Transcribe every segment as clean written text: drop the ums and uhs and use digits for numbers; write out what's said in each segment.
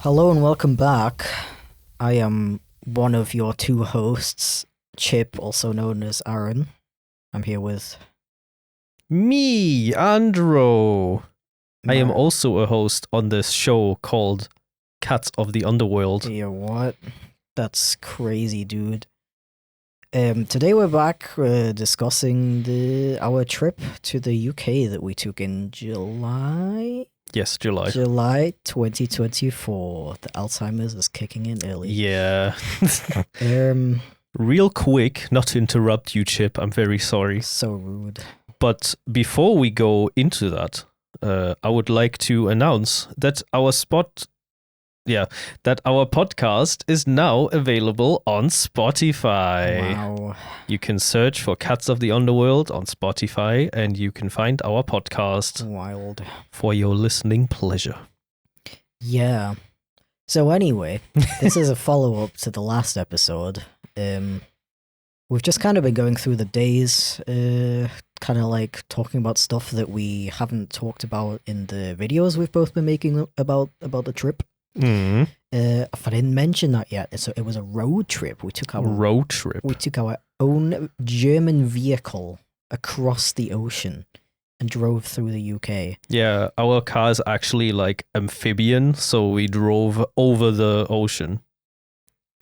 Hello and welcome back. I am one of your two hosts, Chip, also known as Aaron. I'm here with Me, Andro. I am Mar- also a host on this show called Cats of the Underworld. Yeah, what? That's crazy, dude. Today we're back discussing our trip to the UK that we took in July Yes, July. 2024. The Alzheimer's is kicking in early. Yeah. Um, Real quick, not to interrupt you, Chip. I'm very sorry. so rude. But before we go into that, I would like to announce that our podcast is now available on Spotify. Wow. You can search for Cats of the Underworld on Spotify and you can find our podcast Wild. for your listening pleasure. Yeah. So anyway, this is a follow-up to the last episode. We've just kind of been going through the days, kind of like talking about stuff that we haven't talked about in the videos we've both been making about the trip. Mm. If I didn't mention that yet, so it was a road trip. We took our own German vehicle across the ocean and drove through the UK. Yeah, our car is actually like amphibian, so we drove over the ocean.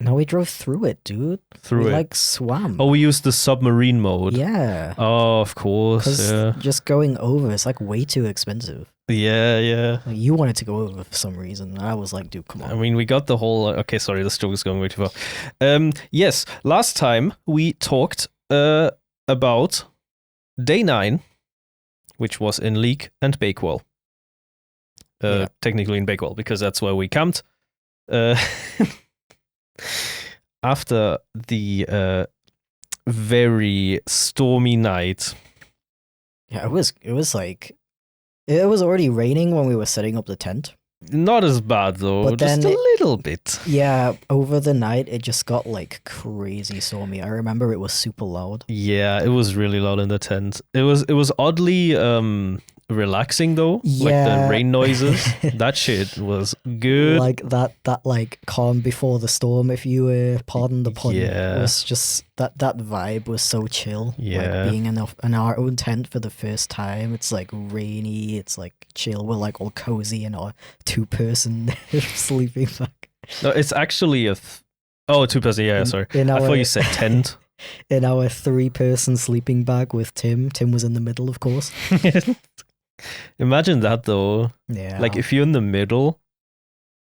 No, we drove through it, dude. Through we it. like swam. Oh, we used the submarine mode. Yeah. Oh, of course. Because Yeah. just going over, it's like way too expensive. Yeah. Like, you wanted to go over for some reason. I was like, dude, come on. I mean, we got the whole. Okay, sorry, this joke is going way too far. Yes, last time we talked about day 9, which was in Leek and Bakewell. Yeah. Technically in Bakewell, because that's where we camped. After the very stormy night. Yeah, it was like, it was already raining when we were setting up the tent. Not as bad though, But just then a little bit. Yeah, over the night, it just got like crazy stormy. I remember it was super loud. Yeah, it was really loud in the tent. It was oddly relaxing though. Like Yeah. the rain noises. That shit was good. Like that like calm before the storm, if you pardon the pun. Yeah. Was just that vibe was so chill. Yeah. Like being in our own tent for the first time. It's like rainy, it's like chill. We're like all cozy in our 2-person sleeping bag. No, it's actually a 2-person. Yeah, sorry. I thought you said tent. In our 3-person sleeping bag with Tim. Tim was in the middle, of course. Imagine that though. Yeah. Like if you're in the middle,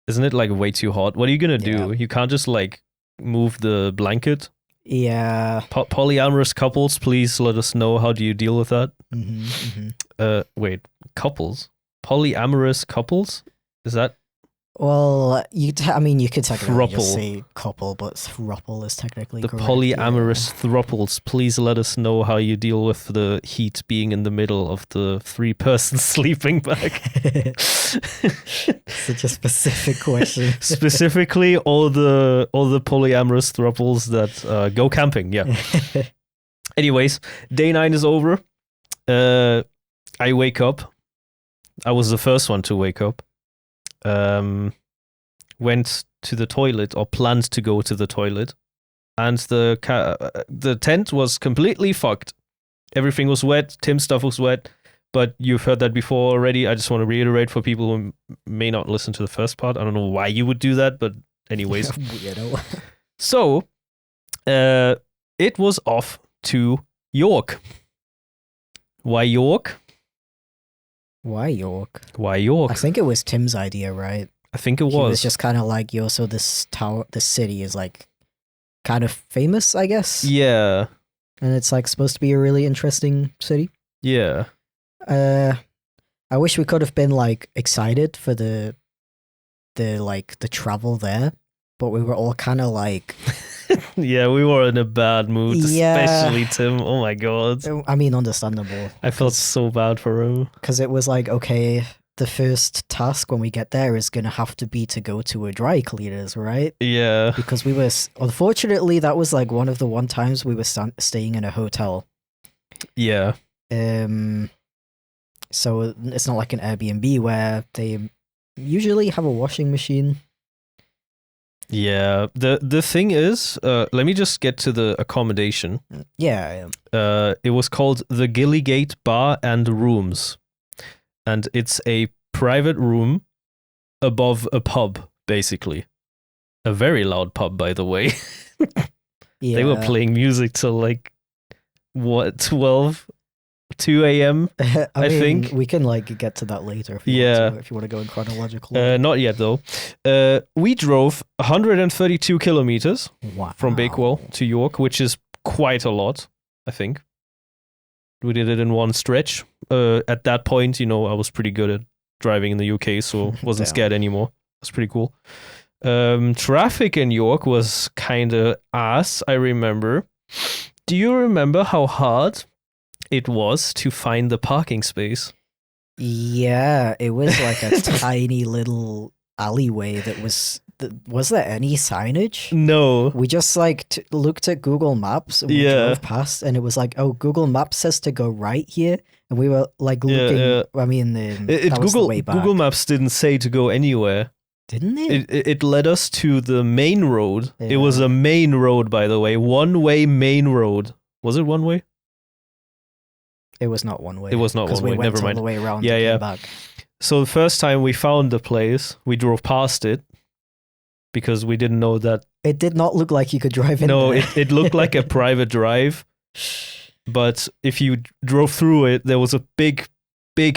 isn't it like way too hot? What are you gonna do? Yeah. You can't just like move the blanket. Yeah. Polyamorous couples, please let us know, how do you deal with that? Mm-hmm, mm-hmm. Wait, couples? Polyamorous couples? Is that? Well, you could technically Thruple. just say couple, but thruple is technically The correct. polyamorous thruples, please let us know how you deal with the heat being in the middle of the 3-person sleeping bag. Such a specific question. Specifically, all the polyamorous thruples that go camping. Yeah. Anyways, day 9 is over. I wake up. I was the first one to wake up. Went to the toilet, or planned to go to the toilet, and the tent was completely fucked. Everything was wet. Tim's stuff was wet. But you've heard that before already. I just want to reiterate for people who may not listen to the first part. I don't know why you would do that, but anyways. Weirdo. So, it was off to York. Why York? Why York? Why York? I think it was Tim's idea, right? I think it He was was. just kind of like, yo, so this city is like kind of famous, I guess. Yeah. And it's like supposed to be a really interesting city. Yeah. I wish we could have been like excited for the travel there, but we were all kind of like, Yeah, we were in a bad mood, Yeah. especially Tim. Oh my god. I mean, understandable. I felt so bad for him. Because it was like, okay, the first task when we get there is going to have to be to go to a dry cleaners, right? Yeah. Because we were, unfortunately, that was like one of the times we were staying in a hotel. Yeah. So it's not like an Airbnb where they usually have a washing machine Yeah. The thing is, let me just get to the accommodation. Yeah. It was called the Gillygate Bar and Rooms, and it's a private room above a pub, basically. A very loud pub, by the way. Yeah. They were playing music till like what 2 a.m. I mean, think. we can like get to that later if you want to, if you want to go in chronological order. Not yet though. We drove 132 kilometers from Bakewell to York, which is quite a lot, I think. We did it in one stretch. At that point, I was pretty good at driving in the UK, so wasn't scared anymore. That's pretty cool. Traffic in York was kind of ass, I remember. Do you remember how hard it was to find the parking space? Yeah, it was like a tiny little alleyway that was there any signage? No. We just like looked at Google Maps and we drove past and it was like, oh, Google Maps says to go right here. And we were like looking, I mean, that was the way back. Google Maps didn't say to go anywhere. Didn't it? It led us to the main road. Yeah. It was a main road, by the way. One-way main road. Was it one way? It was not one way. It was not one way. We went Never mind. All the way around. Yeah. Back. So the first time we found the place, we drove past it because we didn't know that. It did not look like you could drive in. No, it looked like a private drive. But if you drove through it, there was a big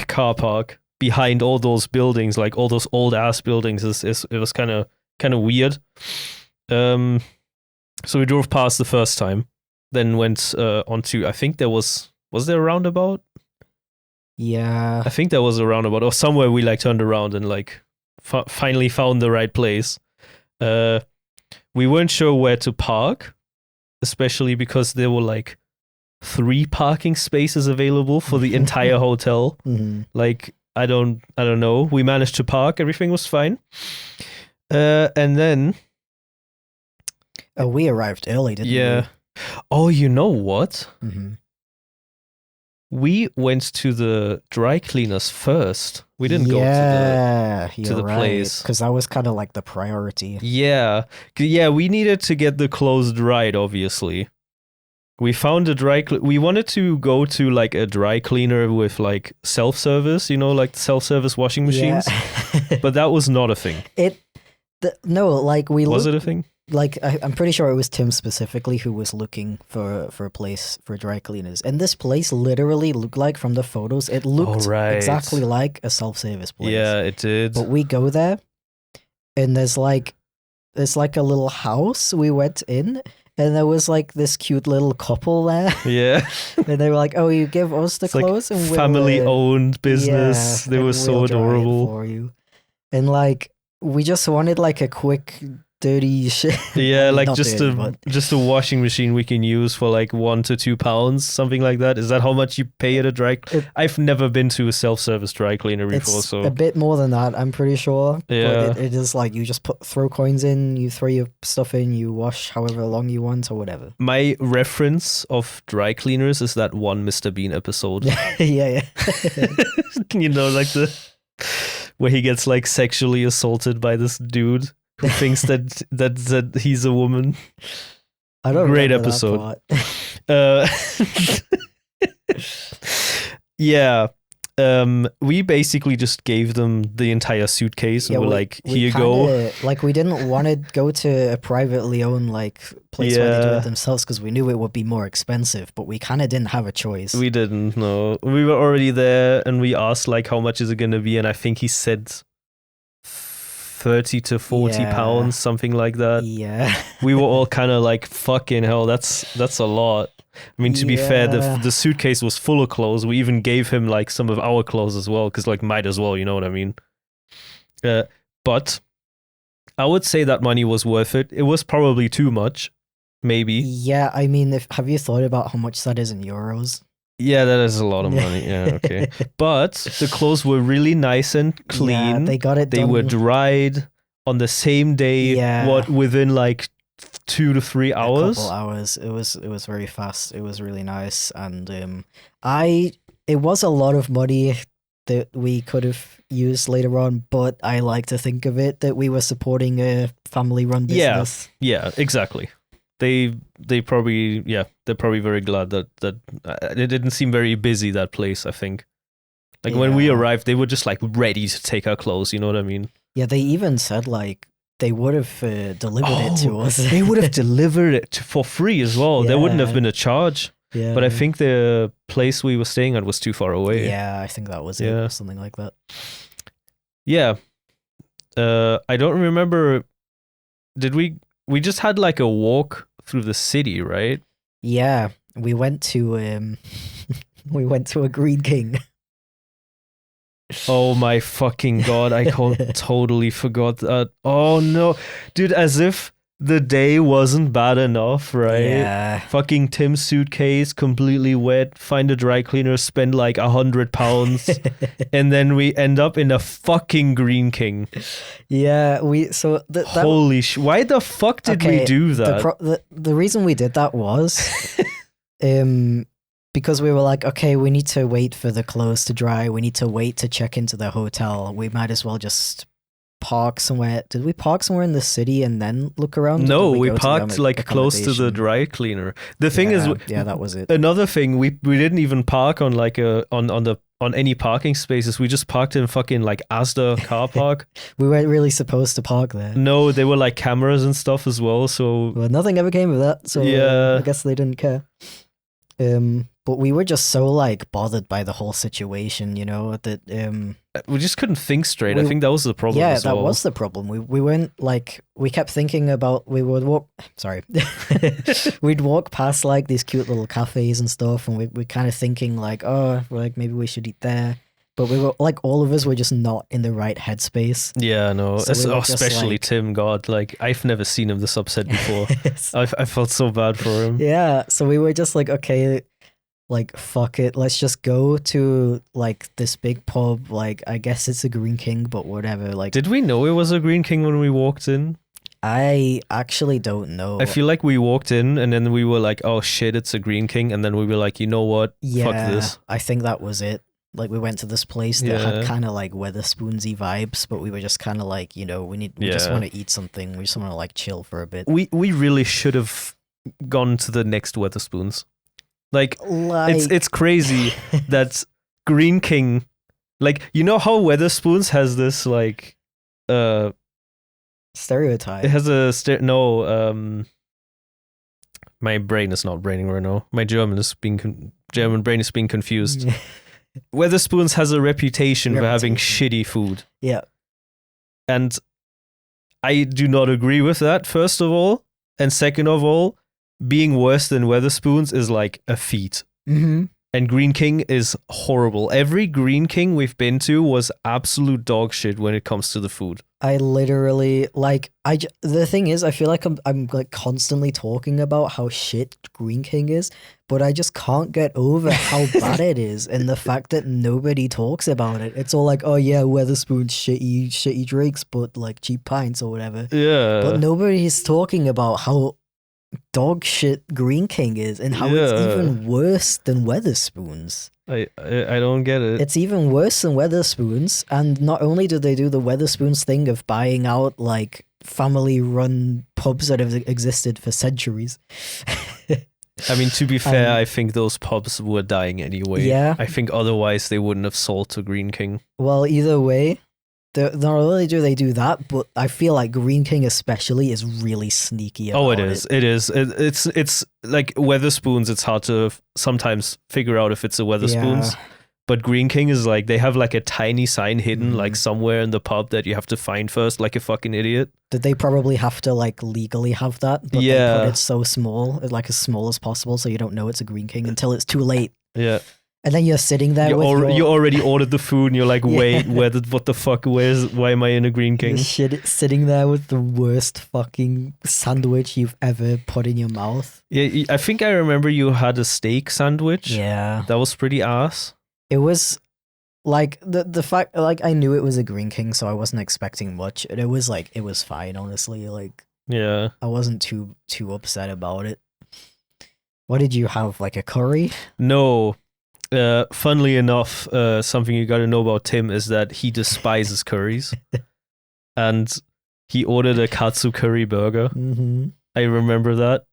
car park behind all those buildings, like all those old ass buildings. It was kind of weird. So we drove past the first time, then went onto, I think was there a roundabout? Yeah, I think there was a roundabout or somewhere we like turned around and like finally found the right place. We weren't sure where to park, especially because there were like 3 parking spaces available for the entire hotel. Mm-hmm. Like I don't know. We managed to park. Everything was fine. And then we arrived early, didn't we? Yeah. Oh, you know what? Mm-hmm. We went to the dry cleaners first. We didn't go to the place because that was kind of like the priority. Yeah. We needed to get the clothes dried. Obviously, we found a we wanted to go to like a dry cleaner with like self-service, like self-service washing machines. Yeah. But that was not a thing. Was it a thing? Like I'm pretty sure it was Tim specifically who was looking for a place for dry cleaners, and this place literally looked like from the photos. It looked exactly like a self-service place. Yeah, it did. But we go there, and there's like a little house. We went in, and there was like this cute little couple there. Yeah, and they were like, "Oh, you give us the clothes," like and family-owned business. They were so adorable for you, and like we just wanted like a quick. Dirty shit. Yeah, like just a washing machine we can use for like £1 to £2, something like that. Is that how much you pay at a dry? I've never been to a self-service dry cleaner before, so a bit more than that, I'm pretty sure. Yeah, but it is like you just throw coins in, you throw your stuff in, you wash however long you want or whatever. My reference of dry cleaners is that one Mr. Bean episode. yeah. Like where he gets like sexually assaulted by this dude who thinks that he's a woman. I don't Great remember episode. That part. Yeah. We basically just gave them the entire suitcase and we're like, here you go. Like we didn't want to go to a privately owned like place where they do it themselves because we knew it would be more expensive, but we kind of didn't have a choice. We didn't, no. We were already there and we asked like how much is it going to be, and I think he said 30 to 40 pounds, something like that. Yeah. We were all kind of like, fucking hell, that's a lot. I mean, to be fair, the suitcase was full of clothes. We even gave him like some of our clothes as well, because like might as well, you know what I mean? But I would say that money was worth it. It was probably too much, maybe. Yeah, I mean, have you thought about how much that is in euros? Yeah, that is a lot of money. Yeah, okay. But the clothes were really nice and clean. Yeah, they got it done. They were dried on the same day. Yeah. Within like 2 to 3 hours? A couple hours. It was very fast. It was really nice. And it was a lot of money that we could have used later on, but I like to think of it that we were supporting a family-run business. Yeah, exactly. They're probably very glad that it didn't seem very busy, that place, I think. Like when we arrived, they were just like ready to take our clothes, you know what I mean? Yeah, they even said like they would have delivered it to us. They would have delivered it for free as well. There wouldn't have been a charge. Yeah. But I think the place we were staying at was too far away. Yeah, I think that was it, or something like that. Yeah. I don't remember. Did we just had like a walk through the city, right? Yeah, we went to a Green King. Oh my fucking god, I totally forgot that. Oh no. Dude, as if the day wasn't bad enough, right? Yeah. Fucking Tim's suitcase completely wet, find a dry cleaner, spend like £100, and then we end up in a fucking Green King. Yeah, holy shit. Why the fuck did we do that? The reason we did that was because we were like, okay, we need to wait for the clothes to dry. We need to wait to check into the hotel. We might as well just park somewhere. Did we park somewhere in the city and then look around? No, we parked like close to the dry cleaner. The thing is, that was it. Another thing, we didn't even park on like on any parking spaces. We just parked in fucking like Asda car park. We weren't really supposed to park there. No, there were like cameras and stuff as well. So nothing ever came of that. So I guess they didn't care. But we were just so like bothered by the whole situation, you know, that we just couldn't think straight. I think that was the problem. Yeah, as well. That was the problem. We weren't like, we kept thinking about, we'd walk past like these cute little cafes and stuff, and we're kind of thinking like, oh, like maybe we should eat there. But we were like, all of us were just not in the right headspace. Yeah, no, So especially like, Tim. God, like I've never seen him this upset before. I felt so bad for him. Yeah, so we were just like, okay, like fuck it, let's just go to like this big pub. Like I guess it's a Green King, but whatever. Like, did we know it was a Green King when we walked in? I actually don't know. I feel like we walked in and then we were like, oh shit, it's a GreenKing, and then we were like, you know what? Fuck this. I think that was it. Like we went to this place that had kind of like Weatherspoonsy vibes, but we were just kind of like, you know, we just want to eat something. We just want to like chill for a bit. We really should have gone to the next Weatherspoons. Like it's crazy that Green King, like, you know how Weatherspoons has this like stereotype. It has a my brain is not braining right now. My German brain is being confused. Weatherspoons has a reputation for having shitty food. Yeah. And I do not agree with that, first of all. And second of all, being worse than Weatherspoons is like a feat. Mm-hmm. And Green King is horrible. Every Green King we've been to was absolute dog shit when it comes to the food. I literally, like, the thing is, I feel like I'm like constantly talking about how shit Green King is, but I just can't get over how bad it is, and the fact that nobody talks about it. It's all like, oh yeah, Weatherspoons, shitty drinks, but like cheap pints or whatever. Yeah. But nobody's talking about how dog shit Green King is and how it's even worse than Weatherspoons. I don't get it. It's even worse than Weatherspoons, and not only do they do the Weatherspoons thing of buying out like family-run pubs that have existed for centuries. I mean, to be fair, I think those pubs were dying anyway. Yeah. I think otherwise they wouldn't have sold to Green King. Well, either way, not only do they do that, but I feel like Green King especially is really sneaky about it is. It is. It's like Weatherspoons. It's hard to sometimes figure out if it's a Weatherspoons. Yeah. But Green King is like, they have like a tiny sign hidden like somewhere in the pub that you have to find first, like a fucking idiot. Did they probably have to like legally have that? But they put it so small, like as small as possible, so you don't know it's a Green King until it's too late. Yeah. And then you're sitting there you already ordered the food and you're like, wait, what the fuck, why am I in a Green King? Sitting there with the worst fucking sandwich you've ever put in your mouth. Yeah, I think I remember you had a steak sandwich. Yeah. That was pretty ass. It was like the fact, like I knew it was a Green King, so I wasn't expecting much. And it was like, it was fine, honestly. Like, yeah, I wasn't too upset about it. What did you have? Like a curry? No. Funnily enough, something you got to know about Tim is that he despises curries, and he ordered a katsu curry burger. Mm-hmm. I remember that.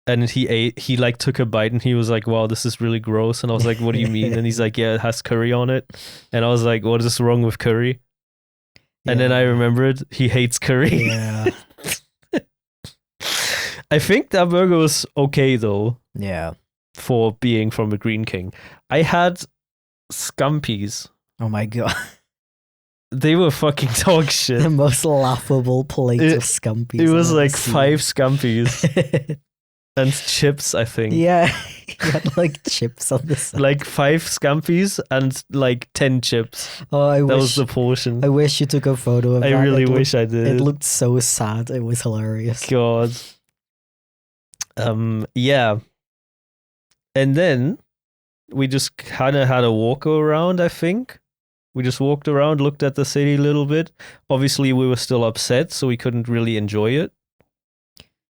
And he like took a bite and he was like, wow, this is really gross. And I was like, what do you mean? And he's like, yeah, it has curry on it. And I was like, what is wrong with curry? And then I remembered he hates curry. Yeah. I think that burger was okay though. Yeah. For being from a Green King. I had scampies. Oh my god. They were fucking dog shit. The most laughable plate of scampies. It was like 5 scampies. And chips, I think. Yeah, you had like chips on the side. Like 5 scampies and like 10 chips. Oh, that was the portion. I wish you took a photo of that. I really wish I did. It looked so sad. It was hilarious. God. Yeah. And then we just kind of had a walk around, I think. We just walked around, looked at the city a little bit. Obviously, we were still upset, so we couldn't really enjoy it.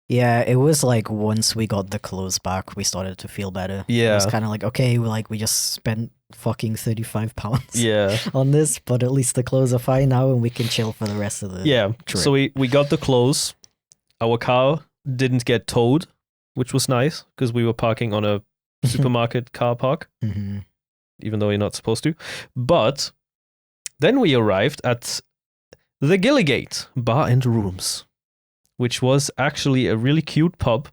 Yeah, it was like once we got the clothes back, we started to feel better. Yeah. It was kind of like, okay, we just spent fucking £35 on this, but at least the clothes are fine now and we can chill for the rest of the trip. So we got the clothes. Our car didn't get towed, which was nice because we were parking on a supermarket car park, even though you're not supposed to. But then we arrived at the Gilligate Bar and Rooms, which was actually a really cute pub.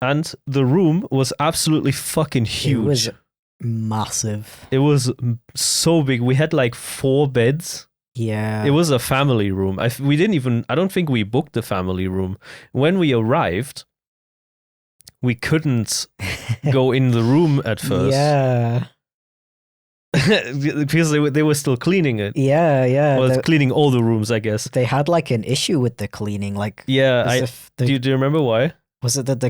And the room was absolutely fucking huge. It was massive. It was so big. We had like 4 beds. Yeah. It was a family room. I don't think we booked the family room. When we arrived, we couldn't go in the room at first. Yeah. Because they were still cleaning it. Yeah. Well, cleaning all the rooms, I guess. They had like an issue with the cleaning. Like, yeah, do you remember why? Was it that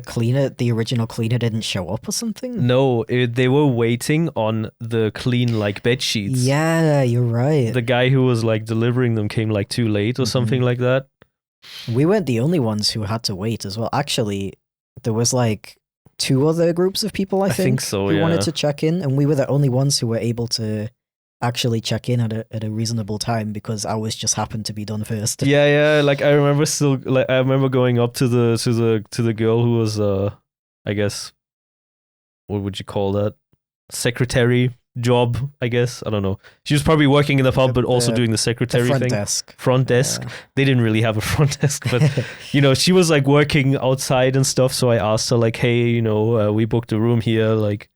the original cleaner didn't show up or something? No, they were waiting on the clean like bed sheets. Yeah, you're right. The guy who was like delivering them came like too late or something like that. We weren't the only ones who had to wait as well. Actually, there was like 2 other groups of people, I think so, who wanted to check in, and we were the only ones who were able to actually check in at a reasonable time because ours just happened to be done first. Yeah. Like I remember going up to the girl who was I guess, what would you call that? Secretary job, I guess. I don't know. She was probably working in the pub, but also doing the secretary front thing. Desk. Front desk. They didn't really have a front desk, but she was like working outside and stuff. So I asked her like, hey, we booked a room here. Like,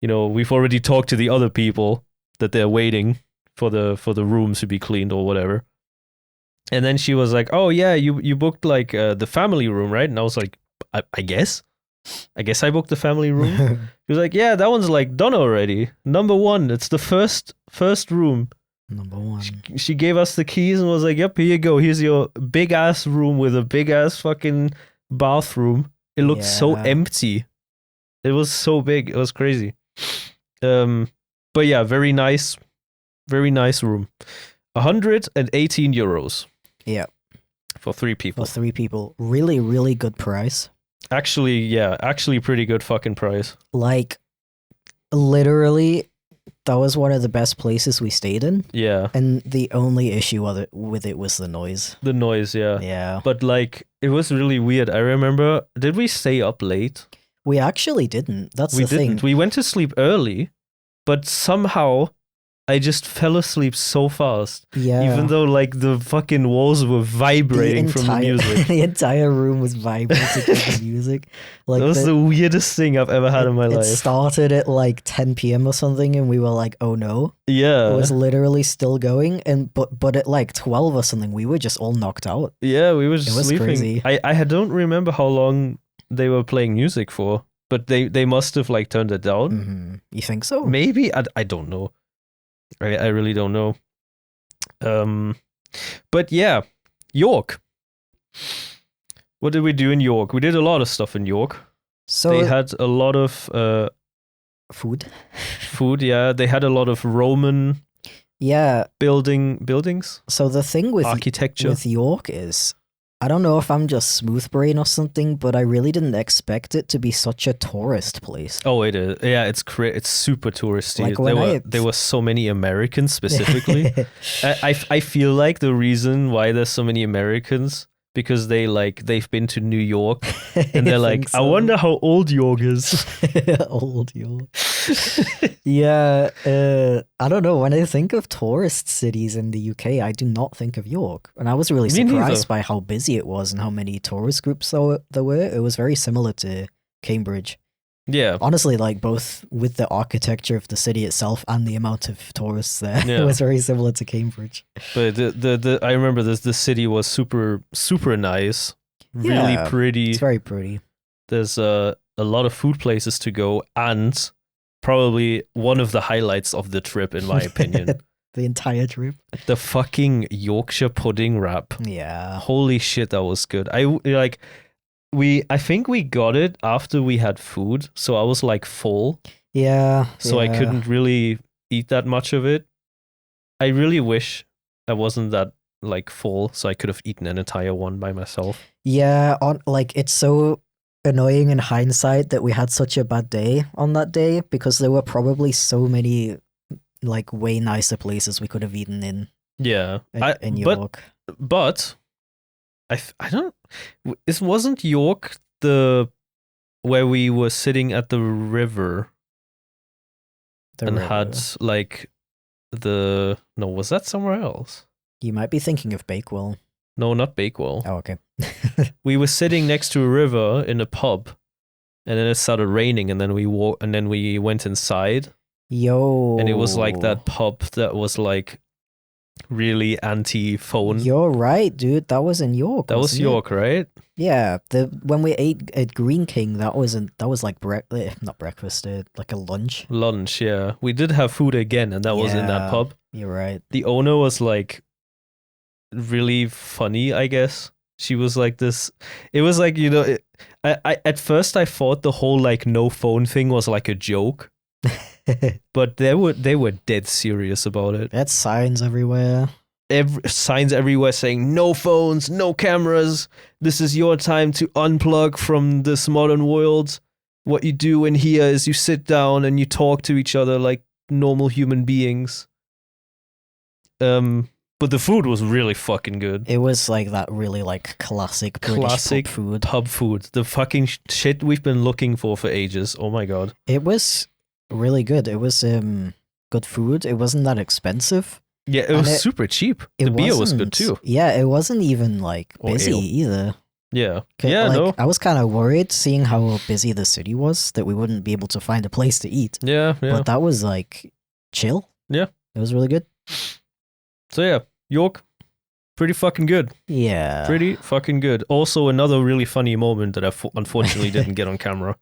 we've already talked to the other people that they're waiting for the rooms to be cleaned or whatever. And then she was like, oh yeah, you booked like the family room, right? And I was like, I guess I booked the family room. She was like, yeah, that one's like done already. Number 1, it's the first room. Number 1. She gave us the keys and was like, yep, here you go. Here's your big ass room with a big ass fucking bathroom. It looked so empty. It was so big. It was crazy. But yeah, very nice room. 118 euros. Yeah. For 3 people. For 3 people. Really, really good price. Actually pretty good fucking price. Like, literally, that was one of the best places we stayed in. Yeah. And the only issue with it was the noise. The noise, yeah. Yeah. But like, it was really weird. I remember, did we stay up late? We actually didn't. That's the thing. We didn't. We went to sleep early, but somehow I just fell asleep so fast. Yeah. Even though like the fucking walls were vibrating from the music. The entire room was vibrating from the music. Like, that was the weirdest thing I've ever had in my life. It started at like 10 p.m. or something, and we were like, oh no. Yeah. It was literally still going, but at like 12 or something, we were just all knocked out. Yeah, we were just sleeping. Crazy. I don't remember how long they were playing music for, but they must have like turned it down. Mm-hmm. You think so? Maybe. I don't know. I really don't know. But yeah, York. What did we do in York? We did a lot of stuff in York. So they had a lot of food. Food, yeah. They had a lot of Roman buildings. So the thing with architecture with York is, I don't know if I'm just smooth brain or something, but I really didn't expect it to be such a tourist place. Oh, it is. Yeah, it's super touristy. Like when there were so many Americans specifically. I feel like the reason why there's so many Americans because they've been to New York and they're like, so. I wonder how old York is. Old York. Yeah, I don't know. When I think of tourist cities in the UK, I do not think of York. And I was really Me surprised neither. by how busy it was and how many tourist groups there were. It was very similar to Cambridge. Yeah. Honestly, like both with the architecture of the city itself and the amount of tourists there, Yeah. it was very similar to Cambridge. But the I remember the city was super nice, really Yeah, pretty. It's very pretty. There's a lot of food places to go, and probably one of the highlights of the trip, in my opinion, The entire trip. the fucking Yorkshire pudding wrap. Yeah. Holy shit, that was good. I think we got it after we had food, so I was like full, Yeah. so I couldn't really eat that much of it. I really wish I wasn't that like full, so I could have eaten an entire one by myself. Yeah, it's so annoying in hindsight that we had such a bad day on that day because there were probably so many like way nicer places we could have eaten in Yeah, in York. but I don't. It wasn't York where we were sitting at the river and had like was that somewhere else? You might be thinking of Bakewell. No, not Bakewell. Oh, okay. We were sitting next to a river in a pub, and then it started raining, and then we went inside, Yo. and it was like that pub that was like really anti-phone. You're right, dude. That was in York. That was York, right? Yeah. When we ate at Green King, that was like not breakfast, like a lunch. Lunch, yeah. We did have food again, and that was in that Yeah, pub. You're right. The owner was like really funny, I guess. She was like this. It was like, I at first I thought the whole like no phone thing was like a joke, but they were dead serious about it. That's signs everywhere. Signs everywhere saying no phones, no cameras. This is your time to unplug from this modern world. What you do in here is you sit down and you talk to each other like normal human beings. But the food was really fucking good. It was like that really like classic British pub food. The fucking shit we've been looking for ages. Oh my god. It was really good. It was good food. It wasn't that expensive. Yeah, it was super cheap. The beer was good too. Yeah, it wasn't even like Or busy ale. either. Yeah. Yeah, no. I was kind of worried seeing how busy the city was that we wouldn't be able to find a place to eat. Yeah. But that was like chill. Yeah. It was really good. So yeah, York, pretty fucking good. Yeah. Pretty fucking good. Also, another really funny moment that I unfortunately didn't get on camera.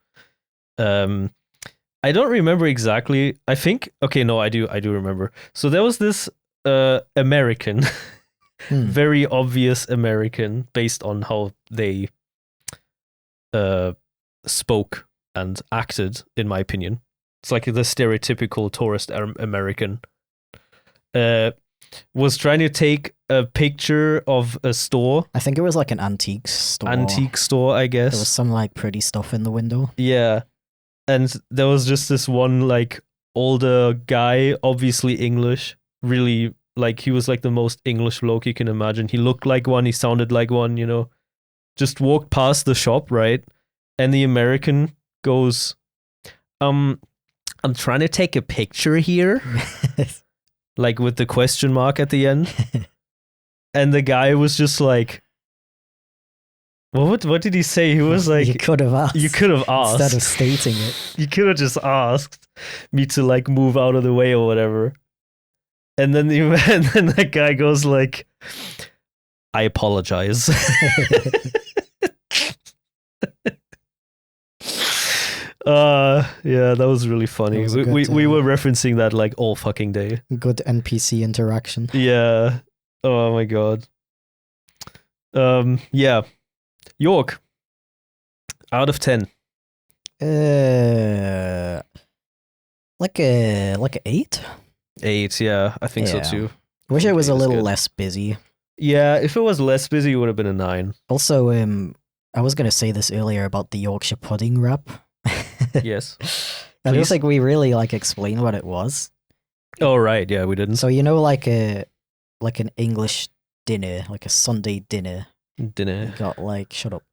I don't remember exactly. I think, okay, no, I do remember. So there was this American, very obvious American, based on how they spoke and acted, in my opinion. It's like the stereotypical tourist American. Was trying to take a picture of a store. I think it was like an antique store. Antique store, I guess. There was some like pretty stuff in the window. Yeah. And there was just this one like older guy, obviously English, really like he was like the most English bloke you can imagine. He looked like one, he sounded like one, just walked past the shop, right? And the American goes, I'm trying to take a picture here. Like with the question mark at the end. And the guy was just like, what did he say? He was like, You could have asked. Instead of stating it. You could have just asked me to like move out of the way or whatever. And then that guy goes like, I apologize. Yeah, that was really funny. We were referencing that like all fucking day. Good NPC interaction. Yeah. Oh my god. Yeah. York. Out of 10. Like a 8? 8, yeah. I think so too. I wish it was a little good. less busy. Yeah, if it was less busy, it would have been a 9. Also, I was gonna say this earlier about the Yorkshire pudding wrap. Yes. I don't Please. think we really like explained what it was. Oh, right. Yeah, we didn't. So like an English dinner, like a Sunday dinner. Dinner. You got like shut up.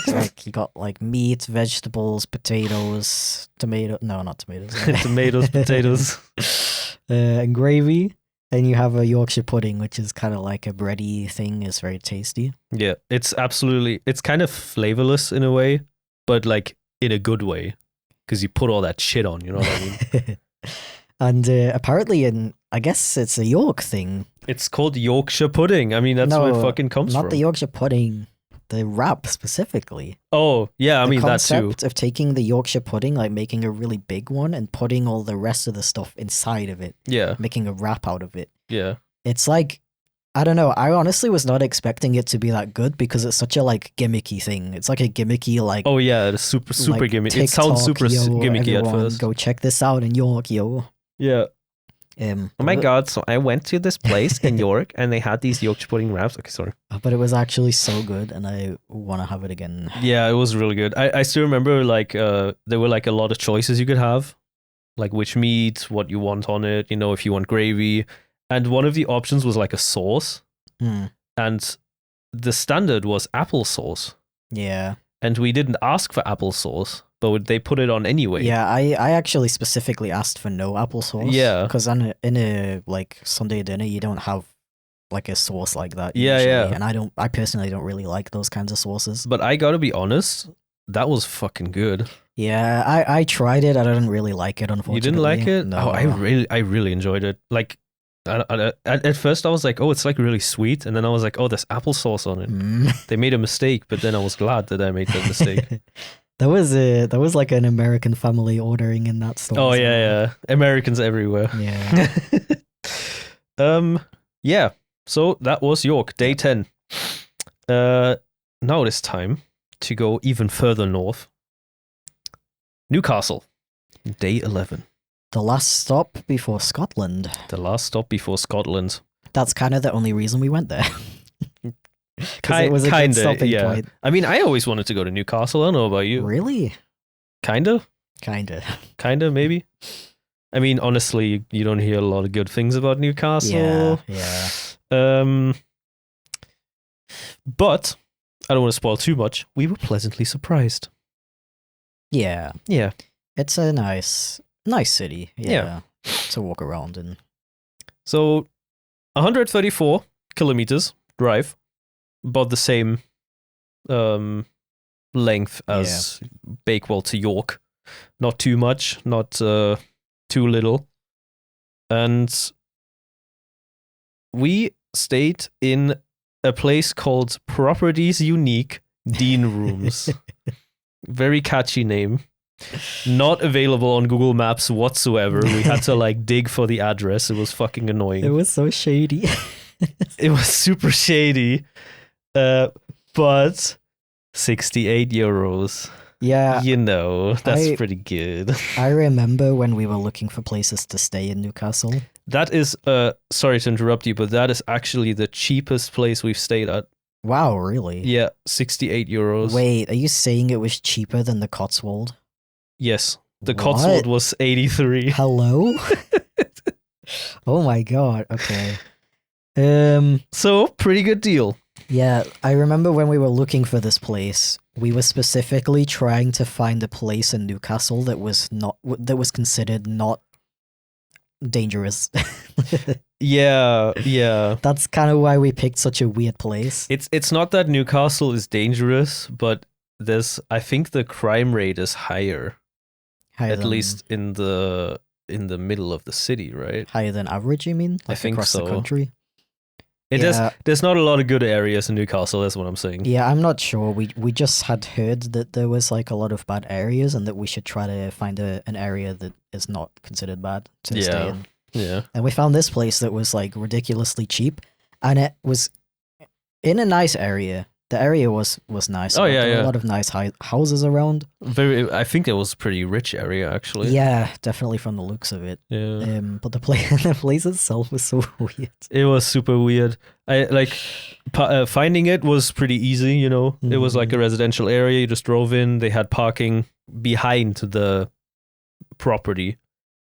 Like you got like meat, vegetables, potatoes, tomato. No, not tomatoes. Tomatoes, potatoes. And gravy. And you have a Yorkshire pudding, which is kind of like a bready thing. It's very tasty. Yeah, it's kind of flavorless in a way, but like in a good way, because you put all that shit on, you know what I mean? And apparently, I guess it's a York thing. It's called Yorkshire pudding. I mean, that's where it fucking comes from. Not the Yorkshire pudding, the wrap specifically. Oh, yeah, I mean, that too. The concept of taking the Yorkshire pudding, like making a really big one and putting all the rest of the stuff inside of it. Yeah. Making a wrap out of it. Yeah. It's like, I don't know, I honestly was not expecting it to be that good because it's such a like gimmicky thing. It's like a gimmicky like... Oh yeah, it's super like, gimmicky. It sounds super gimmicky at first. Go check this out in York, yo. Yeah. Oh my but- god, so I went to this place in York and they had these Yorkshire pudding wraps. Okay, sorry. But it was actually so good and I want to have it again. Yeah, it was really good. I still remember like there were like a lot of choices you could have. Like which meat, what you want on it, you know, if you want gravy. And one of the options was like a sauce. And the standard was applesauce. Yeah. And we didn't ask for applesauce, but they put it on anyway. Yeah, I actually specifically asked for no applesauce. Yeah. Because in a like Sunday dinner, you don't have like a sauce like that. Yeah, usually, yeah. And I personally don't really like those kinds of sauces. But I gotta be honest, that was fucking good. Yeah, I tried it. I didn't really like it, unfortunately. You didn't like it? No. Oh, I really enjoyed it. Like, at first I was like, oh, it's like really sweet. And then I was like, oh, there's applesauce on it. They made a mistake, but then I was glad that I made that mistake. That was like an American family ordering in that store. Oh, yeah. Americans everywhere. Yeah. Yeah. So that was York, day 10. Now it's time to go even further north. Newcastle, day 11. The last stop before Scotland. The last stop before Scotland. That's kind of the only reason we went there. Kind of, yeah. Point. I mean, I always wanted to go to Newcastle. I don't know about you. Really? Kind of, maybe. I mean, honestly, you don't hear a lot of good things about Newcastle. Yeah. But I don't want to spoil too much. We were pleasantly surprised. Yeah. Yeah. It's a nice city. Yeah. To walk around in. So, 134 kilometers drive, about the same length as Bakewell to York. Not too much, not too little. And we stayed in a place called Properties Unique Dean Rooms. Very catchy name. Not available on Google Maps whatsoever. We had to like dig for the address. It was fucking annoying. It was so shady. It was super shady. But 68 euros. Yeah. You know, that's pretty good. I remember when we were looking for places to stay in Newcastle. That is, sorry to interrupt you, but that is actually the cheapest place we've stayed at. Wow, really? Yeah, 68 euros. Wait, are you saying it was cheaper than the Cotswold? Yes, the What? Cotswold was 83. Hello? Oh my god, okay. So, pretty good deal. Yeah, I remember when we were looking for this place, we were specifically trying to find a place in Newcastle that was considered not dangerous. Yeah. That's kind of why we picked such a weird place. It's not that Newcastle is dangerous, but I think the crime rate is higher. Higher least in the middle of the city, right? Higher than average, you mean? I think across so. the country? There's not a lot of good areas in Newcastle, that's what I'm saying. Yeah, I'm not sure. We just had heard that there was like a lot of bad areas and that we should try to find an area that is not considered bad to stay in. Yeah. And we found this place that was like ridiculously cheap and it was in a nice area. The area was nice. Oh, yeah, There were yeah. a lot of nice houses around. I think it was a pretty rich area, actually. Yeah, definitely from the looks of it. Yeah. But the place itself was so weird. It was super weird. Finding it was pretty easy, you know. It was like a residential area. You just drove in. They had parking behind the property,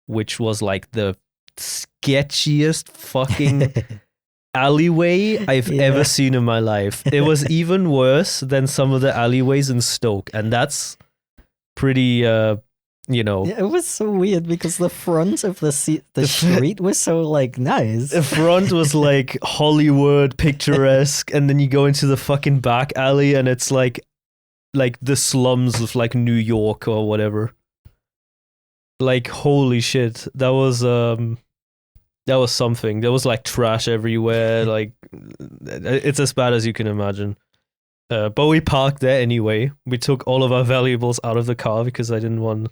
which was like the sketchiest fucking alleyway I've ever seen in my life. It was even worse than some of the alleyways in Stoke, and that's pretty you know. Yeah, it was so weird because the front of the street was so like nice. The front was like Hollywood picturesque, and then you go into the fucking back alley and it's like the slums of like New York or whatever. Like holy shit. That was something. There was like trash everywhere. Like it's as bad as you can imagine. But we parked there anyway. We took all of our valuables out of the car because I didn't want.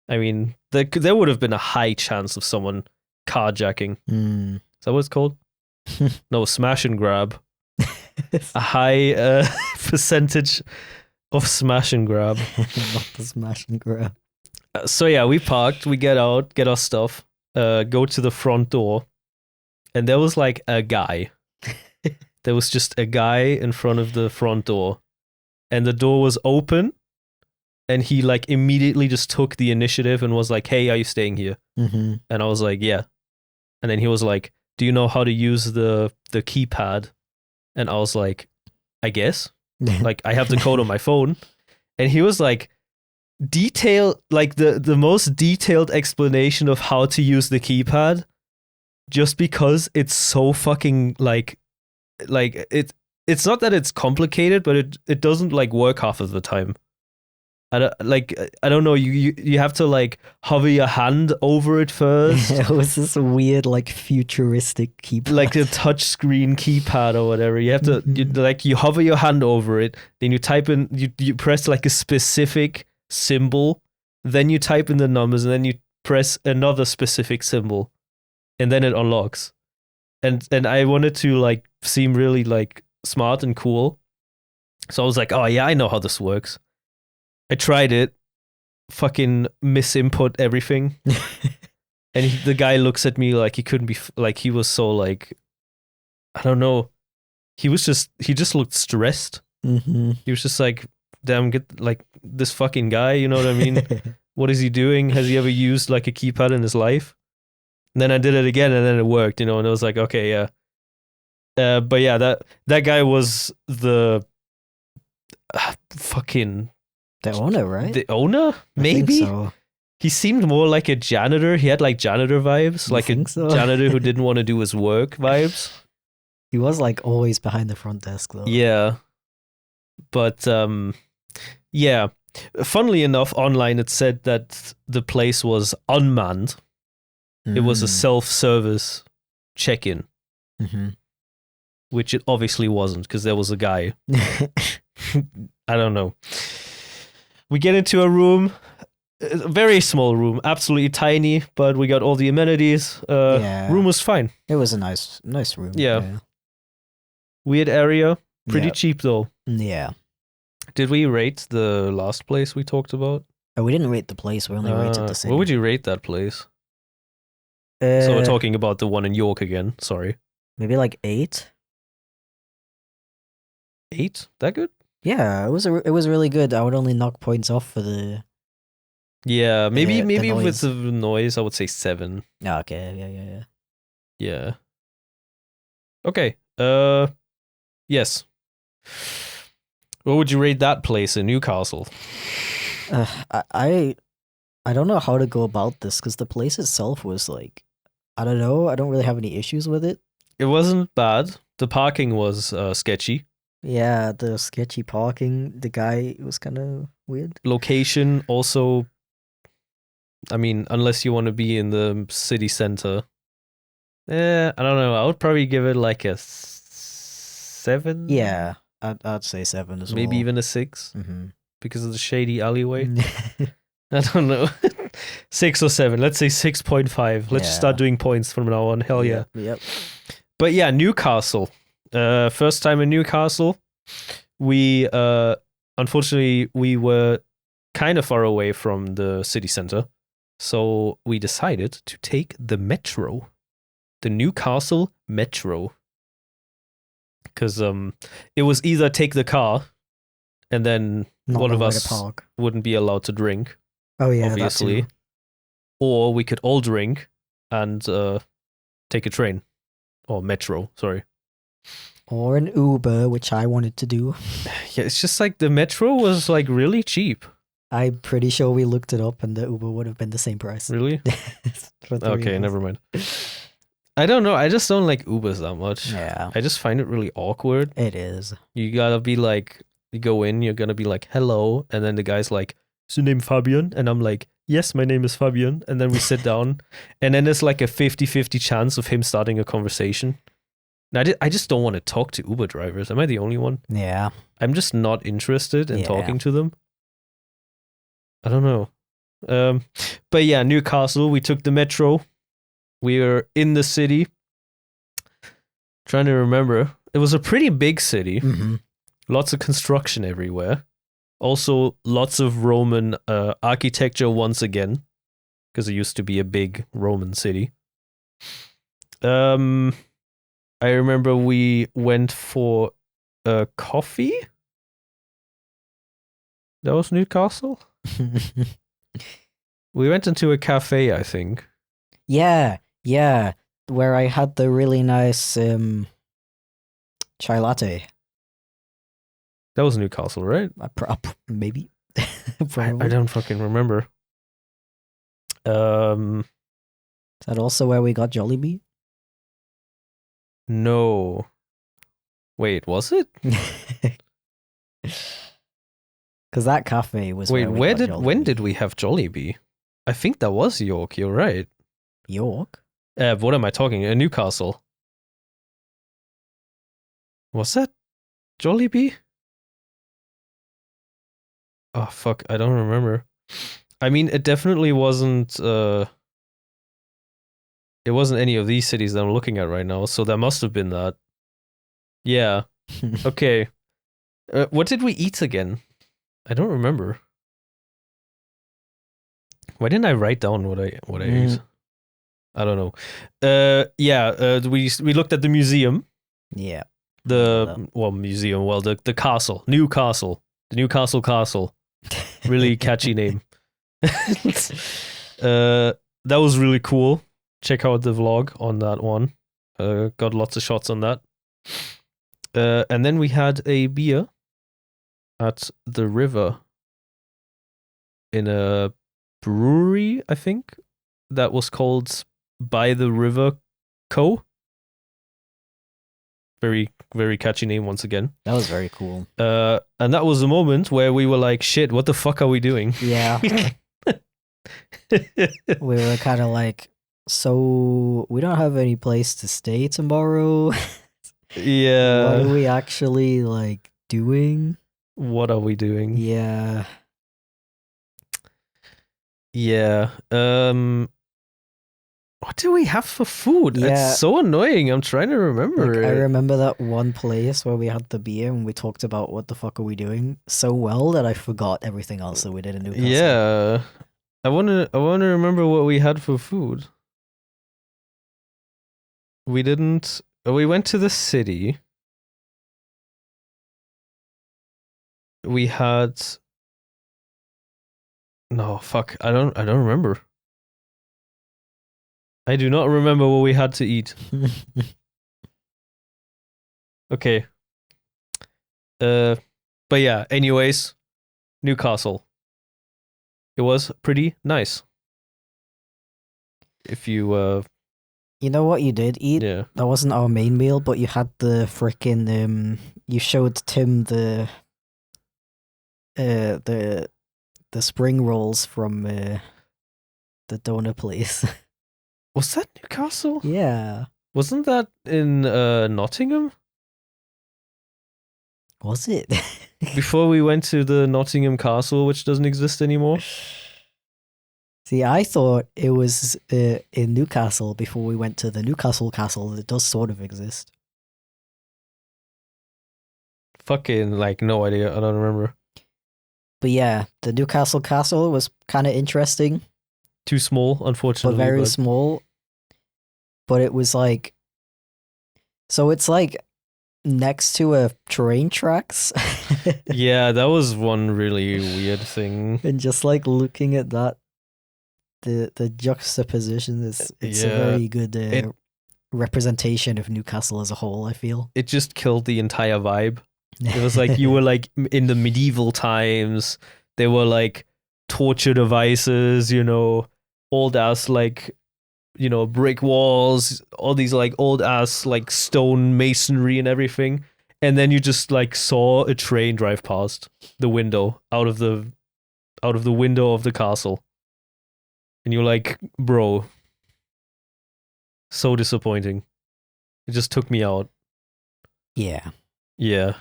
I mean, there would have been a high chance of someone carjacking. Mm. Is that what it's called? No, smash and grab. A high percentage of smash and grab. Not the smash and grab. So yeah, we parked. We get out, get our stuff. Go to the front door, and there was like a guy. There was just a guy in front of the front door, and the door was open, and he like immediately just took the initiative and was like, "Hey, are you staying here?" Mm-hmm. And I was like, "Yeah." And then he was like, "Do you know how to use the keypad?" And I was like, "I guess." Like I have the code on my phone, and he was like, the most detailed explanation of how to use the keypad, just because it's so fucking like it's not that it's complicated, but it doesn't like work half of the time. I don't know, you have to like hover your hand over it first. It was this weird like futuristic keypad, like a touch screen keypad or whatever. You have to you hover your hand over it, then you type in, you press like a specific symbol, then you type in the numbers, and then you press another specific symbol, and then it unlocks. And I wanted to like seem really like smart and cool, so I was like, "Oh yeah, I know how this works." I tried it, fucking misinput everything, and the guy looks at me like he couldn't be like, he was so like, I don't know, he just looked stressed. Mm-hmm. He was just like, damn, get like this fucking guy, you know what I mean? What is he doing? Has he ever used like a keypad in his life? And then I did it again, and then it worked, you know, and it was like, okay, yeah. But yeah, that guy was the fucking The owner, right? the owner, I maybe. think so. He seemed more like a janitor. He had like janitor vibes, You like a think so? janitor who didn't want to do his work vibes. He was like always behind the front desk though. Yeah. But yeah. Funnily enough, online it said that the place was unmanned. It was a self-service check-in, Mm-hmm. which it obviously wasn't, because there was a guy. I don't know. We get into a room, a very small room, absolutely tiny, but we got all the amenities. Yeah. Room was fine. It was a nice room. Yeah. Weird area. Pretty Yeah. cheap though. Yeah. Did we rate the last place we talked about? Oh, we didn't rate the place. We only rated the city. What would you rate that place? So we're talking about the one in York again. Sorry. Maybe like 8. 8? That good? Yeah, it was really good. I would only knock points off for the. Yeah, maybe the with noise. the noise, I would say 7. Oh, okay, yeah. Yeah. Okay. Yes. What would you rate that place in Newcastle? I don't know how to go about this because the place itself was like, I don't know. I don't really have any issues with it. It wasn't bad. The parking was sketchy. Yeah, the sketchy parking. The guy was kind of weird. Location also, I mean, unless you want to be in the city center. I don't know. I would probably give it like a 7. Yeah, I'd say 7 as well. Maybe even a 6 Mm-hmm. because of the shady alleyway. I don't know. 6 or 7. Let's say 6.5. Let's just start doing points from now on. Hell yeah. Yep. But yeah, Newcastle. First time in Newcastle. we unfortunately we were kind of far away from the city center, so we decided to take the metro, the Newcastle Metro, because it was either take the car, and then Not one of nowhere to us park. wouldn't be allowed to drink, Oh yeah, obviously, that too. or we could all drink and take a train or metro. Sorry. Or an Uber, which I wanted to do. Yeah, it's just like the metro was like really cheap. I'm pretty sure we looked it up and the Uber would have been the same price. Really? For three Okay, of us. never mind. I don't know. I just don't like Ubers that much. Yeah, I just find it really awkward. it is. You gotta be like, you go in, you're gonna be like, hello. And then the guy's like, is your name Fabian? And I'm like, yes, my name is Fabian. And then we sit down. And then there's like a 50-50 chance of him starting a conversation. And I just don't want to talk to Uber drivers. Am I the only one? Yeah. I'm just not interested in Yeah. talking to them. I don't know. But yeah, Newcastle, we took the metro. We were in the city. Trying to remember. It was a pretty big city. Hmm. Lots of construction everywhere. Also, lots of Roman architecture once again, because it used to be a big Roman city. I remember we went for a coffee. That was Newcastle. We went into a cafe, I think. Yeah, where I had the really nice chai latte. That was Newcastle, right? Maybe. I Probably. don't fucking remember. Is that also where we got Jollibee? No. Wait, was it? Because that cafe was Wait, where we got when Jollibee. did we have Jollibee? I think that was York. You're right. York? What am I talking? Newcastle. Was that Jollibee? Oh fuck, I don't remember. I mean, it definitely wasn't. It wasn't any of these cities that I'm looking at right now, so that must have been that. Yeah. Okay. What did we eat again? I don't remember. Why didn't I write down what I ate? I don't know. We looked at the museum. Yeah. Museum. Well, the castle, Newcastle, the Newcastle Castle. Really catchy name. That was really cool. Check out the vlog on that one. Got lots of shots on that. And then we had a beer at the river in a brewery, I think, that was called By the River Co. Very, very catchy name once again. That was very cool. And that was a moment where we were like, shit, what the fuck are we doing? Yeah. We were kind of like, so we don't have any place to stay tomorrow. Yeah. What are we actually like doing? What are we doing? Yeah. Yeah. What do we have for food? Yeah. It's so annoying. I'm trying to remember Like, I it. remember that one place where we had the beer and we talked about what the fuck are we doing so well that I forgot everything else that we did in Newcastle. Yeah. I wanna remember what we had for food. We didn't. We went to the city. We had. No, fuck. I don't remember. I do not remember what we had to eat. Okay. But yeah, anyways, Newcastle. It was pretty nice. If you You know what you did eat? yeah. That wasn't our main meal, but you had the frickin' you showed Tim the spring rolls from the donor place. Was that Newcastle? Yeah. Wasn't that in Nottingham? Was it? Before we went to the Nottingham Castle, which doesn't exist anymore? See, I thought it was in Newcastle before we went to the Newcastle Castle that does sort of exist. Fucking like no idea. I don't remember. But yeah, the Newcastle Castle was kind of interesting, Too small, but unfortunately. very small. But it was like, so it's like next to a train tracks. Yeah, that was one really weird thing. And just like looking at that, the juxtaposition is it's a Yeah, very good representation of Newcastle as a whole, I feel. It just killed the entire vibe. It was like you were like in the medieval times. There were like torture devices, old ass like brick walls, all these like old ass like stone masonry and everything. And then you just like saw a train drive past the window out of the window of the castle. And you're like, bro, so disappointing. It just took me out. Yeah. Yeah.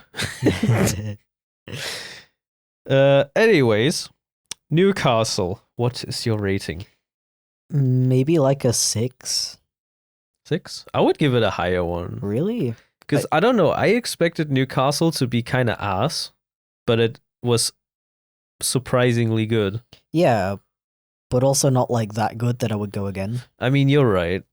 Anyways, Newcastle. What is your rating? Maybe like a 6. 6? I would give it a higher one. Really? Because I don't know. I expected Newcastle to be kind of ass, but it was surprisingly good. Yeah, but also not like that good that I would go again. I mean, you're right.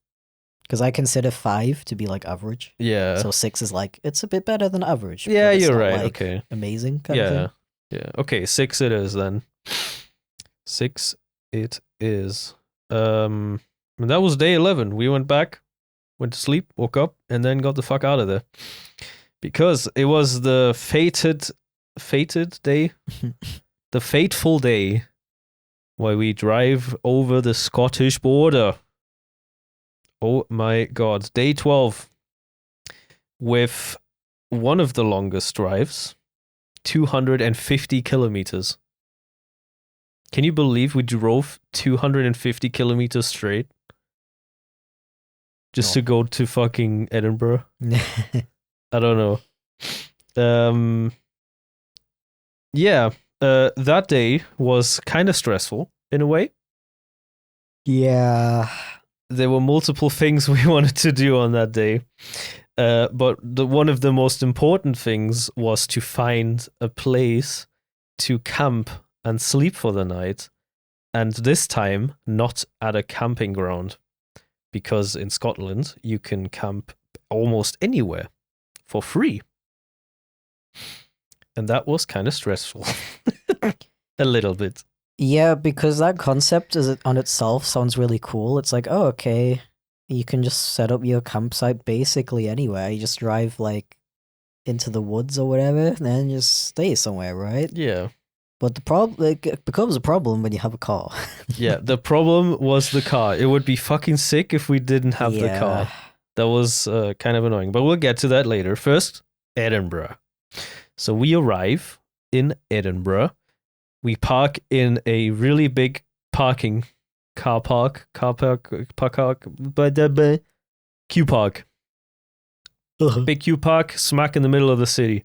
Because I consider 5 to be like average. Yeah. So 6 is like, it's a bit better than average. Yeah, but it's you're not, right. like, Okay. Amazing kind of thing. Yeah. Okay, 6 it is then. 6 it is. And that was day 11. We went back, went to sleep, woke up, and then got the fuck out of there. Because it was the fated day, the fateful day where we drive over the Scottish border. Oh my God. Day 12 with one of the longest drives, 250 kilometers. Can you believe we drove 250 kilometers straight? Just to go to fucking Edinburgh? I don't know. Yeah, that day was kind of stressful in a way. Yeah. There were multiple things we wanted to do on that day. But one of the most important things was to find a place to camp and sleep for the night. And this time, not at a camping ground. Because in Scotland, you can camp almost anywhere for free. And that was kind of stressful. A little bit. Yeah, because that concept on itself sounds really cool. It's like, oh, okay, you can just set up your campsite basically anywhere. You just drive like into the woods or whatever, and then just stay somewhere, right? Yeah. But the problem it becomes a problem when you have a car. Yeah, the problem was the car. It would be fucking sick if we didn't have the car. That was kind of annoying, but we'll get to that later. First, Edinburgh. So we arrive in Edinburgh. We park in a really big car park, Q park. Big Q park, smack in the middle of the city.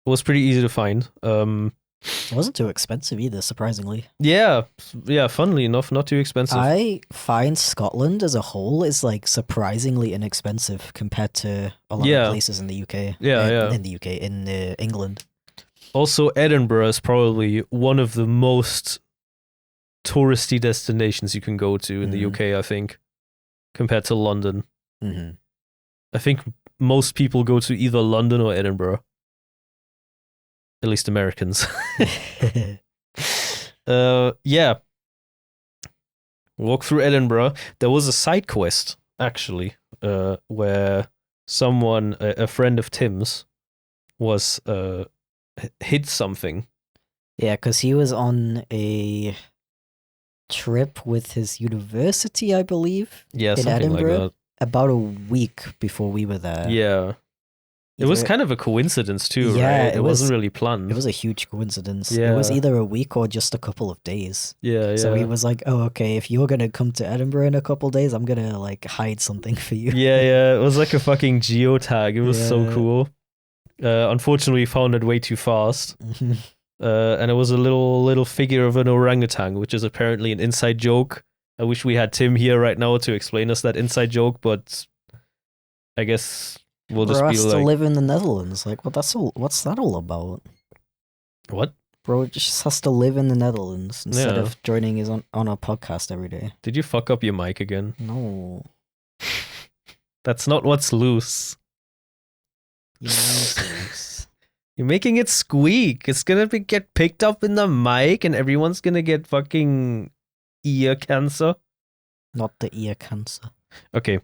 It was pretty easy to find. It wasn't too expensive either, surprisingly. Yeah, funnily enough, not too expensive. I find Scotland as a whole is like surprisingly inexpensive compared to a lot of places in the UK. In the UK, in England. Also, Edinburgh is probably one of the most touristy destinations you can go to in the UK, I think, compared to London. Mm-hmm. I think most people go to either London or Edinburgh. At least Americans. Yeah. Walk through Edinburgh. There was a side quest, actually, where someone, a friend of Tim's, was hid something. Yeah, because he was on a trip with his university, I believe. Yeah, in something Edinburgh, like that. About a week before we were there. Yeah. It was kind of a coincidence too, right? It wasn't really planned. It was a huge coincidence. Yeah. It was either a week or just a couple of days. Yeah. So he was like, oh, okay, if you're going to come to Edinburgh in a couple of days, I'm going to like hide something for you. Yeah. It was like a fucking geotag. It was so cool. Unfortunately, we found it way too fast. And it was a little figure of an orangutan, which is apparently an inside joke. I wish we had Tim here right now to explain us that inside joke, but I guess we'll just Bro be has like, to live in the Netherlands. Like, what's that all about? what? Bro just has to live in the Netherlands instead Yeah. of joining his on a podcast every day. Did you fuck up your mic again? No. That's not what's loose. Yes. You're making it squeak. It's gonna get picked up in the mic, and everyone's gonna get fucking ear cancer. Not the ear cancer. Okay.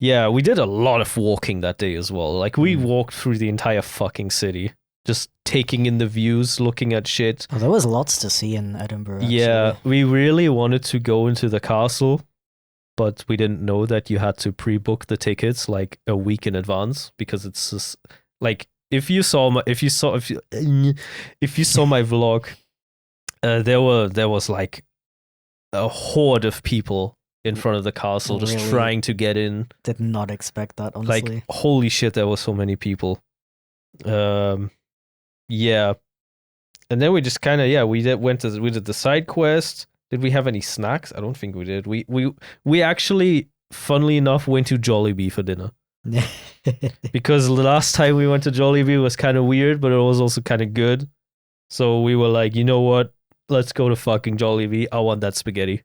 Yeah, we did a lot of walking that day as well. Like, we walked through the entire fucking city, just taking in the views, looking at shit. Oh, there was lots to see in Edinburgh, actually. Yeah, we really wanted to go into the castle, but we didn't know that you had to pre-book the tickets like a week in advance, because it's just like, if you saw my vlog, there was like a horde of people in front of the castle just Really? trying to get in. Did not expect that, honestly. Like, holy shit, there were so many people. Yeah. And then we just kind of, we did the side quest. Did we have any snacks? I don't think we did. We actually, funnily enough, went to Jollibee for dinner. Because the last time we went to Jollibee was kind of weird, but it was also kind of good. So we were like, you know what? Let's go to fucking Jollibee. I want that spaghetti.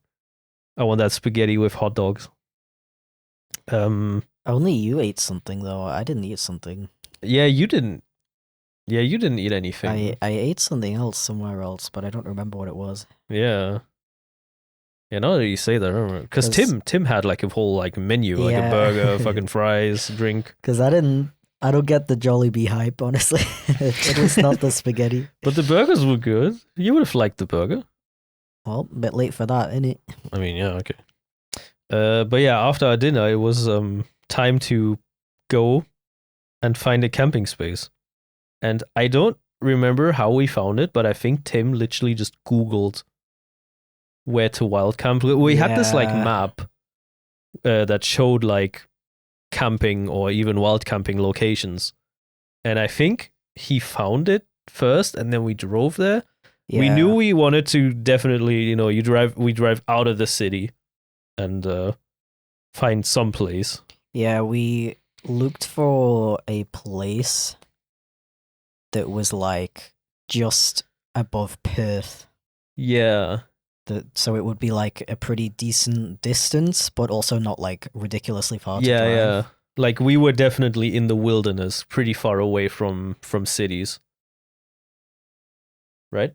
I want that spaghetti with hot dogs. Only you ate something, though. I didn't eat something. Yeah, you didn't. Yeah, you didn't eat anything. I ate something else somewhere else, but I don't remember what it was. Yeah. Yeah, now that you say that, I remember. Because Tim had like a whole like menu, like a burger, fucking fries, drink. Because I don't get the Jollibee hype, honestly. It was not the spaghetti. But the burgers were good. You would have liked the burger. Well, a bit late for that, innit? I mean, yeah, okay. But yeah, after our dinner, it was time to go and find a camping space. And I don't remember how we found it, but I think Tim literally just Googled where to wild camp. We had this like map that showed like camping or even wild camping locations. And I think he found it first, and then we drove there. Yeah. We knew we wanted to definitely, we drive out of the city and find some place. Yeah, we looked for a place that was like just above Perth. Yeah. So it would be like a pretty decent distance, but also not like ridiculously far to drive. Yeah. Like, we were definitely in the wilderness, pretty far away from cities. Right?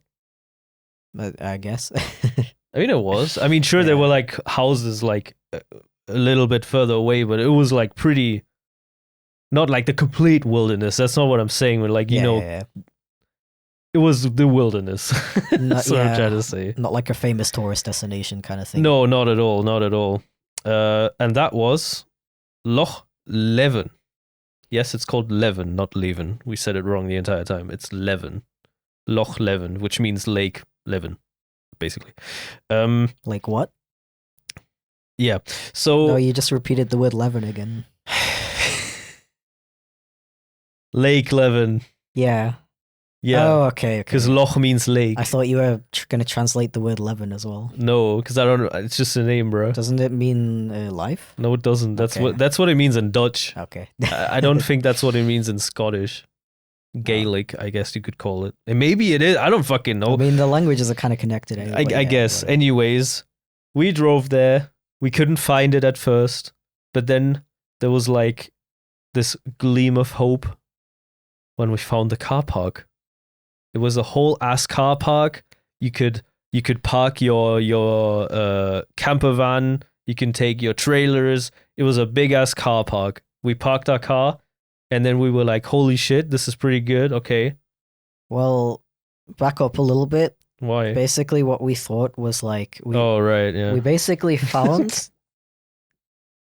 I guess. I mean, it was. I mean, sure, there were like houses like a little bit further away, but it was like pretty, not like the complete wilderness. That's not what I'm saying. But like, it was the wilderness. That's what I'm trying to say. Not like a famous tourist destination kind of thing. No, not at all. Not at all. And that was Loch Leven. Yes, it's called Leven, not Leven. We said it wrong the entire time. It's Leven. Loch Leven, which means Lake Leven, basically. Like what? Yeah. So no, you just repeated the word Leven again. Lake Leven. Yeah. Yeah. Oh, okay. Because Loch means lake. I thought you were going to translate the word Leven as well. No, because I don't know. It's just a name, bro. Doesn't it mean life? No, it doesn't. That's what it means in Dutch. Okay. I don't think that's what it means in Scottish. Gaelic, I guess you could call it. And maybe it is. I don't fucking know. I mean, the languages are kind of connected anyway. I guess. Whatever. Anyways, we drove there. We couldn't find it at first. But then there was like this gleam of hope when we found the car park. It was a whole ass car park. You could park your camper van. You can take your trailers. It was a big ass car park. We parked our car. And then we were like, holy shit, this is pretty good. Okay. Well, back up a little bit. Why? Basically, what we thought was like... yeah. We basically found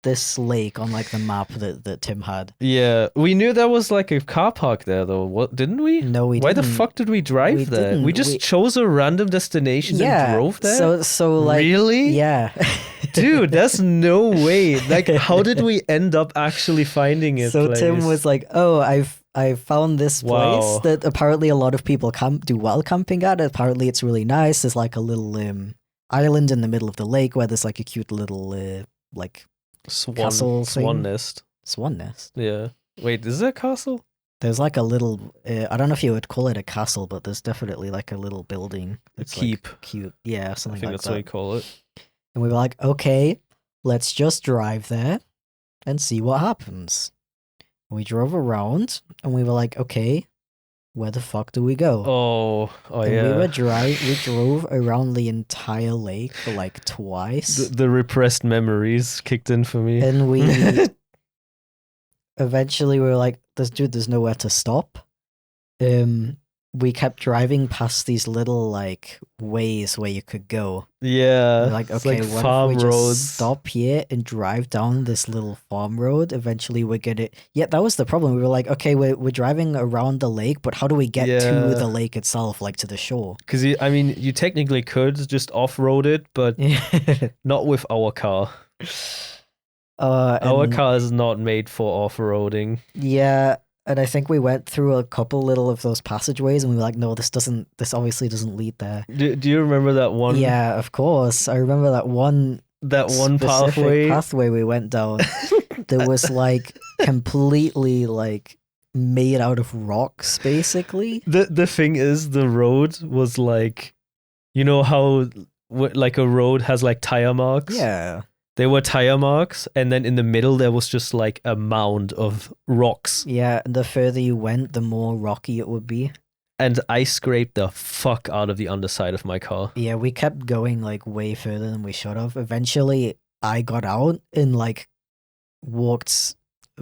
this lake on like the map that Tim had. Yeah. We knew there was like a car park there, though. What, didn't we? No, we Why didn't. the fuck did we drive there? Didn't. We just chose a random destination and drove there? So like... Really? Yeah. Dude, that's no way. Like, how did we end up actually finding it? So Tim was like, "Oh, I found this place that apparently a lot of people do wild camping at. Apparently, it's really nice. There's like a little island in the middle of the lake where there's like a cute little like castle swan nest. Swan Nest. Yeah. Wait, is that a castle? There's like a little, I don't know if you would call it a castle, but there's definitely like a little building. A It's keep. Like cute. Yeah, I something think like that's what that. you call it. And we were like, okay, let's just drive there and see what happens. We drove around and we were like, okay, where the fuck do we go? Oh and yeah. we drove around the entire lake like twice. The repressed memories kicked in for me. And we eventually we were like, there's nowhere to stop. We kept driving past these little like ways where you could go. Yeah. We're like, it's okay, like what farm if we roads. just stop here and drive down this little farm road? Eventually we're gonna yeah, that was the problem. We were like, okay, we're driving around the lake, but how do we get to Yeah. the lake itself, like to the shore? Because you technically could just off-road it, but not with our car. Our and car is not made for off-roading. yeah, and I think we went through a couple little of those passageways, and we were like, no, this obviously doesn't lead there. Do you remember that one? Yeah, of course. I remember that one Pathway. pathway we went down that was like completely like made out of rocks, basically. The thing is, the road was like, you know how like a road has like tire marks? Yeah. There were tire marks, and then in the middle there was just like a mound of rocks. Yeah, and the further you went, the more rocky it would be. And I scraped the fuck out of the underside of my car. Yeah, we kept going like way further than we should have. Eventually, I got out and like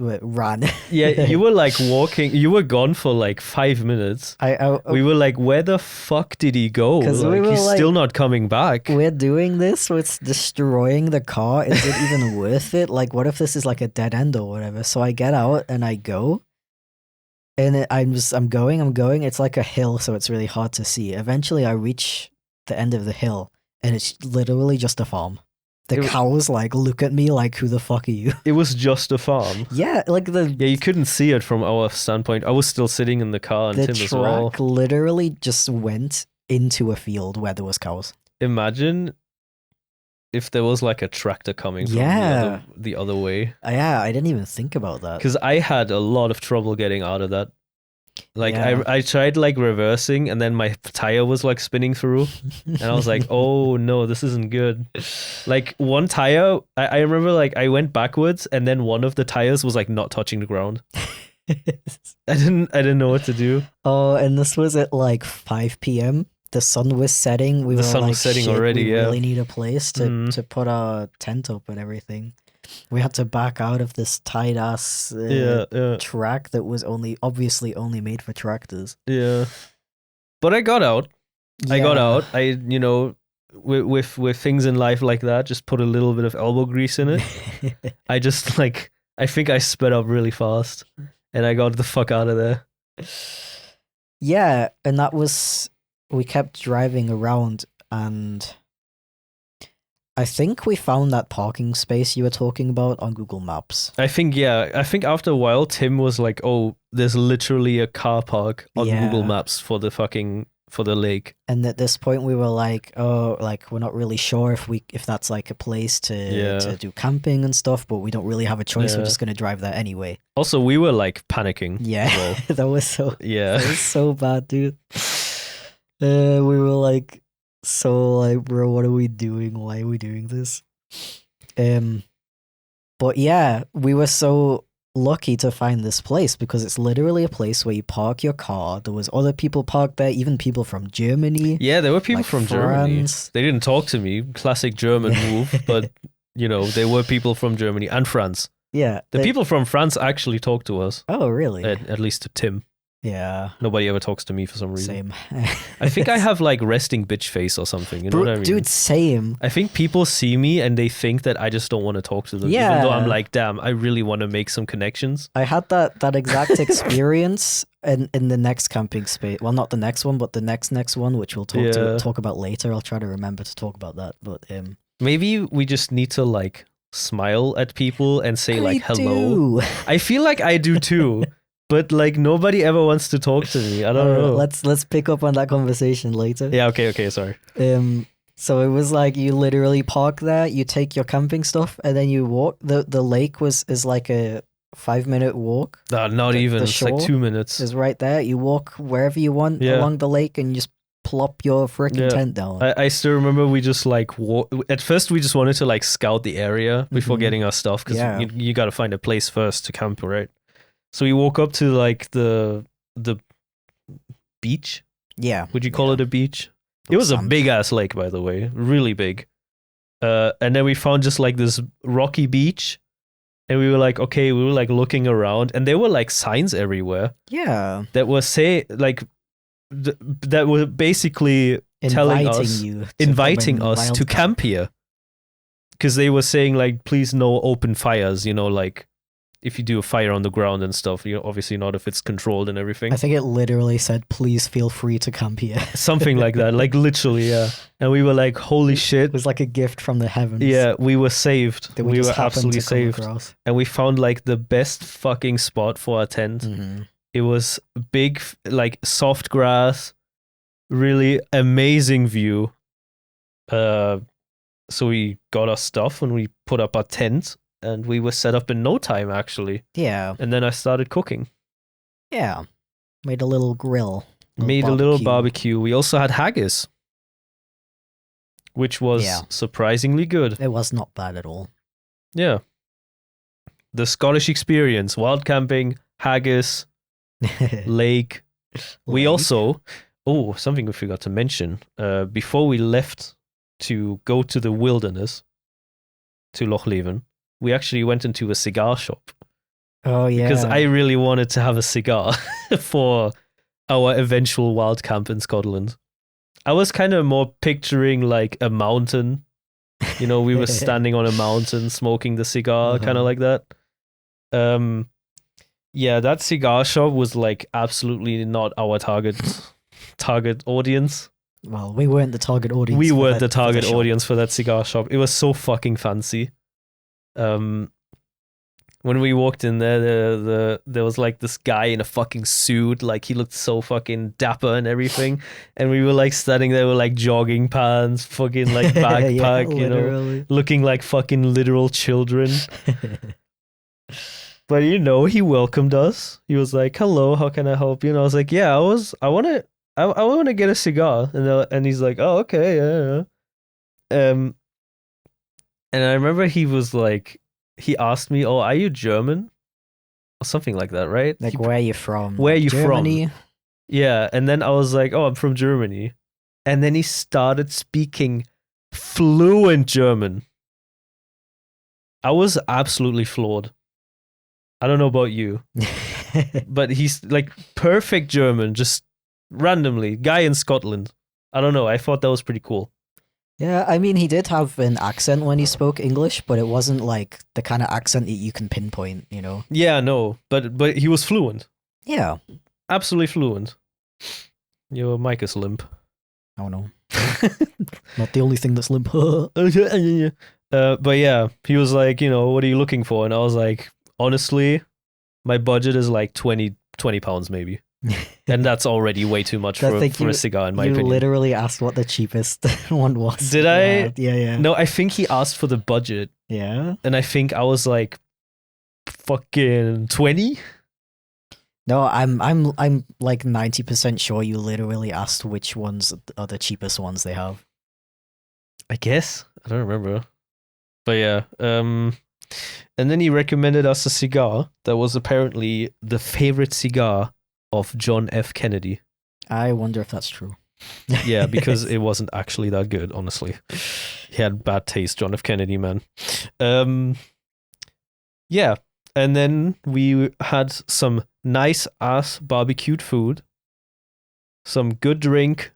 ran. Yeah, you were like walking. You were gone for like 5 minutes. We were like, where the fuck did he go? 'Cause we Like, were he's like- still not coming back. We're doing this, it's destroying the car. Is it even worth it? Like, what if this is like a dead end or whatever? So I get out and I go. And I'm going. It's like a hill, so it's really hard to see. Eventually, I reach the end of the hill, and it's literally just a farm. The cows like look at me like, "Who the fuck are you?" It was just a farm. Yeah, like Yeah, you couldn't see it from our standpoint. I was still sitting in the car, and the Tim as well. track literally just went into a field where there was cows. Imagine if there was like a tractor coming from Yeah. the other way. Yeah, I didn't even think about that. Because I had a lot of trouble getting out of that. Like Yeah. I tried like reversing, and then my tire was like spinning through, and I was like, oh no, this isn't good. Like one tire, I remember like I went backwards, and then one of the tires was like not touching the ground. I didn't know what to do. Oh, and this was at like 5 p.m. The sun was setting. We The were sun like, was setting "Shit, already, we yeah. really need a place to Mhm. put our tent up and everything. We had to back out of this tight ass Yeah. track that was obviously only made for tractors. Yeah. But I got out. I got Yeah. out. I with things in life like that, just put a little bit of elbow grease in it. I just like I think I sped up really fast, and I got the fuck out of there. Yeah, and we kept driving around, and I think we found that parking space you were talking about on Google Maps. I think after a while Tim was like, "Oh, there's literally a car park on Yeah. Google Maps for the lake." And at this point, we were like, "Oh, like we're not really sure if that's like a place Yeah. to do camping and stuff, but we don't really have a choice. We're Yeah. just gonna drive there anyway." Also, we were like panicking. Yeah, Well, that was so yeah. that was so bad, dude. We were like, so like, bro, what are we doing? Why are we doing this? But yeah, we were so lucky to find this place because it's literally a place where you park your car. There was other people parked there, even people from Germany. Yeah, there were people like from Germany. France. They didn't talk to me. Classic German move, but there were people from Germany and France. Yeah, The people from France actually talked to us, Oh, really? at least to Tim. Yeah, Nobody ever talks to me for some reason. same. I think I have like resting bitch face or something. You know what I mean? Dude, same. I think people see me and they think that I just don't want to talk to them. Even though I'm Yeah. like, damn, I really want to make some connections. I had that exact experience in the next camping space. Well, not the next one, but the next one, which we'll talk about later. I'll try to remember to talk about that. But Maybe we just need to like smile at people and say like hello. do. I feel like I do too, but like nobody ever wants to talk to me. I don't know. Let's pick up on that conversation later. Yeah, okay, sorry. So it was like you literally park there, you take your camping stuff, and then you walk. The lake is like a 5-minute walk. Not The- even. the It's like shore 2 minutes. Is right there. You walk wherever you want Yeah. along the lake and you just plop your freaking Yeah. tent down. I still remember we just like at first we just wanted to like scout the area before Mhm. getting our stuff because Yeah. you got to find a place first to camp, right? So we walk up to like the beach. Yeah. Would you call it a beach? It was a Sand. big ass lake, by the way, really big. And then we found just like this rocky beach, and we were like, okay, we were like looking around, and there were like signs everywhere Yeah. that were that were basically telling us, inviting us to camp here, because they were saying like, please no open fires, like if you do a fire on the ground and stuff, obviously not if it's controlled and everything. I think it literally said, please feel free to camp here. Something like that, like literally, yeah. And we were like, holy shit. It was like a gift from the heavens. Yeah, we were saved. That We just were happened absolutely to come saved. across. And we found like the best fucking spot for our tent. Mhm. It was big, like soft grass, really amazing view. So we got our stuff and we put up our tent, and we were set up in no time actually. Yeah. And then I started cooking. Yeah. Made a little grill. Made a little barbecue. We also had haggis, which was Yeah. surprisingly good. It was not bad at all. Yeah. The Scottish experience, wild camping, haggis, lake. We Lake. also, something we forgot to mention. Before we left to go to the wilderness, to Loch Leven, we actually went into a cigar shop. Oh, yeah. Because I really wanted to have a cigar for our eventual wild camp in Scotland. I was kind of more picturing like a mountain. We were standing on a mountain smoking the cigar, kind of like that. Yeah, that cigar shop was like absolutely not our target audience. Well, we weren't the target audience. We for were that- the for target shop. audience for that cigar shop. It was so fucking fancy. When we walked in there, there was like this guy in a fucking suit, like he looked so fucking dapper and everything, and we were like standing there with like jogging pants, fucking like backpack, literally. looking like fucking literal children. But he welcomed us. He was like, "Hello, how can I help you?" And I was like, "Yeah, I want to get a cigar." And he's like, "Oh, okay, yeah." And I remember he was like, he asked me, "Oh, are you German?" Or something like that, right? Like, where are you from? Where are you Germany? from? Yeah, and then I was like, "Oh, I'm from Germany." And then he started speaking fluent German. I was absolutely floored. I don't know about you, but he's like perfect German, just randomly. Guy in Scotland. I don't know. I thought that was pretty cool. Yeah, I mean, he did have an accent when he spoke English, but it wasn't like the kind of accent that you can pinpoint, Yeah, no, but he was fluent. Yeah. Absolutely fluent. Your mic is limp. Oh, no. Not the only thing that's limp. But yeah, he was like, what are you looking for? And I was like, honestly, my budget is like 20 pounds maybe. And that's already way too much for a cigar, in my opinion. You literally asked what the cheapest one was. Did I? Yeah. No, I think he asked for the budget. Yeah. And I think I was like, fucking 20? No, I'm like 90% sure you literally asked which ones are the cheapest ones they have. I guess. I don't remember. But yeah. And then he recommended us a cigar that was apparently the favorite cigar of John F. Kennedy. I wonder if that's true. Yeah, because it wasn't actually that good, honestly. He had bad taste, John F. Kennedy, man. Yeah. And then we had some nice ass barbecued food, some good drink,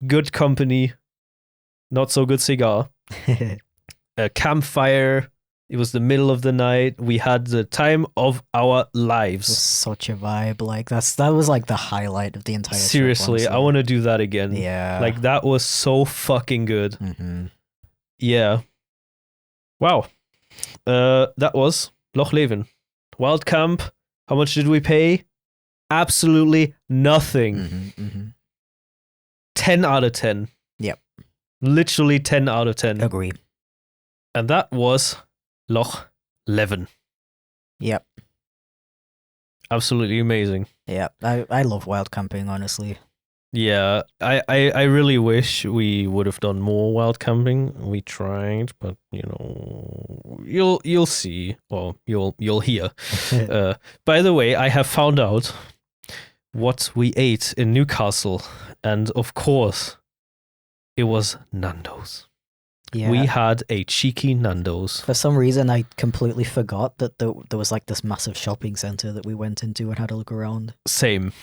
good company, not so good cigar, a campfire. It was the middle of the night. We had the time of our It was lives. such a vibe. Like that was like the highlight of the entire trip, Seriously, I honestly. want to do that again. Yeah. Like that was so fucking good. Mhm. Yeah. Wow. That was Loch Leven. Wild camp. How much did we pay? Absolutely nothing. Mhm. 10 out of 10. Yep. Literally 10 out of 10. Agree. And that was Loch Leven. Yep. Absolutely amazing. Yeah, I love wild camping, honestly. Yeah, I really wish we would have done more wild camping. We tried, but you'll see, or you'll hear. By the way, I have found out what we ate in Newcastle, and of course, it was Nando's. Yeah. We had a cheeky Nando's. For some reason, I completely forgot that there was like this massive shopping center that we went into and had a look around. Same.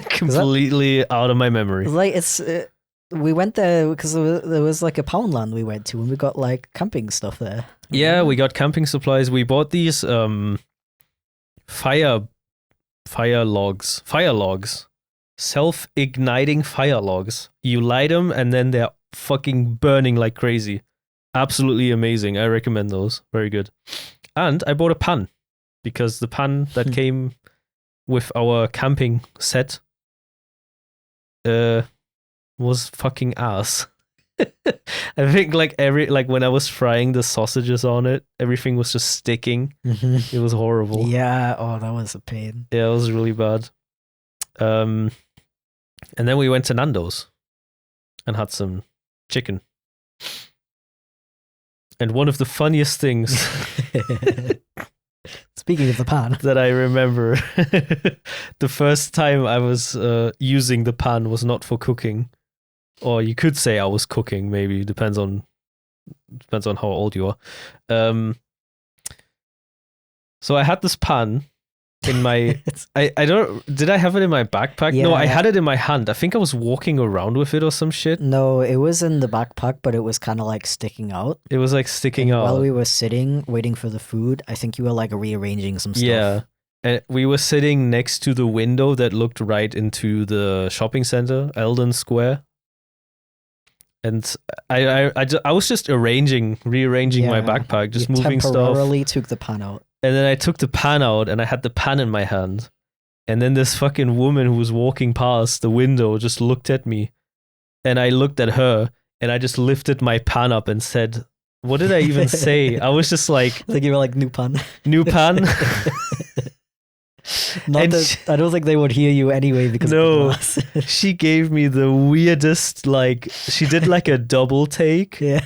Completely out of my memory. Like we went there because there was like a Poundland we went to and we got like camping stuff there. Yeah, we got camping supplies. We bought these fire logs, self-igniting fire logs. You light them and then they're fucking burning like crazy. Absolutely amazing. I recommend those. Very good. And I bought a pan because the pan that came with our camping set was fucking ass. I think like when I was frying the sausages on it, everything was just sticking. It was horrible. Yeah, oh, that was a pain. Yeah, it was really bad. And then we went to Nando's and had some chicken. And one of the funniest things speaking of the pan that I remember, the first time I was using the pan was not for cooking. Or you could say I was cooking, maybe. Depends on how old you are. So I had this pan in my did I have it in my backpack? Yeah. No, I had it in my hand. I think I was walking around with it or some shit. No, it was in the backpack, but it was kind of like sticking out. It was like sticking out. While we were sitting waiting for the food, I think you were like rearranging some stuff. Yeah. And we were sitting next to the window that looked right into the shopping center, Eldon Square. And I was just rearranging my backpack, just moving stuff. Temporarily took the pan out. And then I took the pan out and I had the pan in my hand. And then this fucking woman who was walking past the window just looked at me. And I looked at her and I just lifted my pan up and said, what did I even say? I was just like... I think you were like, new pan. New pan? I don't think they would hear you anyway because of the glass. She gave me the weirdest, like, she did like a double take. Yeah.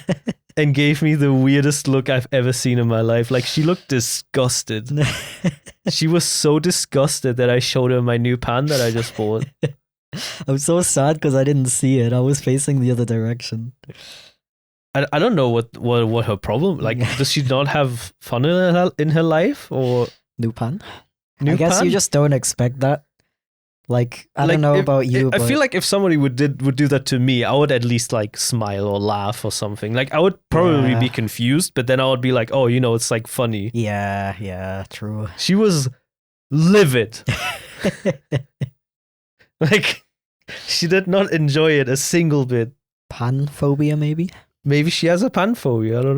And gave me the weirdest look I've ever seen in my life. Like, she looked disgusted. She was so disgusted that I showed her my new pan that I just bought. I'm so sad because I didn't see it. I was facing the other direction. I don't know what her problem. Like, does she not have fun in her life or new pan? I guess you just don't expect that. Like, I don't know about you, I feel like if somebody would do that to me, I would at least like smile or laugh or something. Like, I would probably be confused, but then I would be like, oh, it's like funny. Yeah, true. She was livid. Like, she did not enjoy it a single bit. Pan phobia, maybe? Maybe she has a pan phobia, I don't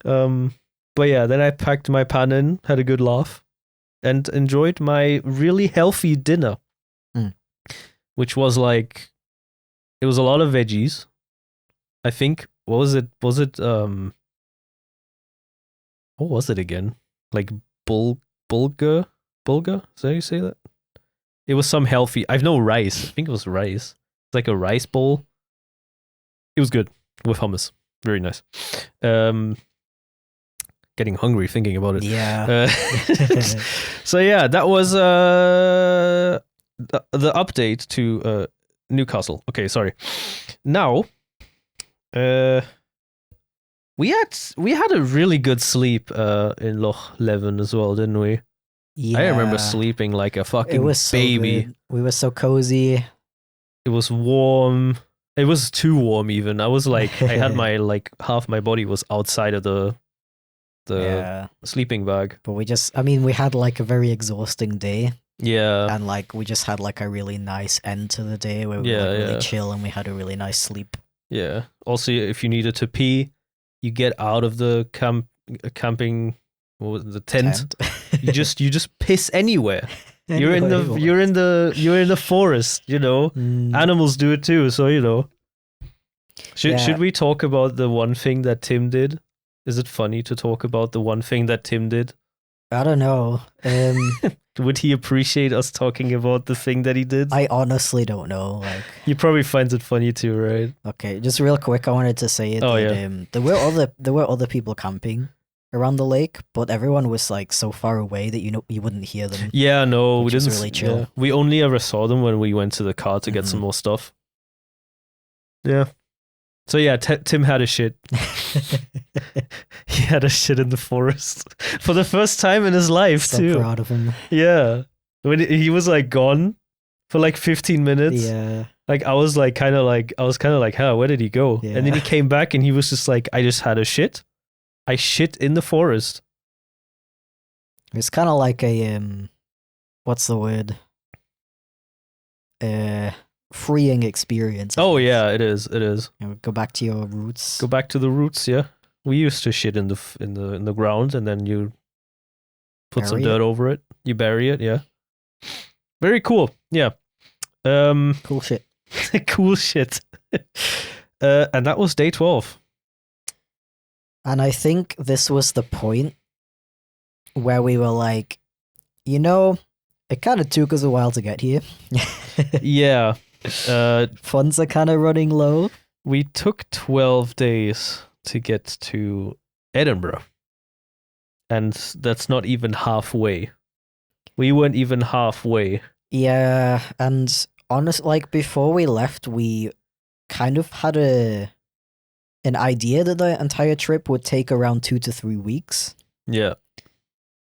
know. But yeah, then I packed my pan in, had a good laugh, and enjoyed my really healthy dinner, which was like, it was a lot of veggies. I think, what was it, what was it again? Like bulgur? Is that how you say that? It was some healthy, I've no rice. I think it was rice. It's like a rice bowl. It was good with hummus. Very nice. Getting hungry thinking about it. Yeah. So yeah, that was the update to Newcastle. Okay, sorry. Now, we had a really good sleep in Loch Leven as well, didn't we? Yeah. I remember sleeping like a fucking baby. Good. We were so cozy. It was warm. It was too warm even. I was like, I had my like half my body was outside of the sleeping bag. But we had like a very exhausting day. Yeah. And like we just had like a really nice end to the day where we were like really chill and we had a really nice sleep. Yeah. Also, if you needed to pee, you get out of the camping the tent. you just piss anywhere. You're in the forest, Animals do it too, so Should we talk about the one thing that Tim did? Is it funny to talk about the one thing that Tim did? I don't know. Would he appreciate us talking about the thing that he did? I honestly don't know. Like, He probably finds it funny too, right? okay, just real quick, I wanted to say Oh, that yeah. there were other people camping around the lake, but everyone was like so far away that you wouldn't hear them. Yeah, no, we Which is didn't. really chill. Yeah. We only ever saw them when we went to the car to get some Mhm. more stuff. Yeah. So yeah, Tim had a shit. He had a shit in the forest for the first time in his life So too. proud of him. Yeah, when he was like gone for like 15 minutes. Yeah. Like I was kind of like, huh, where did he go? Yeah. And then he came back and he was just like, I just had a shit. I shit in the forest. It's kind of like a what's the word? Freeing experience. I Oh guess. yeah, it is. It is. You know, go back to your roots. Go back to the roots. Yeah, we used to shit in the ground, and then you put some Bury dirt over it. You bury it. Yeah. Very cool. Yeah. Cool shit. Cool shit. And that was day 12. And I think this was the point where we were like, you know, it kind of took us a while to get here. Yeah. Funds are kind of running low. We took 12 days to get to Edinburgh. And that's not even halfway. We weren't even halfway. Yeah, and honest, like before we left, we kind of had an idea that the entire trip would take around 2 to 3 weeks. Yeah.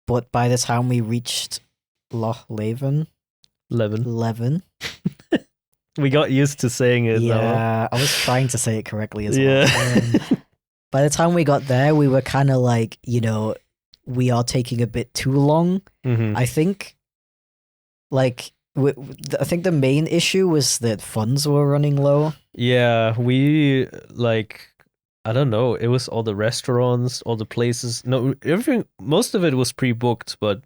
But by the time we reached Loch Leven, 11. We got used to saying it now. yeah, I was trying to say it correctly as well. Yeah. By the time we got there, we were kind of like, you know, we are taking a bit too long. Mhm. I think, like, I think the main issue was that funds were running low. Yeah, we I don't know. It was all the restaurants, all the places. No, everything. Most of it was pre-booked, but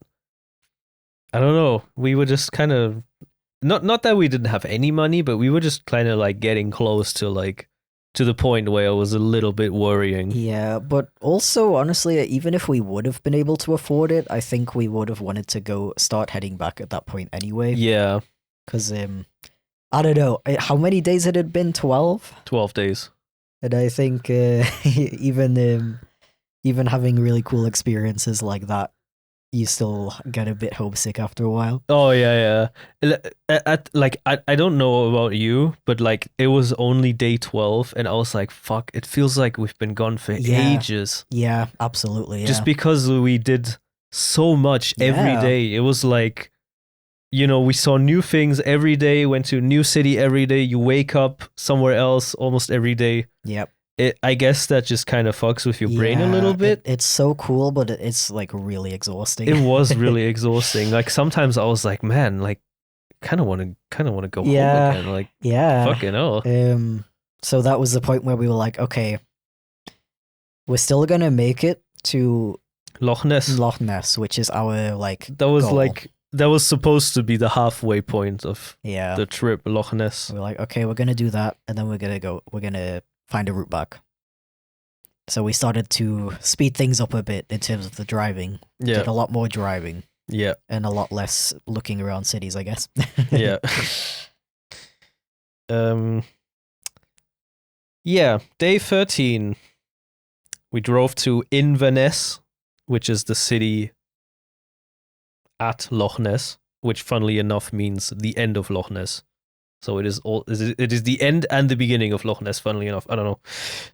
I don't know. We were just kind of not that we didn't have any money, but we were just kind of like getting close to the point where it was a little bit worrying. Yeah, but also, honestly, even if we would have been able to afford it, I think we would have wanted to start heading back at that point anyway. Yeah, Because, I don't know, how many days had it been? 12? 12 days. And I think even having really cool experiences like that, you still get a bit homesick after a while. Oh yeah, yeah. I don't know about you, but like it was only day 12, and I was like, fuck. It feels like we've been gone for Yeah. ages. Yeah, absolutely. Yeah. Just because we did so much every Yeah. day. It was like, you know, we saw new things every day, went to a new city every day. You wake up somewhere else almost every day. Yep. I guess that just kind of fucks with your brain a little bit. It's so cool, but it's like really exhausting. It was really exhausting. Like sometimes I was like, man, like kind of want to go Yeah. home again. Like Yeah. fucking hell. So that was the point where we were like, okay, we're still gonna make it to Loch Ness. Loch Ness, which is our like That was goal. that was supposed to be the halfway point of Yeah. the trip, Loch Ness. We're like, okay, we're gonna do that, and then we're gonna find a route back. So we started to speed things up a bit in terms of the driving. Yeah. Did a lot more driving Yeah. and a lot less looking around cities, I guess. Yeah. Yeah, day 13. We drove to Inverness, which is the city at Loch Ness, which funnily enough means the end of Loch Ness. So it is the end and the beginning of Loch Ness, funnily enough. I don't know.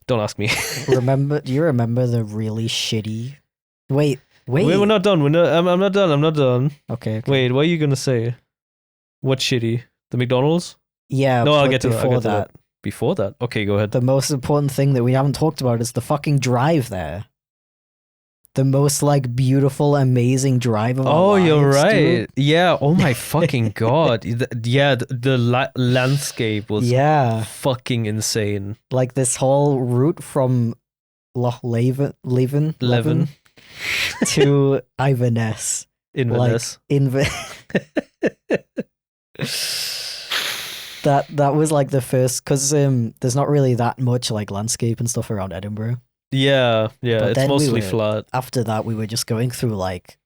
Don't ask me. Do you remember the really shitty? Wait. We're not done. I'm not done. I'm not done. Okay. Wait, what are you gonna say? What shitty? The McDonald's? Yeah. No, I'll but get to that. before that. Before that? Okay, go ahead. The most important thing that we haven't talked about is the fucking drive there. The most like beautiful, amazing drive of our Oh, you're lives, right. dude. Yeah. Oh my fucking god. The landscape was fucking insane. Like this whole route from Loch Leven to Inverness. Inverness. That was like the first, because there's not really that much like landscape and stuff around Edinburgh. Yeah. But It's then mostly flat. After that, we were just going through like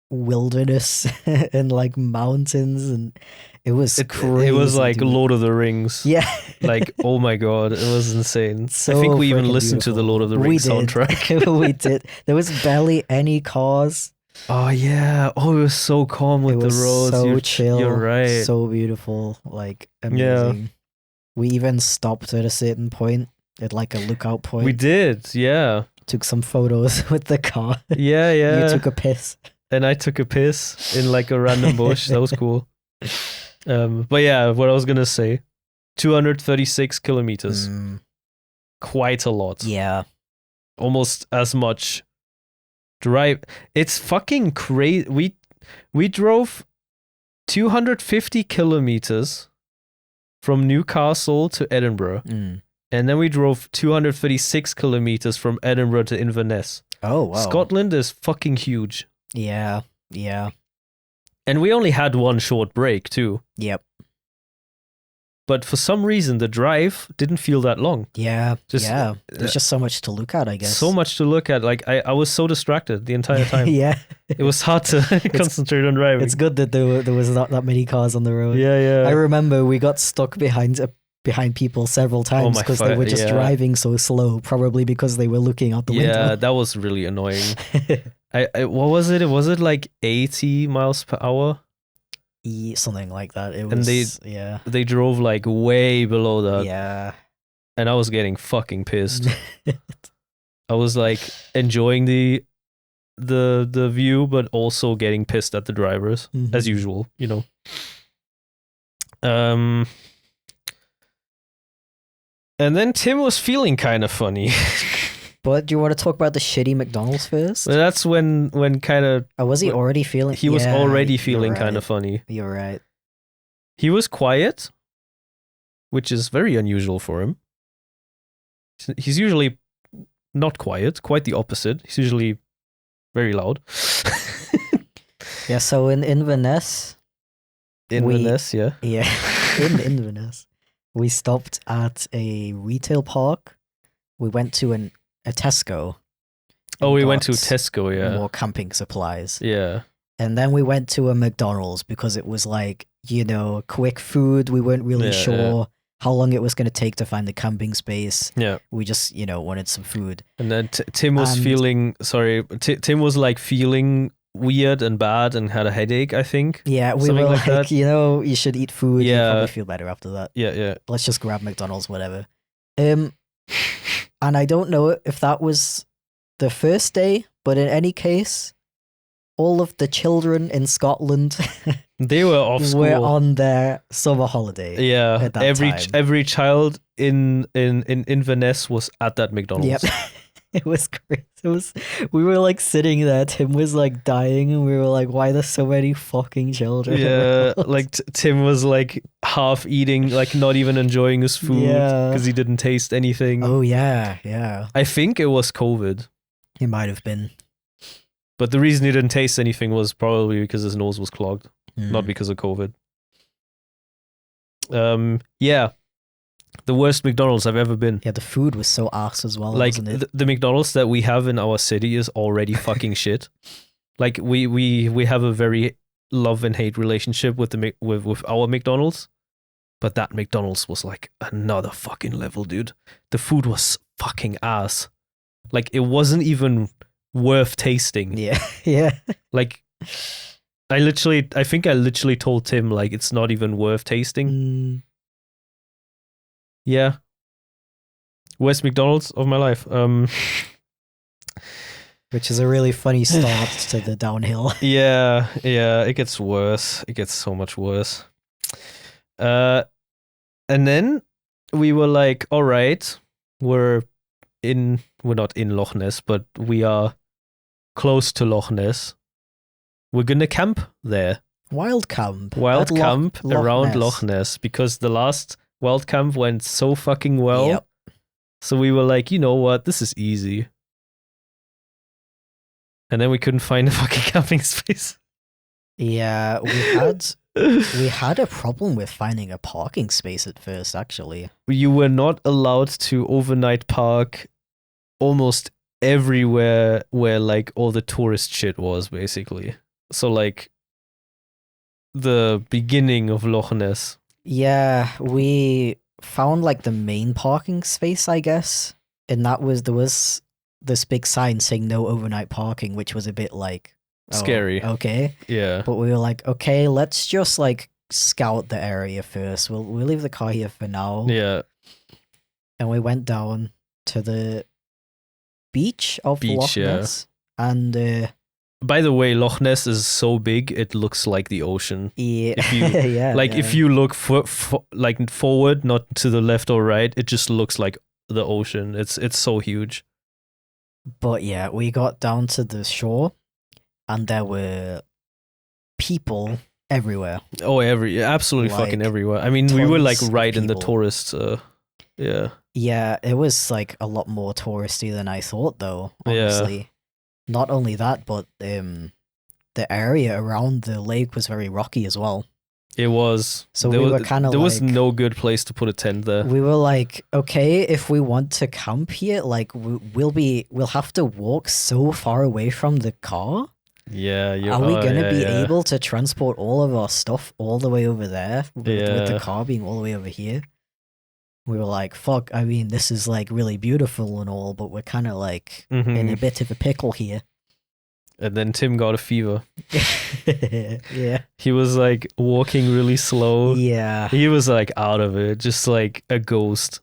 wilderness and like mountains, and it was crazy. It was like dude. Lord of the Rings. Yeah. Like, oh my god, it was insane. So I think we even freaking listened to the beautiful. Lord of the We Rings did. soundtrack. We did. There was barely any cars. Oh yeah. Oh, it was so calm with It the was roads. so chill. You're right. So beautiful. Like amazing. We even stopped at a certain point at like a lookout point. We did, yeah. Took some photos with the car. Yeah, yeah. You took a piss. And I took a piss in like a random bush. That was cool. But yeah, what I was gonna say, 236 kilometers, quite a lot. Yeah. Almost as much drive. It's fucking crazy. We drove 250 kilometers from Newcastle to Edinburgh, and then we drove 236 kilometers from Edinburgh to Inverness. Oh wow. Scotland is fucking huge. Yeah. Yeah. And we only had one short break too. Yep. But for some reason, the drive didn't feel that long. Yeah. There's just so much to look at, I guess. So much to look at. Like, I was so distracted the entire time. Yeah. It was hard to concentrate on driving. It's good that there was not that many cars on the road. Yeah, yeah. I remember we got stuck behind people several times because they were just driving so slow, probably because they were looking out the window. Yeah, that was really annoying. What was it? Was it like 80 miles per hour? Something like that. It And was, they drove like way below that. Yeah. And I was getting fucking pissed. I was like enjoying the view, but also getting pissed at the drivers, as usual, you know. And then Tim was feeling kind of funny. But do you want to talk about the shitty McDonald's first? Well, that's when kind of... Oh, was he already feeling... He was already feeling right. kind of funny. You're right. He was quiet, which is very unusual for him. He's usually not quiet, quite the opposite. He's usually very loud. Yeah, so in Inverness... Inverness, yeah. Yeah, in Inverness, we stopped at a retail park. We went to a Tesco. Oh, we went to Tesco, yeah. More camping supplies. Yeah. And then we went to a McDonald's because it was like, you know, quick food. We weren't really sure how long it was going to take to find the camping space. Yeah. We just, you know, wanted some food. And then Tim was Tim was like feeling weird and bad and had a headache, I think. Yeah, we Something were like that. you know, you should eat food. Yeah. You'll probably feel better after that. Yeah, yeah. Let's just grab McDonald's, whatever. And I don't know if that was the first day, but in any case, all of the children in Scotland they were off school. were on their summer holiday. Yeah, at that time. every child in Inverness was at that McDonald's. Yep. It was great. We were like sitting there. Tim was like dying, and we were like, "Why are there so many fucking children?" Yeah, like Tim was like half eating, like not even enjoying his food because he didn't taste anything. Oh yeah, yeah. I think it was COVID. It might have been. But the reason he didn't taste anything was probably because his nose was clogged, not because of COVID. Yeah. The worst McDonald's I've ever been. Yeah, the food was so arse as well, like wasn't it? the McDonald's that we have in our city is already fucking shit. Like we have a very love and hate relationship with with our McDonald's, but that McDonald's was like another fucking level, dude. The food was fucking ass. Like it wasn't even worth tasting. Yeah, yeah. Like I think I literally told Tim like it's not even worth tasting. Yeah. Worst McDonald's of my life. Which is a really funny start to the downhill. Yeah, it gets worse. It gets so much worse. And then we were like, all right, we're not in Loch Ness, but we are close to Loch Ness. We're gonna camp there. Wild camp around Loch Ness because the last wild camp went so fucking well. Yep. So we were like, you know what, this is easy. And then we couldn't find a fucking camping space. Yeah, we had a problem with finding a parking space at first, actually. You were not allowed to overnight park almost everywhere where like all the tourist shit was, basically. So like the beginning of Loch Ness. Yeah, we found like the main parking space, I guess, and there was this big sign saying no overnight parking, which was a bit like Scary. Okay, Yeah. but we were like, okay, let's just like scout the area first. We'll leave the car here for now. Yeah. And we went down to the beach of Loch Ness, and by the way, Loch Ness is so big it looks like the ocean. yeah, If you if you look like forward, not to the left or right, it just looks like the ocean. It's so huge. But yeah, we got down to the shore, and there were people everywhere. Oh, absolutely Like, fucking everywhere. I mean, we were like tons of right in the people. tourist. Yeah. Yeah, it was like a lot more touristy than I thought, though. Yeah. Honestly, not only that, but the area around the lake was very rocky as well. It was. So we were kind of there was like- no good place to put a tent there. We were like, okay, if we want to camp here, like we'll have to walk so far away from the car. Yeah. Are we gonna be yeah. able to transport all of our stuff all the way over there with the car being all the way over here? We were like, fuck, I mean, this is like really beautiful and all, but we're kind of like in a bit of a pickle here. And then Tim got a fever. Yeah. He was like walking really slow. Yeah. He was like out of it, just like a ghost.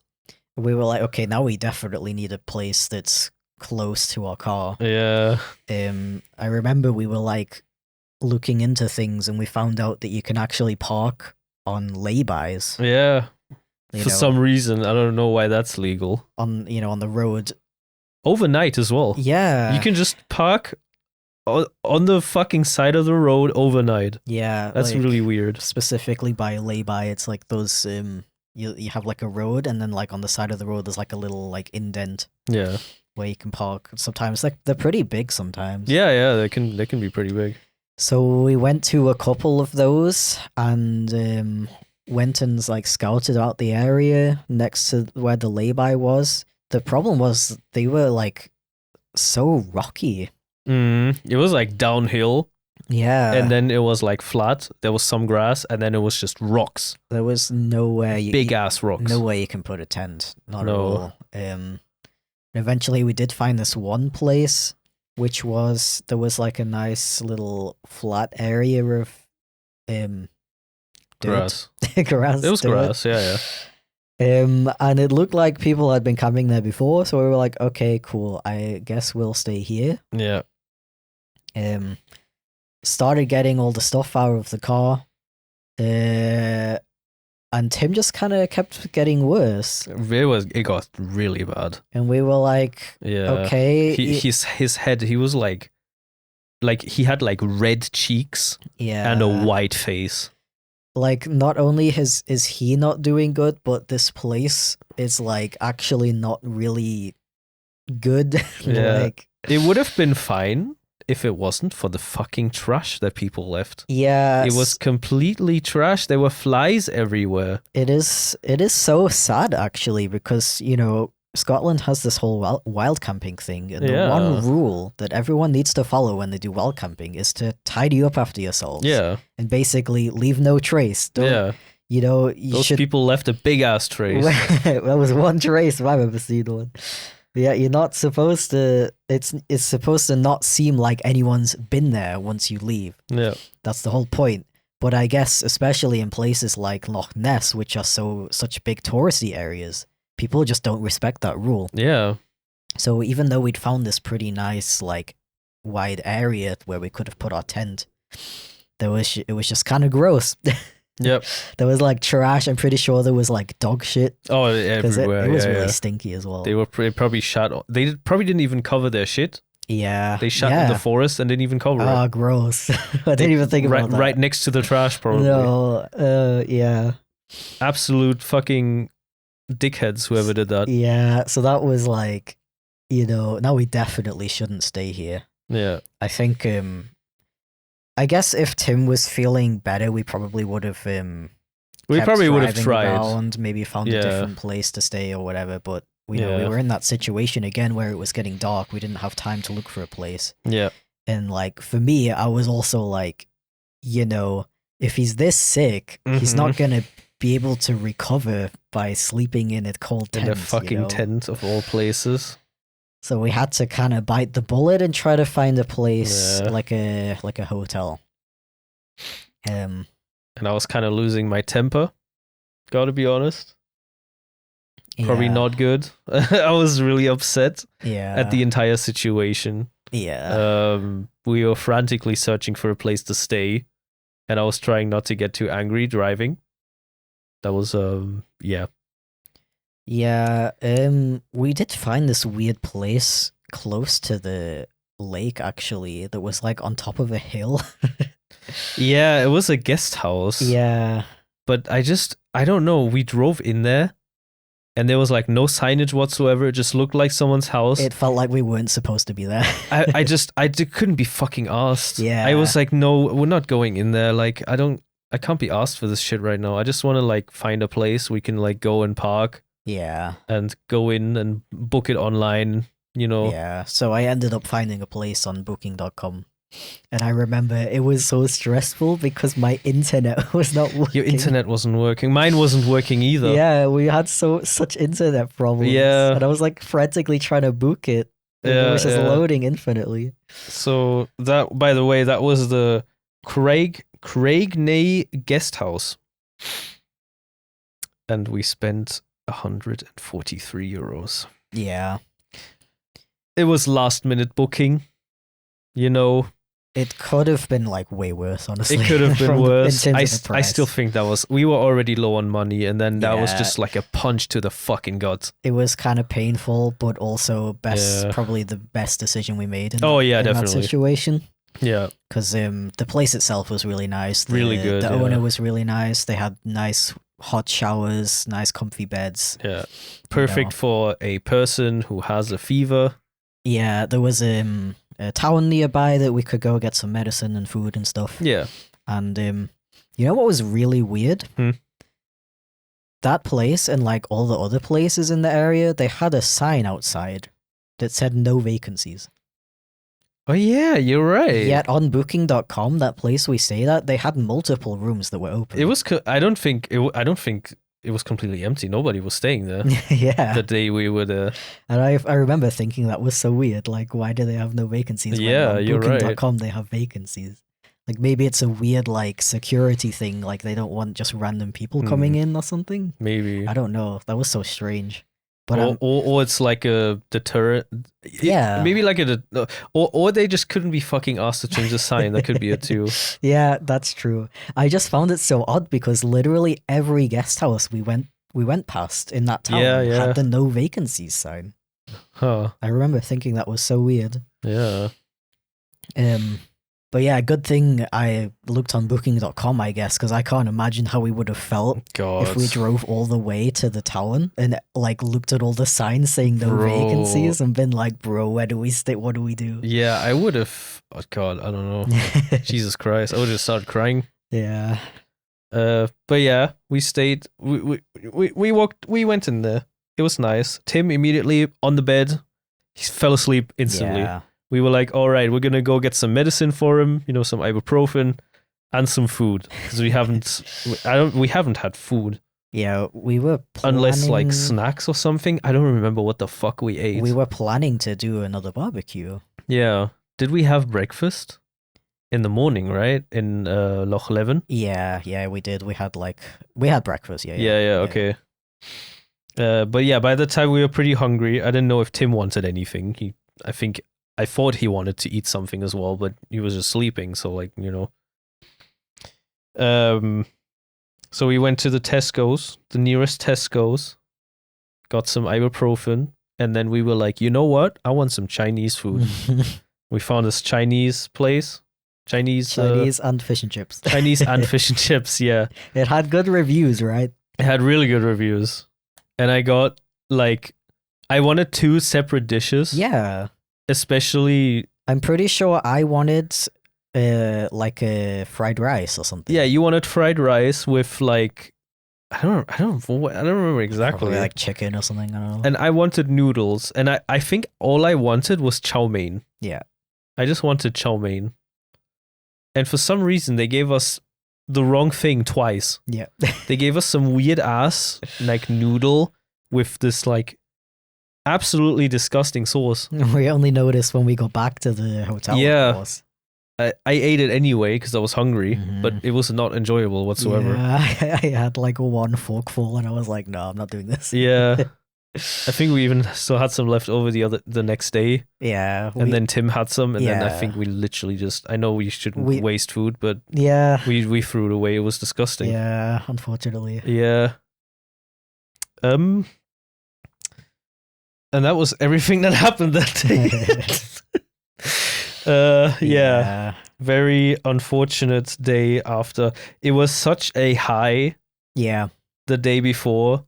We were like, okay, now we definitely need a place that's close to our car. Yeah. I remember we were like looking into things and we found out that you can actually park on laybys. Yeah. you For know, some reason, I don't know why that's legal. on on the road. Overnight as well. Yeah. You can just park on the fucking side of the road overnight. Yeah. That's like, really weird. specifically by lay-by, it's like those you have like a road and then like on the side of the road there's like a little like indent Yeah. where you can park. Sometimes like they're pretty big sometimes. Yeah, they can be pretty big. So we went to a couple of those and went and like scouted out the area next to where the lay-by was. The problem was they were like so rocky. It was like downhill, Yeah. and then it was like flat. There was some grass, and then it was just rocks, there was nowhere big ass rocks. no way you can put a tent. Not No. at all. Eventually we did find this one place which was there was like a nice little flat area of dirt. Grass. Grass. It was dirt. grass. Yeah. And it looked like people had been camping there before, so we were like, okay, cool. I guess we'll stay here. Yeah. Started getting all the stuff out of the car. And Tim just kind of kept getting worse. It got really bad. And we were like, Yeah. okay. His head. He was like he had like red cheeks yeah. and a white face. Like, not only is he not doing good, but this place is like actually not really good. Yeah. Like, It would have been fine if it wasn't for the fucking trash that people left. yeah. It was completely trash. There were flies everywhere. It is so sad actually, because Scotland has this whole wild camping thing, and the one rule that everyone needs to follow when they do wild camping is to tidy up after yourselves. Yeah. And basically leave no trace. Don't, you Those should. people left a big ass trace. There was one trace if I've ever seen one. Yeah, you're not supposed to. It's supposed to not seem like anyone's been there once you leave. Yeah. That's the whole point. But I guess especially in places like Loch Ness, which are such big touristy areas, people just don't respect that rule. Yeah. So even though we'd found this pretty nice, like, wide area where we could have put our tent, it was just kind of gross. Yep. There was like trash. I'm pretty sure there was like dog shit. Oh, Because everywhere. it was yeah, really yeah. stinky as well. They were probably shot. They probably didn't even cover their shit. Yeah. They shot in the forest and didn't even cover Oh, it. gross. I didn't even think about that. Right next to the trash, probably. No, yeah. Absolute fucking dickheads, whoever did that. Yeah, so that was like, now we definitely shouldn't stay here. Yeah. I think, I guess if Tim was feeling better, we probably would have, We kept probably would have driving tried. around, maybe found Yeah. a different place to stay or whatever, but we Yeah. were in that situation again where it was getting dark. We didn't have time to look for a place. Yeah. And like for me, I was also like, you know, if he's this sick, he's not gonna be able to recover by sleeping in a cold tent. In a fucking tent of all places. So we had to kind of bite the bullet and try to find a place like a hotel. And I was kind of losing my temper. Gotta be honest. Probably not good. I was really upset at the entire situation. Yeah. We were frantically searching for a place to stay, and I was trying not to get too angry driving. That was yeah. Yeah, we did find this weird place close to the lake actually that was like on top of a hill. Yeah, it was a guest house. Yeah. But I don't know, we drove in there and there was like no signage whatsoever. It just looked like someone's house. It felt like we weren't supposed to be there. I couldn't be fucking asked. Yeah. I was like, no, we're not going in there. Like, I can't be asked for this shit right now. I just want to like find a place we can like go and park. Yeah. And go in and book it online, you know. Yeah. So I ended up finding a place on booking.com. And I remember it was so stressful because my internet was not working. Your internet wasn't working. Mine wasn't working either. Yeah, we had such internet problems. Yeah. And I was like frantically trying to book it. And it was just loading infinitely. So that, by the way, that was the Craigney guest house. And we spent 143 euros. Yeah. It was last minute booking, you know. It could have been like way worse, honestly. It could have been worse. I price. still think we were already low on money, and then that was just like a punch to the fucking gut. It was kind of painful, but also probably the best decision we made in definitely. that situation. Yeah. Because the place itself was really nice. Really good. The owner was really nice. They had nice hot showers, nice comfy beds. Yeah. Perfect for a person who has a fever. Yeah, there was a town nearby that we could go get some medicine and food and stuff. Yeah. And you know what was really weird? That place and like all the other places in the area, they had a sign outside that said no vacancies. Oh yeah, you're right. Yet on booking.com, that place we stayed at, they had multiple rooms that were open. It was I don't think it was completely empty. Nobody was staying there. Yeah. The day we were there. And I remember thinking that was so weird. Like, why do they have no vacancies? Yeah, on you're right. Booking.com, they have vacancies. Like, maybe it's a weird, like, security thing. Like, they don't want just random people coming in or something. Maybe. I don't know. That was so strange. But or it's like a deterrent. Yeah. Maybe like or they just couldn't be fucking asked to change the sign. That could be it too. Yeah, that's true. I just found it so odd because literally every guest house we went past in that town had the no vacancies sign. Huh. I remember thinking that was so weird. Yeah. But yeah, good thing I looked on booking.com, I guess, because I can't imagine how we would have felt if we drove all the way to the town and like looked at all the signs saying no vacancies and been like, bro, where do we stay? What do we do? Yeah, I would have. Oh God, I don't know. Jesus Christ, I would have started crying. Yeah. But yeah, we stayed. We walked. We went in there. It was nice. Tim immediately on the bed, he fell asleep instantly. Yeah. We were like, all right, we're gonna go get some medicine for him. You know, some ibuprofen and some food because we haven't had food. Yeah, we were planning... unless like snacks or something. I don't remember what the fuck we ate. We were planning to do another barbecue. Yeah. Did we have breakfast in the morning, right? In Loch Leven? Yeah, we did. We had breakfast, Yeah, okay. But yeah, by the time we were pretty hungry, I didn't know if Tim wanted anything. I thought he wanted to eat something as well, but he was just sleeping, so like, you know. So we went to the Tesco's, the nearest Tesco's, got some ibuprofen, and then we were like, you know what? I want some Chinese food. We found this Chinese place. Chinese and fish and chips. Chinese and fish and chips, yeah. It had good reviews, right? It had really good reviews. And I got, like, I wanted 2 separate dishes. Yeah. Especially... I'm pretty sure I wanted, like, a fried rice or something. Yeah, you wanted fried rice with, like... I don't remember exactly. Probably like chicken or something, I don't know. And I wanted noodles. And I think all I wanted was chow mein. Yeah. I just wanted chow mein. And for some reason, they gave us the wrong thing twice. Yeah. They gave us some weird ass, like, noodle with this, like, absolutely disgusting sauce. We only noticed when we got back to the hotel. Yeah. Of course. I ate it anyway because I was hungry, Mhm. but it was not enjoyable whatsoever. Yeah, I had like one forkful and I was like, no, I'm not doing this. Yeah. I think we even still had some left over the next day, Yeah. and then Tim had some, and then I Yeah. think we literally just. I know we shouldn't We- waste food, but Yeah. we threw it away. It was disgusting. Yeah, unfortunately. Yeah. And that was everything that happened that day. Yeah. Very unfortunate day after. It was such a high Yeah. the day before,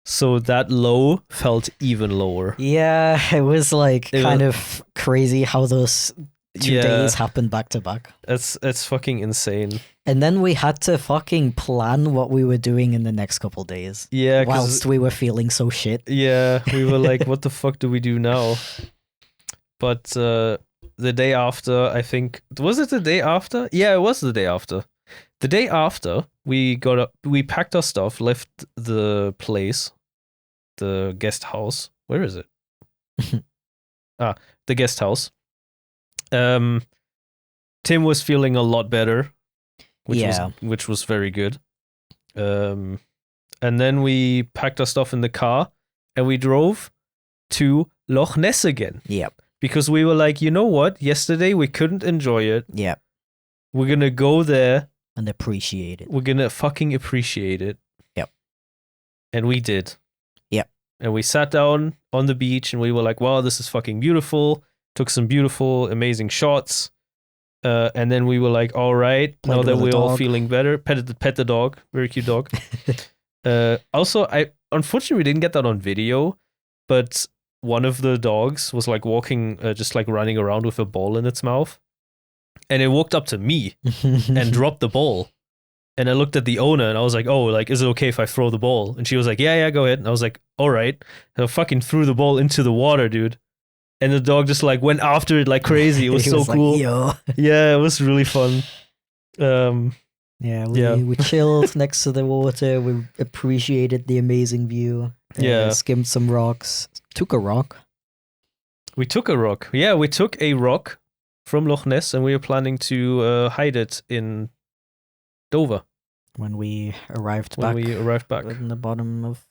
so that low felt even lower. Yeah, it was like It kind was- of crazy how those 2 Yeah. days happened back to back. It's fucking insane. And then we had to fucking plan what we were doing in the next couple days. Yeah, 'cause- Whilst we were feeling so shit. yeah, we were like, what the fuck do we do now? But the day after, I think, was it the day after? Yeah, it was the day after. The day after, we packed our stuff, left the place, the guest house. Where is it? The guest house. Tim was feeling a lot better, which was very good. And then we packed our stuff in the car and we drove to Loch Ness again. Yep. Because we were like, you know what? Yesterday we couldn't enjoy it. Yep. We're gonna go there. And appreciate it. We're gonna fucking appreciate it. Yep. And we did. Yep. And we sat down on the beach and we were like, wow, this is fucking beautiful. Took some beautiful, amazing shots. And then we were like, all right, now Played that with the we're all dog. feeling better, pet the dog. Very cute dog. Also, I unfortunately we didn't get that on video, but one of the dogs was like walking, just like running around with a ball in its mouth. And it walked up to me and dropped the ball. And I looked at the owner and I was like, oh, like, is it okay if I throw the ball? And she was like, yeah, go ahead. And I was like, all right. And I fucking threw the ball into the water, dude. And the dog just like went after it like crazy. It was He so was like, cool. yo. Yeah, it was really fun. Yeah, we chilled next to the water. We appreciated the amazing view. Yeah. Skimmed some rocks. Took a rock. We took a rock. Yeah, we took a rock from Loch Ness and we were planning to hide it in Dover When we arrived when back we arrived back. in the bottom of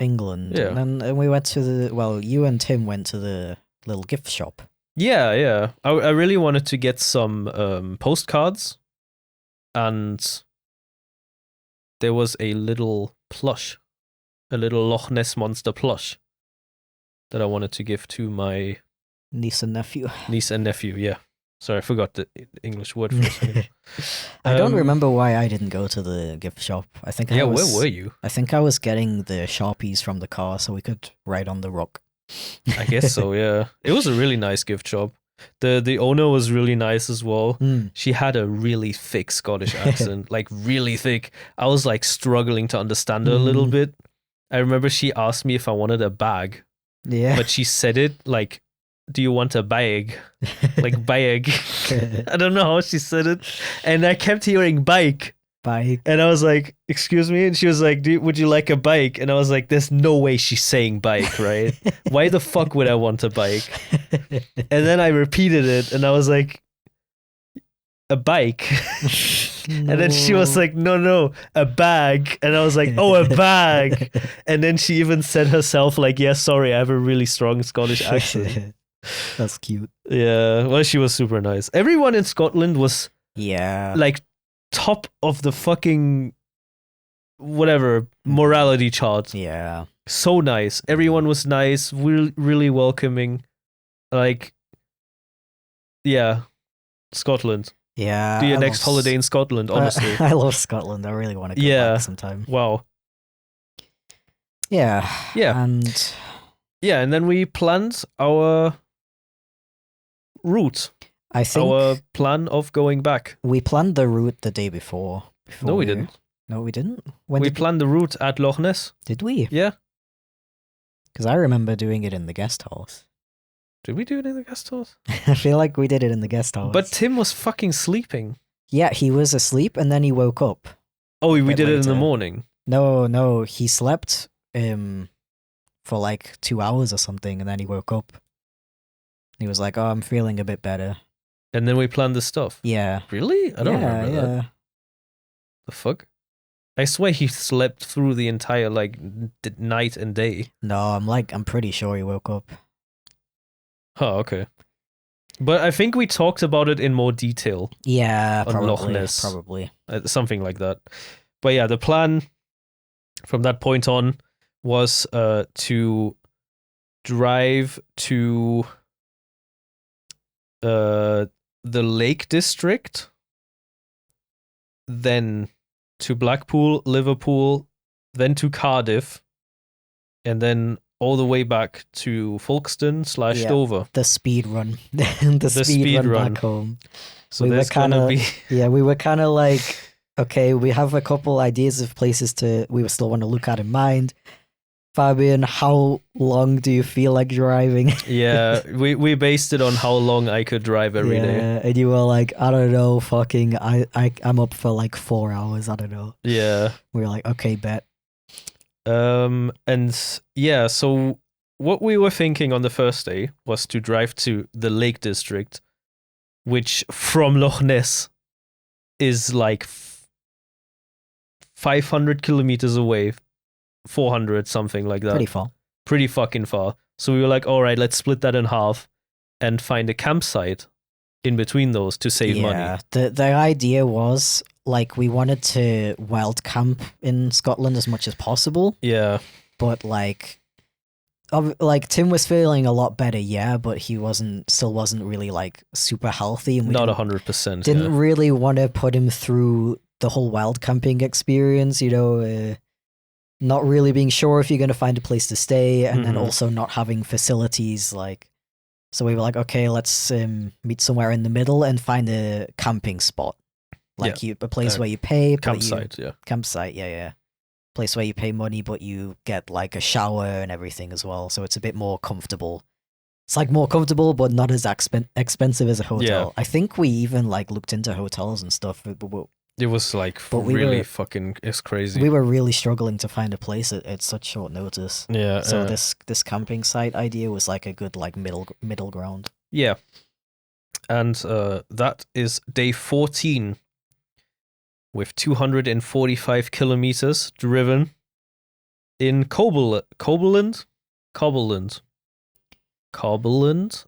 England. Yeah. And then we went to you and Tim went to the little gift shop. Yeah. I really wanted to get some postcards, and there was a little plush, a little Loch Ness monster plush that I wanted to give to my Niece and nephew. niece and nephew. Yeah. Sorry, I forgot the English word for a second. I don't remember why I didn't go to the gift shop. I think Yeah, where were you? I think I was getting the Sharpies from the car so we could ride on the rock. I guess so, yeah. It was a really nice gift shop. The owner was really nice as well. Mm. She had a really thick Scottish accent, like really thick. I was like struggling to understand her a little bit. I remember she asked me if I wanted a bag, Yeah. but she said it like, do you want a bag? Like bag. I don't know how she said it. And I kept hearing bike. Bike. And I was like, excuse me? And she was like, would you like a bike? And I was like, there's no way she's saying bike, right? Why the fuck would I want a bike? And then I repeated it and I was like, a bike? And then she was like, no, a bag. And I was like, oh, a bag. And then she even said herself like, yeah, sorry, I have a really strong Scottish accent. That's cute. Yeah, well, she was super nice. Everyone in Scotland was Yeah. like top of the fucking whatever morality chart. Yeah. So nice. Everyone was nice, really welcoming. Like, yeah, Scotland. Yeah. Do your I next love holiday in Scotland, honestly. I love Scotland. I really want to go Yeah. back sometime. Wow. Yeah. Yeah. And Yeah, and then we planned our route, I think our plan of going back. we planned the route the day before. No, we didn't. No, we didn't. When We did, planned the route at Loch Ness. did we? Yeah. Because I remember doing it in the guest house. Did we do it in the guest house? I feel like we did it in the guest house. But Tim was fucking sleeping. yeah, he was asleep and then he woke up. Oh, we Bit did it in the later. morning. No, he slept for like 2 hours or something, and then he woke up. He was like, "Oh, I'm feeling a bit better." And then we planned the stuff. Yeah. Really? I don't remember that. The fuck? I swear he slept through the entire like night and day. No, I'm pretty sure he woke up. Oh, okay. But I think we talked about it in more detail. Yeah, On Loch probably. Ness. Probably. Something like that. But yeah, the plan from that point on was to drive to the Lake District, then to Blackpool, Liverpool, then to Cardiff, and then all the way back to Folkestone / Yeah. Dover. The speed run. the speed run back home. So We were there's gonna kinda- be Yeah, we were kind of like, okay, we have a couple ideas of places we still want to look at in mind. Fabian, how long do you feel like driving? yeah. We based it on how long I could drive every day. Yeah, and you were like, I don't know, fucking, I'm up for like 4 hours. I don't know. Yeah. We were like, okay, bet. And yeah, so what we were thinking on the first day was to drive to the Lake District, which from Loch Ness is like 500 kilometers away, 400, something like that. Pretty far. Pretty fucking far. So we were like, all right, let's split that in half and find a campsite in between those to save money. The idea was like we wanted to wild camp in Scotland as much as possible, Yeah. but like Tim was feeling a lot better, yeah, but he still wasn't really like super healthy, and we Not didn't 100%. didn't Yeah. really want to put him through the whole wild camping experience, not really being sure if you're going to find a place to stay, and then Mhm. also not having facilities like. So we were like, okay, let's meet somewhere in the middle and find a camping spot, like a place where you pay Campsite, yeah. campsite, yeah. Place where you pay money, but you get like a shower and everything as well. So it's a bit more comfortable. It's like more comfortable, but not as expensive as a hotel. I think we even like looked into hotels and stuff. But It was like we really were- fucking, it's crazy. we were really struggling to find a place at such short notice. Yeah. So this camping site idea was like a good like middle ground. Yeah. And that is day 14 with 245 kilometers driven in Cobleland.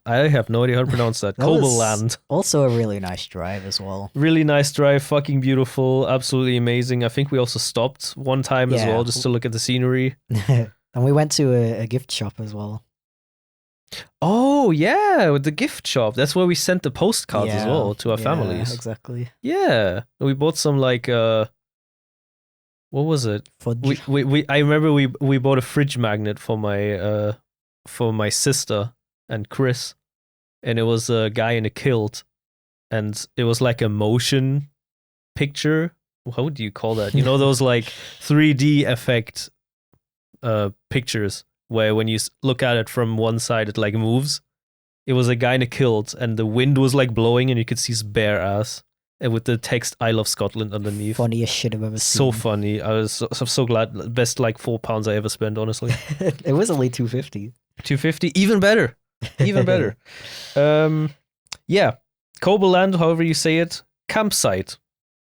I have no idea how to pronounce that. That was- Cobleland. Also a really nice drive as well. Really nice drive, fucking beautiful, absolutely amazing. I think we also stopped one time as Yeah. well just to look at the scenery. And we went to a gift shop as well. Oh, yeah, with the gift shop. That's where we sent the postcards as Yeah, well to our yeah, families. Exactly. Yeah. We bought some like what was it? Fudge. I remember we bought a fridge magnet for my sister and Chris, and it was a guy in a kilt, and it was like a motion picture. How would you call that? You know those like 3D effect pictures where when you look at it from one side it like moves. It was a guy in a kilt, and the wind was like blowing, and you could see his bare ass, and with the text "I love Scotland" underneath. Funniest shit I've ever So seen. funny. I'm so glad. Best like £4 I ever spent, honestly. It was only 250. 250, even better. Even better. Yeah. Cobleland, however you say it, campsite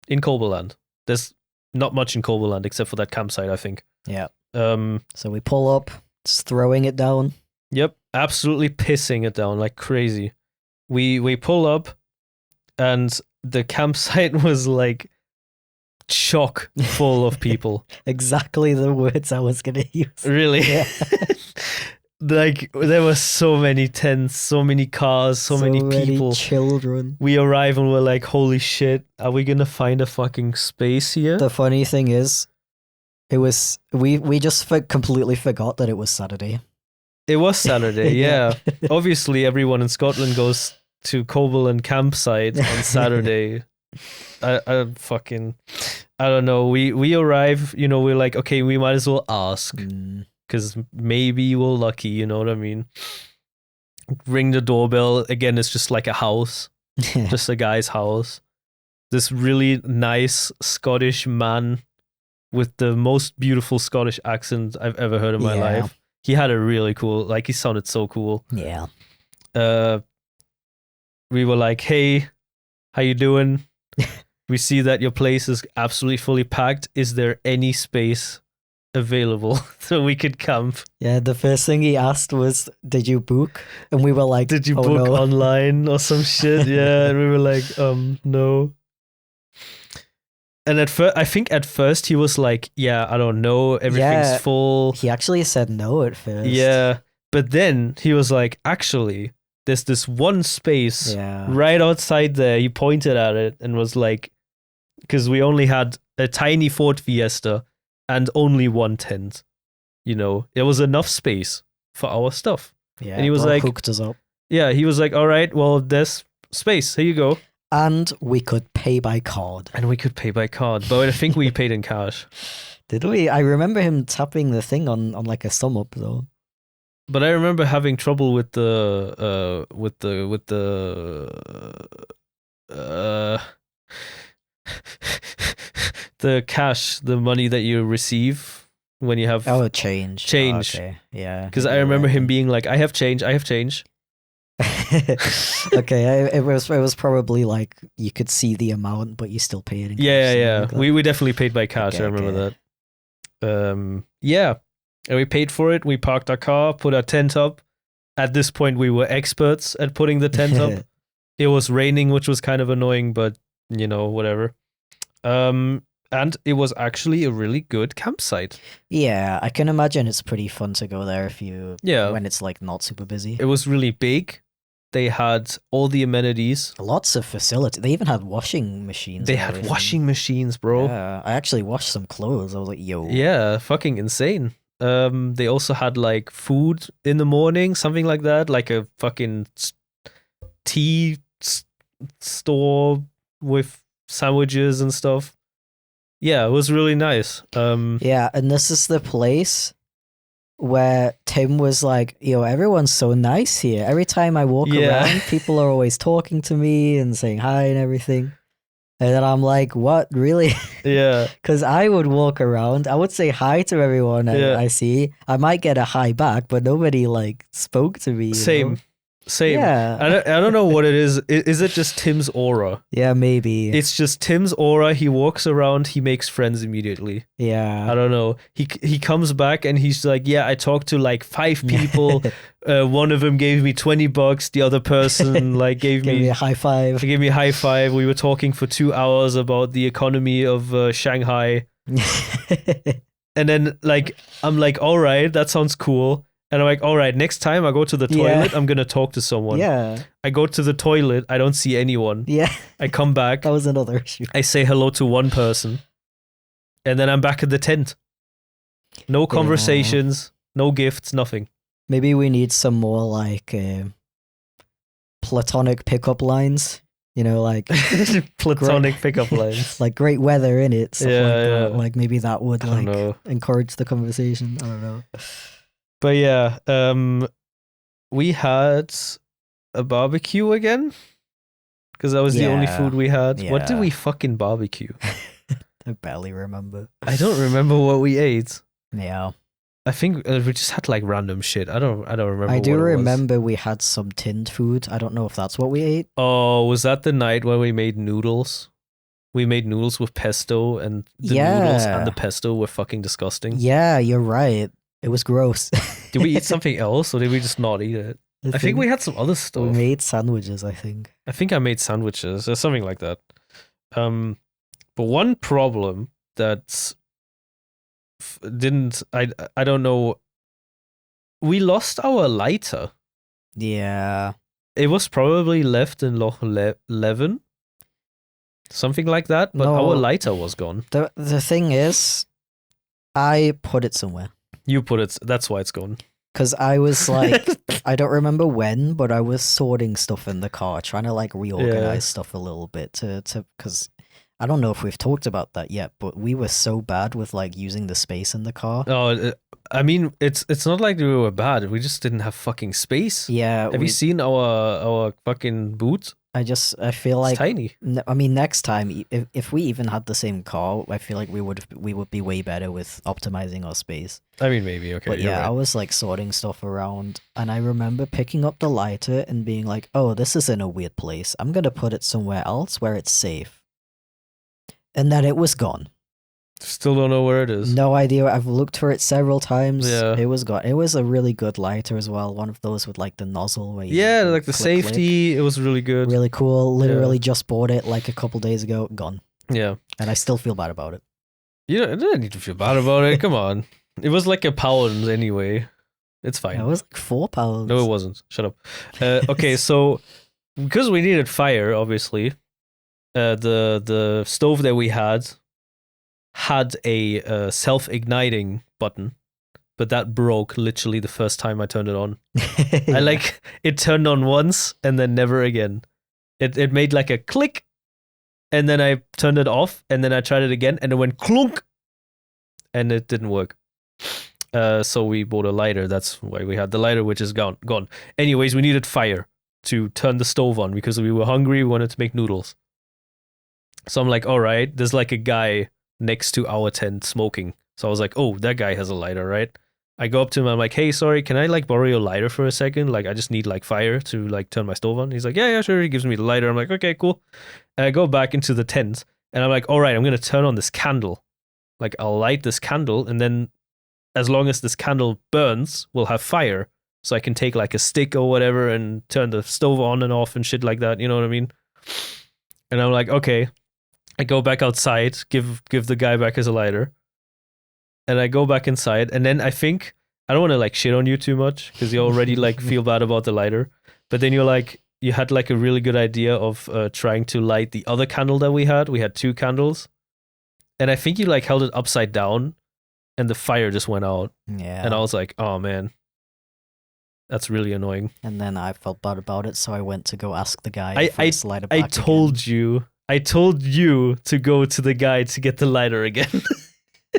in Cobleland. There's not much in Cobleland except for that campsite, I think. Yeah. Um, So we pull up, just throwing it down. yep, absolutely pissing it down like crazy. We pull up, and the campsite was like chock full of people. Exactly the words I was gonna use. Really? Yeah. Like there were so many tents, so many cars, so many people. Children. We arrive and we're like, holy shit, are we gonna find a fucking space here? The funny thing is, it was we just completely forgot that it was Saturday. It was Saturday, yeah. Yeah. Obviously, everyone in Scotland goes to Cobleland campsite on Saturday. I don't know. We arrive, we're like, okay, we might as well ask. Mm. Because maybe we're lucky, you know what I mean? ring the doorbell. Again, it's just like a house, just a guy's house. This really nice Scottish man with the most beautiful Scottish accent I've ever heard in my life. He had a really cool, like, he sounded so cool. Yeah. We were like, hey, how you doing? We see that your place is absolutely fully packed. Is there any space available so we could camp? Yeah, the first thing he asked was, did you book? And we were like, did you book online or some shit? Yeah, and we were like, no. And I think at first he was like, yeah, I don't know, everything's full. He actually said no at first. Yeah, but then he was like, actually, there's this one space right outside there. He pointed at it and was like, because we only had a tiny Ford Fiesta and only one tent. You know, there was enough space for our stuff. Yeah, and he was like, hooked us up. Yeah, he was like, all right, well, there's space. Here you go. And we could pay by card. But I think we paid in cash. Did we? I remember him tapping the thing on like a sum up though. But I remember having trouble with the the cash, the money that you receive when you have change. Okay. Yeah. Because I remember him being like, I have change. Okay, it was probably like you could see the amount, but you still pay it in cash. Yeah. Like we definitely paid by cash. Okay, I remember that. Yeah. And we paid for it. We parked our car, put our tent up. At this point, we were experts at putting the tent up. It was raining, which was kind of annoying, but you know, whatever. And it was actually a really good campsite. Yeah, I can imagine it's pretty fun to go there when it's like not super busy. It was really big. They had all the amenities. Lots of facility. They even had washing machines. They had washing machines, bro. Yeah, I actually washed some clothes. I was like, yo. Yeah, fucking insane. They also had like food in the morning, something like that, like a fucking tea store with sandwiches and stuff. Yeah, it was really nice. Yeah, and this is the place where Tim was like, yo, everyone's so nice here. Every time I walk around, people are always talking to me and saying hi and everything. And then I'm like, what, really? Yeah. Because I would walk around, I would say hi to everyone I see. I might get a hi back, but nobody like spoke to me. Same. Know? Same. Yeah. I don't know what it is. Is it just Tim's aura? Yeah, maybe. It's just Tim's aura. He walks around, he makes friends immediately. Yeah. I don't know. He comes back and he's like, yeah, I talked to like 5 people. One of them gave me $20. The other person like gave me a high five. He gave me a high five. We were talking for 2 hours about the economy of Shanghai. And then like, I'm like, all right, that sounds cool. And I'm like, all right, next time I go to the toilet, I'm going to talk to someone. Yeah. I go to the toilet. I don't see anyone. Yeah. I come back. That was another issue. I say hello to one person. And then I'm back at the tent. No conversations, no gifts, nothing. Maybe we need some more like platonic pickup lines. You know, like platonic pickup lines. Like great weather in it. Stuff like that. Yeah. Like maybe that would like encourage the conversation. I don't know. But yeah, we had a barbecue again because that was the only food we had. Yeah. What did we fucking barbecue? I barely remember. I don't remember what we ate. Yeah, I think we just had like random shit. I don't remember. I do what it remember we had some tinned food. I don't know if that's what we ate. Oh, was that the night when we made noodles? We made noodles with pesto, and the noodles and the pesto were fucking disgusting. Yeah, you're right. It was gross. Did we eat something else, or did we just not eat it? I think we had some other stuff. We made sandwiches, I think. I think I made sandwiches or something like that. But one problem that I don't know. We lost our lighter. Yeah. It was probably left in Loch Leven. Something like that, but our lighter was gone. The thing is, I put it somewhere. You put it, that's why it's gone. Because I was like, I don't remember when, but I was sorting stuff in the car, trying to like reorganize stuff a little bit to because I don't know if we've talked about that yet, but we were so bad with like using the space in the car. Oh, I mean, it's not like we were bad. We just didn't have fucking space. Yeah, Have you seen our fucking boot? I feel It's like tiny. I mean, next time if we even had the same car, I feel like we would be way better with optimizing our space. I mean, maybe, okay. But you're yeah, right. I was like sorting stuff around, and I remember picking up the lighter and being like, "Oh, this is in a weird place. I'm gonna put it somewhere else where it's safe." And then it was gone. Still don't know where it is. No idea. I've looked for it several times. Yeah. It was gone. It was a really good lighter as well. One of those with like the nozzle where you Yeah, like the click, safety, it was really good. really cool. Literally just bought it like a couple days ago. Gone. Yeah. And I still feel bad about it. You don't need to feel bad about it. Come on. It was like £1 anyway. It's fine. It was like £4. No, it wasn't. Shut up. Okay, so because we needed fire, obviously, the stove that we had a self-igniting button, but that broke literally the first time I turned it on. I like it turned on once and then never again. It made like a click, and then I turned it off, and then I tried it again, and it went clunk, and it didn't work. So we bought a lighter. That's why we had the lighter, which is gone. Anyways, we needed fire to turn the stove on because we were hungry. We wanted to make noodles. So I'm like, all right, there's like a guy next to our tent smoking. So I was like, oh, that guy has a lighter, right? I go up to him. I'm like, hey, sorry, can I like borrow your lighter for a second? Like, I just need like fire to like turn my stove on. He's like, yeah, sure. He gives me the lighter. I'm like, okay, cool. And I go back into the tent, and I'm like, all right, I'm going to turn on this candle. Like, I'll light this candle, and then as long as this candle burns, we'll have fire. So I can take like a stick or whatever and turn the stove on and off and shit like that. You know what I mean? And I'm like, okay. I go back outside, give the guy back his lighter, and I go back inside. And then I think I don't want to like shit on you too much because you already like feel bad about the lighter. But then you had like a really good idea of trying to light the other candle that we had. We had 2 candles, and I think you like held it upside down, and the fire just went out. Yeah. And I was like, oh man, that's really annoying. And then I felt bad about it, so I went to go ask the guy for his lighter back I told you to go to the guy to get the lighter again.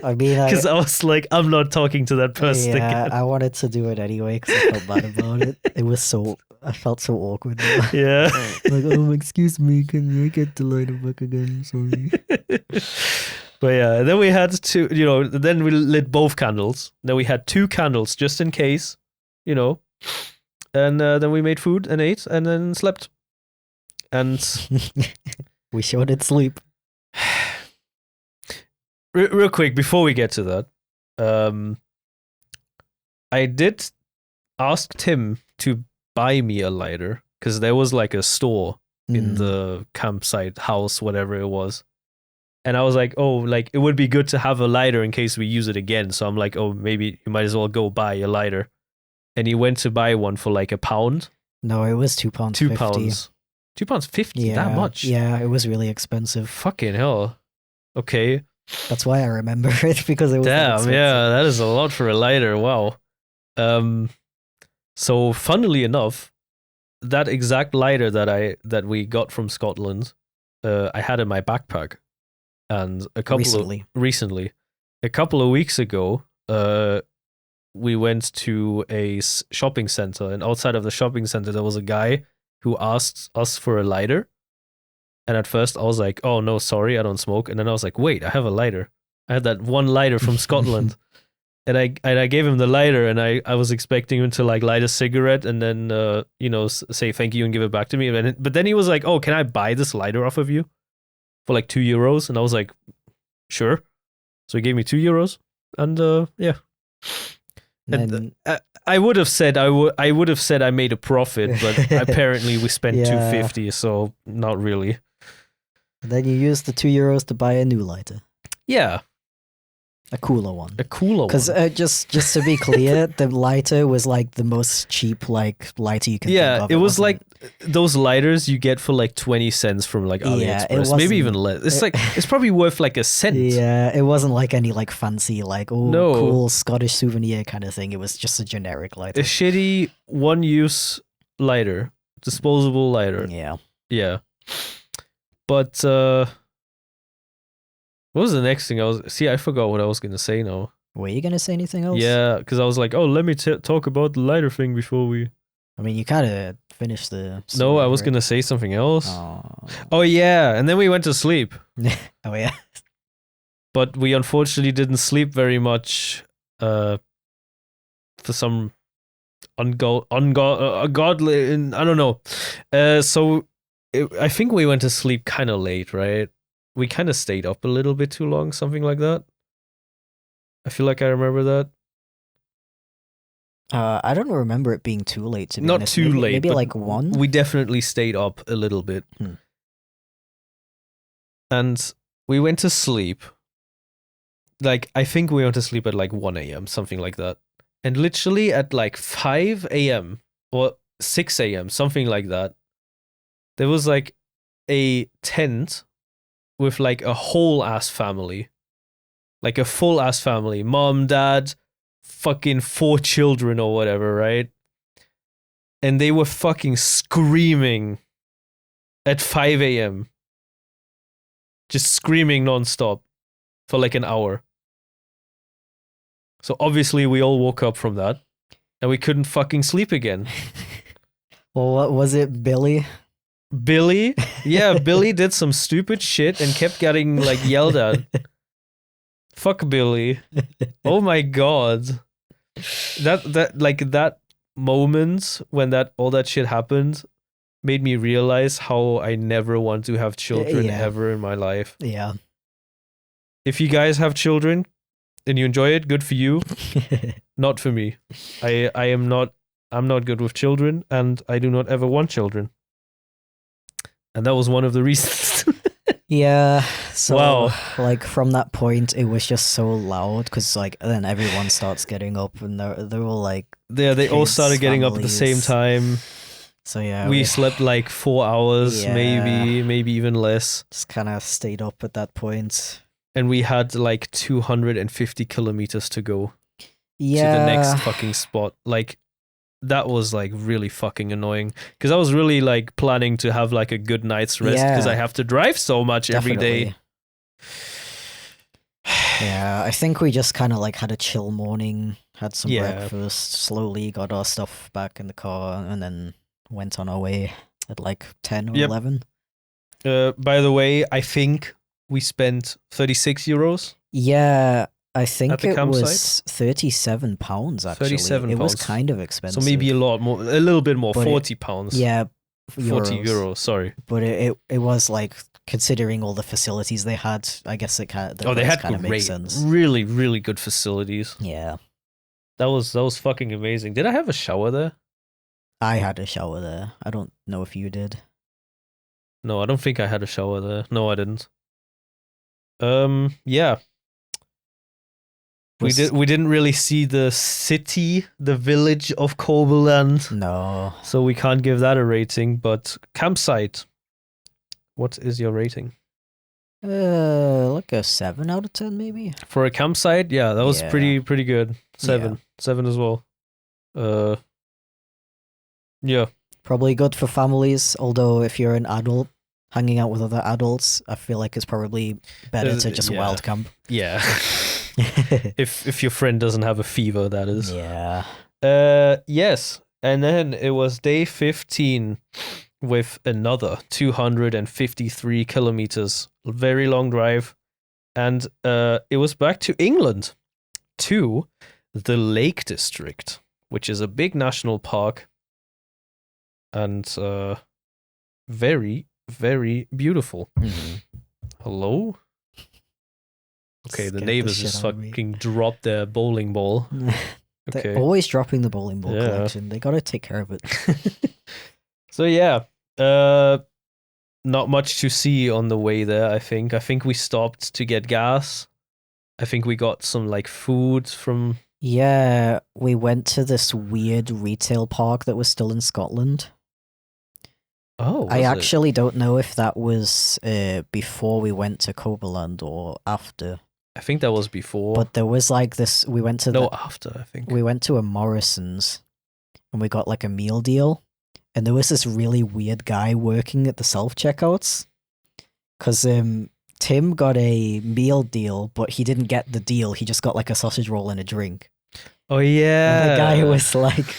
I mean, because I was like, I'm not talking to that person again. I wanted to do it anyway because I felt bad about it. I felt so awkward. Yeah. Like, oh, excuse me, can I get the lighter back again? Sorry. But yeah, then we had to, then we lit both candles. Then we had 2 candles just in case, and then we made food and ate and then slept. And we sure did sleep. Real quick, before we get to that, I did ask Tim to buy me a lighter because there was like a store in the campsite house, whatever it was. And I was like, oh, like it would be good to have a lighter in case we use it again. So I'm like, oh, maybe you might as well go buy a lighter. And he went to buy one for like £1. No, it was £2. £2. £2.50, yeah, that much? Yeah, it was really expensive. Fucking hell. Okay. That's why I remember it, because it was Damn, yeah, that is a lot for a lighter. Wow. So funnily enough, that exact lighter that we got from Scotland, I had in my backpack, and recently, a couple of weeks ago, we went to a shopping center, and outside of the shopping center, there was a guy who asked us for a lighter. And at first I was like, oh no, sorry, I don't smoke. And then I was like, wait, I have a lighter. I had that one lighter from Scotland. And I gave him the lighter, and I was expecting him to like light a cigarette and then, say thank you and give it back to me. But then he was like, oh, can I buy this lighter off of you for like €2? And I was like, sure. So he gave me €2, and yeah. And I would have said I made a profit, but apparently we spent $2.50, so not really. And then you used the €2 to buy a new lighter. Yeah. A cooler one. Because just to be clear, the lighter was like the most cheap like lighter you can think of. Yeah, it was like those lighters you get for like 20 cents from like AliExpress, maybe even less. It's probably worth like a cent. Yeah, it wasn't like any like fancy like cool Scottish souvenir kind of thing. It was just a generic lighter. A shitty one-use lighter, disposable lighter. Yeah. Yeah. But What was the next thing I forgot what I was gonna say now. Were you gonna say anything else? Yeah, because I was like, oh, let me talk about the lighter thing before we. I mean, you kind of finished the. No, story, I was right? gonna say something else. Oh. Oh yeah, and then we went to sleep, Oh yeah. but we unfortunately didn't sleep very much. For some ungodly, I don't know. I think we went to sleep kind of late, right? We kind of stayed up a little bit too long, something like that. I feel like I remember that. I don't remember it being too late to be Not honest. too late. Maybe but like 1. We definitely stayed up a little bit. And we went to sleep. Like, I think we went to sleep at like 1 a.m., something like that. And literally at like 5 a.m. or 6 a.m., something like that, there was like a tent with like a whole ass family. Like a full ass family. Mom, dad, fucking 4 children or whatever, right? And they were fucking screaming at 5 a.m. Just screaming nonstop for like an hour. So obviously we all woke up from that and we couldn't fucking sleep again. Well, what was it, Billy? Billy? Yeah, Billy did some stupid shit and kept getting like yelled at. Fuck Billy. Oh my god. That moment when all that shit happened made me realize how I never want to have children ever in my life. Yeah. If you guys have children and you enjoy it, good for you. Not for me. I'm not good with children and I do not ever want children. And that was one of the reasons. Yeah. So, wow. Like from that point, it was just so loud because like then everyone starts getting up and they're all like. Yeah, they all started getting up at the same time. So yeah, we slept like 4 hours, maybe even less. Just kind of stayed up at that point. And we had like 250 kilometers to go to the next fucking spot. Like, that was like really fucking annoying because I was really like planning to have like a good night's rest because I have to drive so much every day. Yeah, I think we just kind of like had a chill morning, had some breakfast, slowly got our stuff back in the car, and then went on our way at like 10 or 11. By the way, I think we spent 36 euros. Yeah, I think it was £37 actually. £37. It was kind of expensive. So maybe a little bit more, £40. Yeah, 40 euros, sorry. But it was like, considering all the facilities they had, I guess it kind of they had kind of makes sense. Really, really good facilities. Yeah. That was fucking amazing. Did I have a shower there? I had a shower there. I don't know if you did. No, I don't think I had a shower there. No, I didn't. Yeah. We didn't really see the city, the village of Cobleland. No. So we can't give that a rating, but campsite. What is your rating? Like a 7 out of 10 maybe. For a campsite, yeah, that was pretty good. 7. 7 as well. Yeah. Probably good for families, although if you're an adult hanging out with other adults, I feel like it's probably better to just wild camp. Yeah. if your friend doesn't have a fever, that is. Yeah. Yes. And then it was day 15 with another 253 kilometers. Very long drive. And it was back to England, to the Lake District, which is a big national park. And very, very beautiful. Mm-hmm. Hello? Okay, the neighbors just fucking dropped their bowling ball. Okay. They're always dropping the bowling ball collection. They gotta take care of it. So yeah, not much to see on the way there, I think. I think we stopped to get gas. I think we got some like food from... Yeah, we went to this weird retail park that was still in Scotland. Oh, I actually don't know if that was before we went to Cobleland or after. I think that was before. But there was like this, we went to after, I think. We went to a Morrison's and we got like a meal deal. And there was this really weird guy working at the self-checkouts. Because Tim got a meal deal, but he didn't get the deal. He just got like a sausage roll and a drink. Oh yeah. And the guy was like,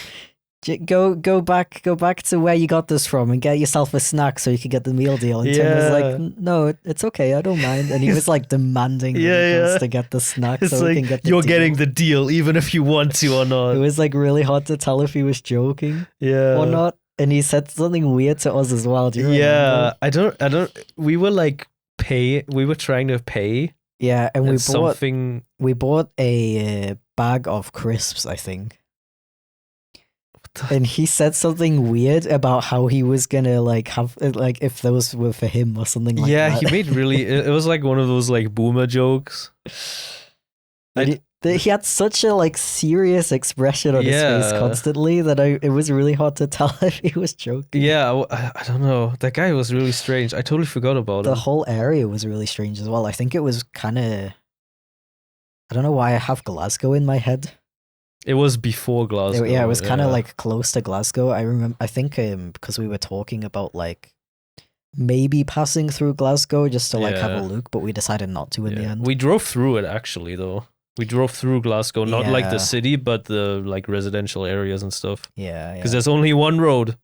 go back to where you got this from and get yourself a snack so you could get the meal deal. And Tim was like, no, it's okay, I don't mind. And he was like demanding to get the snack it's so like, he can get the you're deal. getting the deal even if you want to or not. It was like really hard to tell if he was joking or not. And he said something weird to us as well. Do you remember? I don't. We were like we were trying to pay. Yeah, and we bought a bag of crisps, I think. And he said something weird about how he was gonna like have like if those were for him or something like that. Yeah, he made really. It was like one of those like boomer jokes. He had such a like serious expression on his face constantly that it was really hard to tell if he was joking. Yeah, I don't know. That guy was really strange. I totally forgot about him. The whole area was really strange as well. I think it was kind of. I don't know why I have Glasgow in my head. It was before Glasgow. It was kind of like close to Glasgow. I remember. I think because we were talking about like maybe passing through Glasgow just to like have a look, but we decided not to in the end. We drove through it actually though. We drove through Glasgow, not like the city, but the like residential areas and stuff. Yeah. Because there's only one road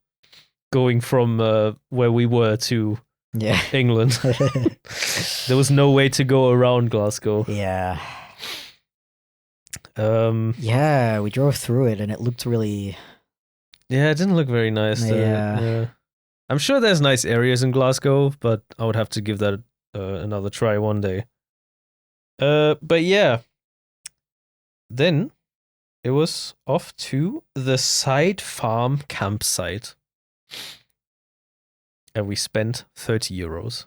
going from where we were to England. There was no way to go around Glasgow. Yeah. Yeah, we drove through it and it looked really. Yeah, it didn't look very nice. Yeah. I'm sure there's nice areas in Glasgow, but I would have to give that another try one day. But yeah. Then it was off to the side farm campsite. And we spent 30 euros.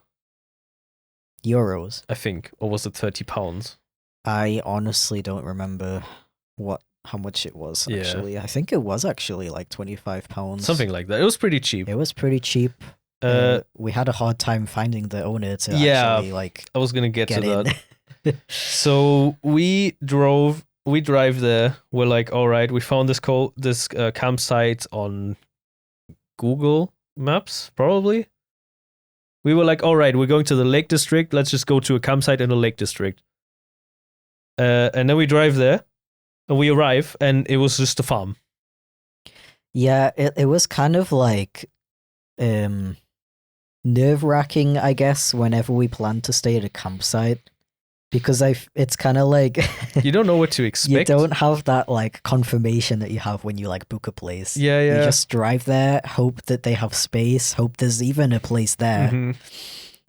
Euros? I think. Or was it 30 pounds? I honestly don't remember how much it was, actually. I think it was actually like £25. Something like that. It was pretty cheap. It was pretty cheap. We had a hard time finding the owner to actually like. I was going to get to that. So we drive there. We're like, all right, we found this campsite on Google Maps, probably. We were like, all right, we're going to the Lake District. Let's just go to a campsite in the Lake District. And then we drive there, and we arrive, and it was just a farm. Yeah, it was kind of like nerve-wracking, I guess, whenever we planned to stay at a campsite. Because it's kind of like you don't know what to expect. You don't have that like confirmation that you have when you like book a place. Yeah. You just drive there, hope that they have space, hope there's even a place there. Mm-hmm.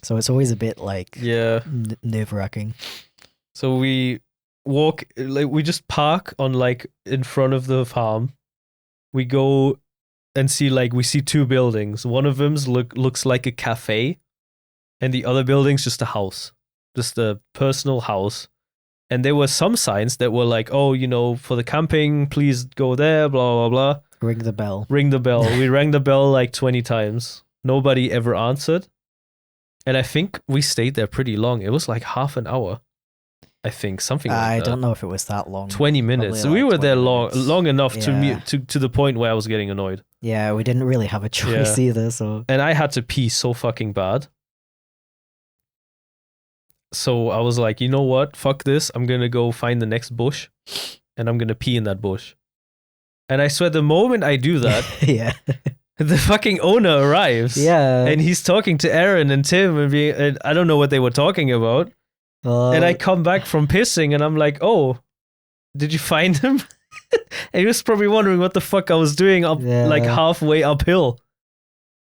So it's always a bit like nerve-wracking. So we walk, like we just park on like in front of the farm. We go and we see two buildings. One of them looks like a cafe, and the other building's just a house. Just a personal house. And there were some signs that were like, oh, for the camping, please go there, blah, blah, blah. Ring the bell. We rang the bell like 20 times. Nobody ever answered. And I think we stayed there pretty long. It was like half an hour. I think, something like that. I don't know if it was that long. 20 minutes. So we were there long enough to the point where I was getting annoyed. Yeah, we didn't really have a choice either. So. And I had to pee so fucking bad. So I was like, you know what? Fuck this. I'm going to go find the next bush and I'm going to pee in that bush. And I swear the moment I do that, the fucking owner arrives. Yeah. And he's talking to Aaron and Tim and I don't know what they were talking about. And I come back from pissing and I'm like, oh, did you find him? And he was probably wondering what the fuck I was doing like halfway uphill.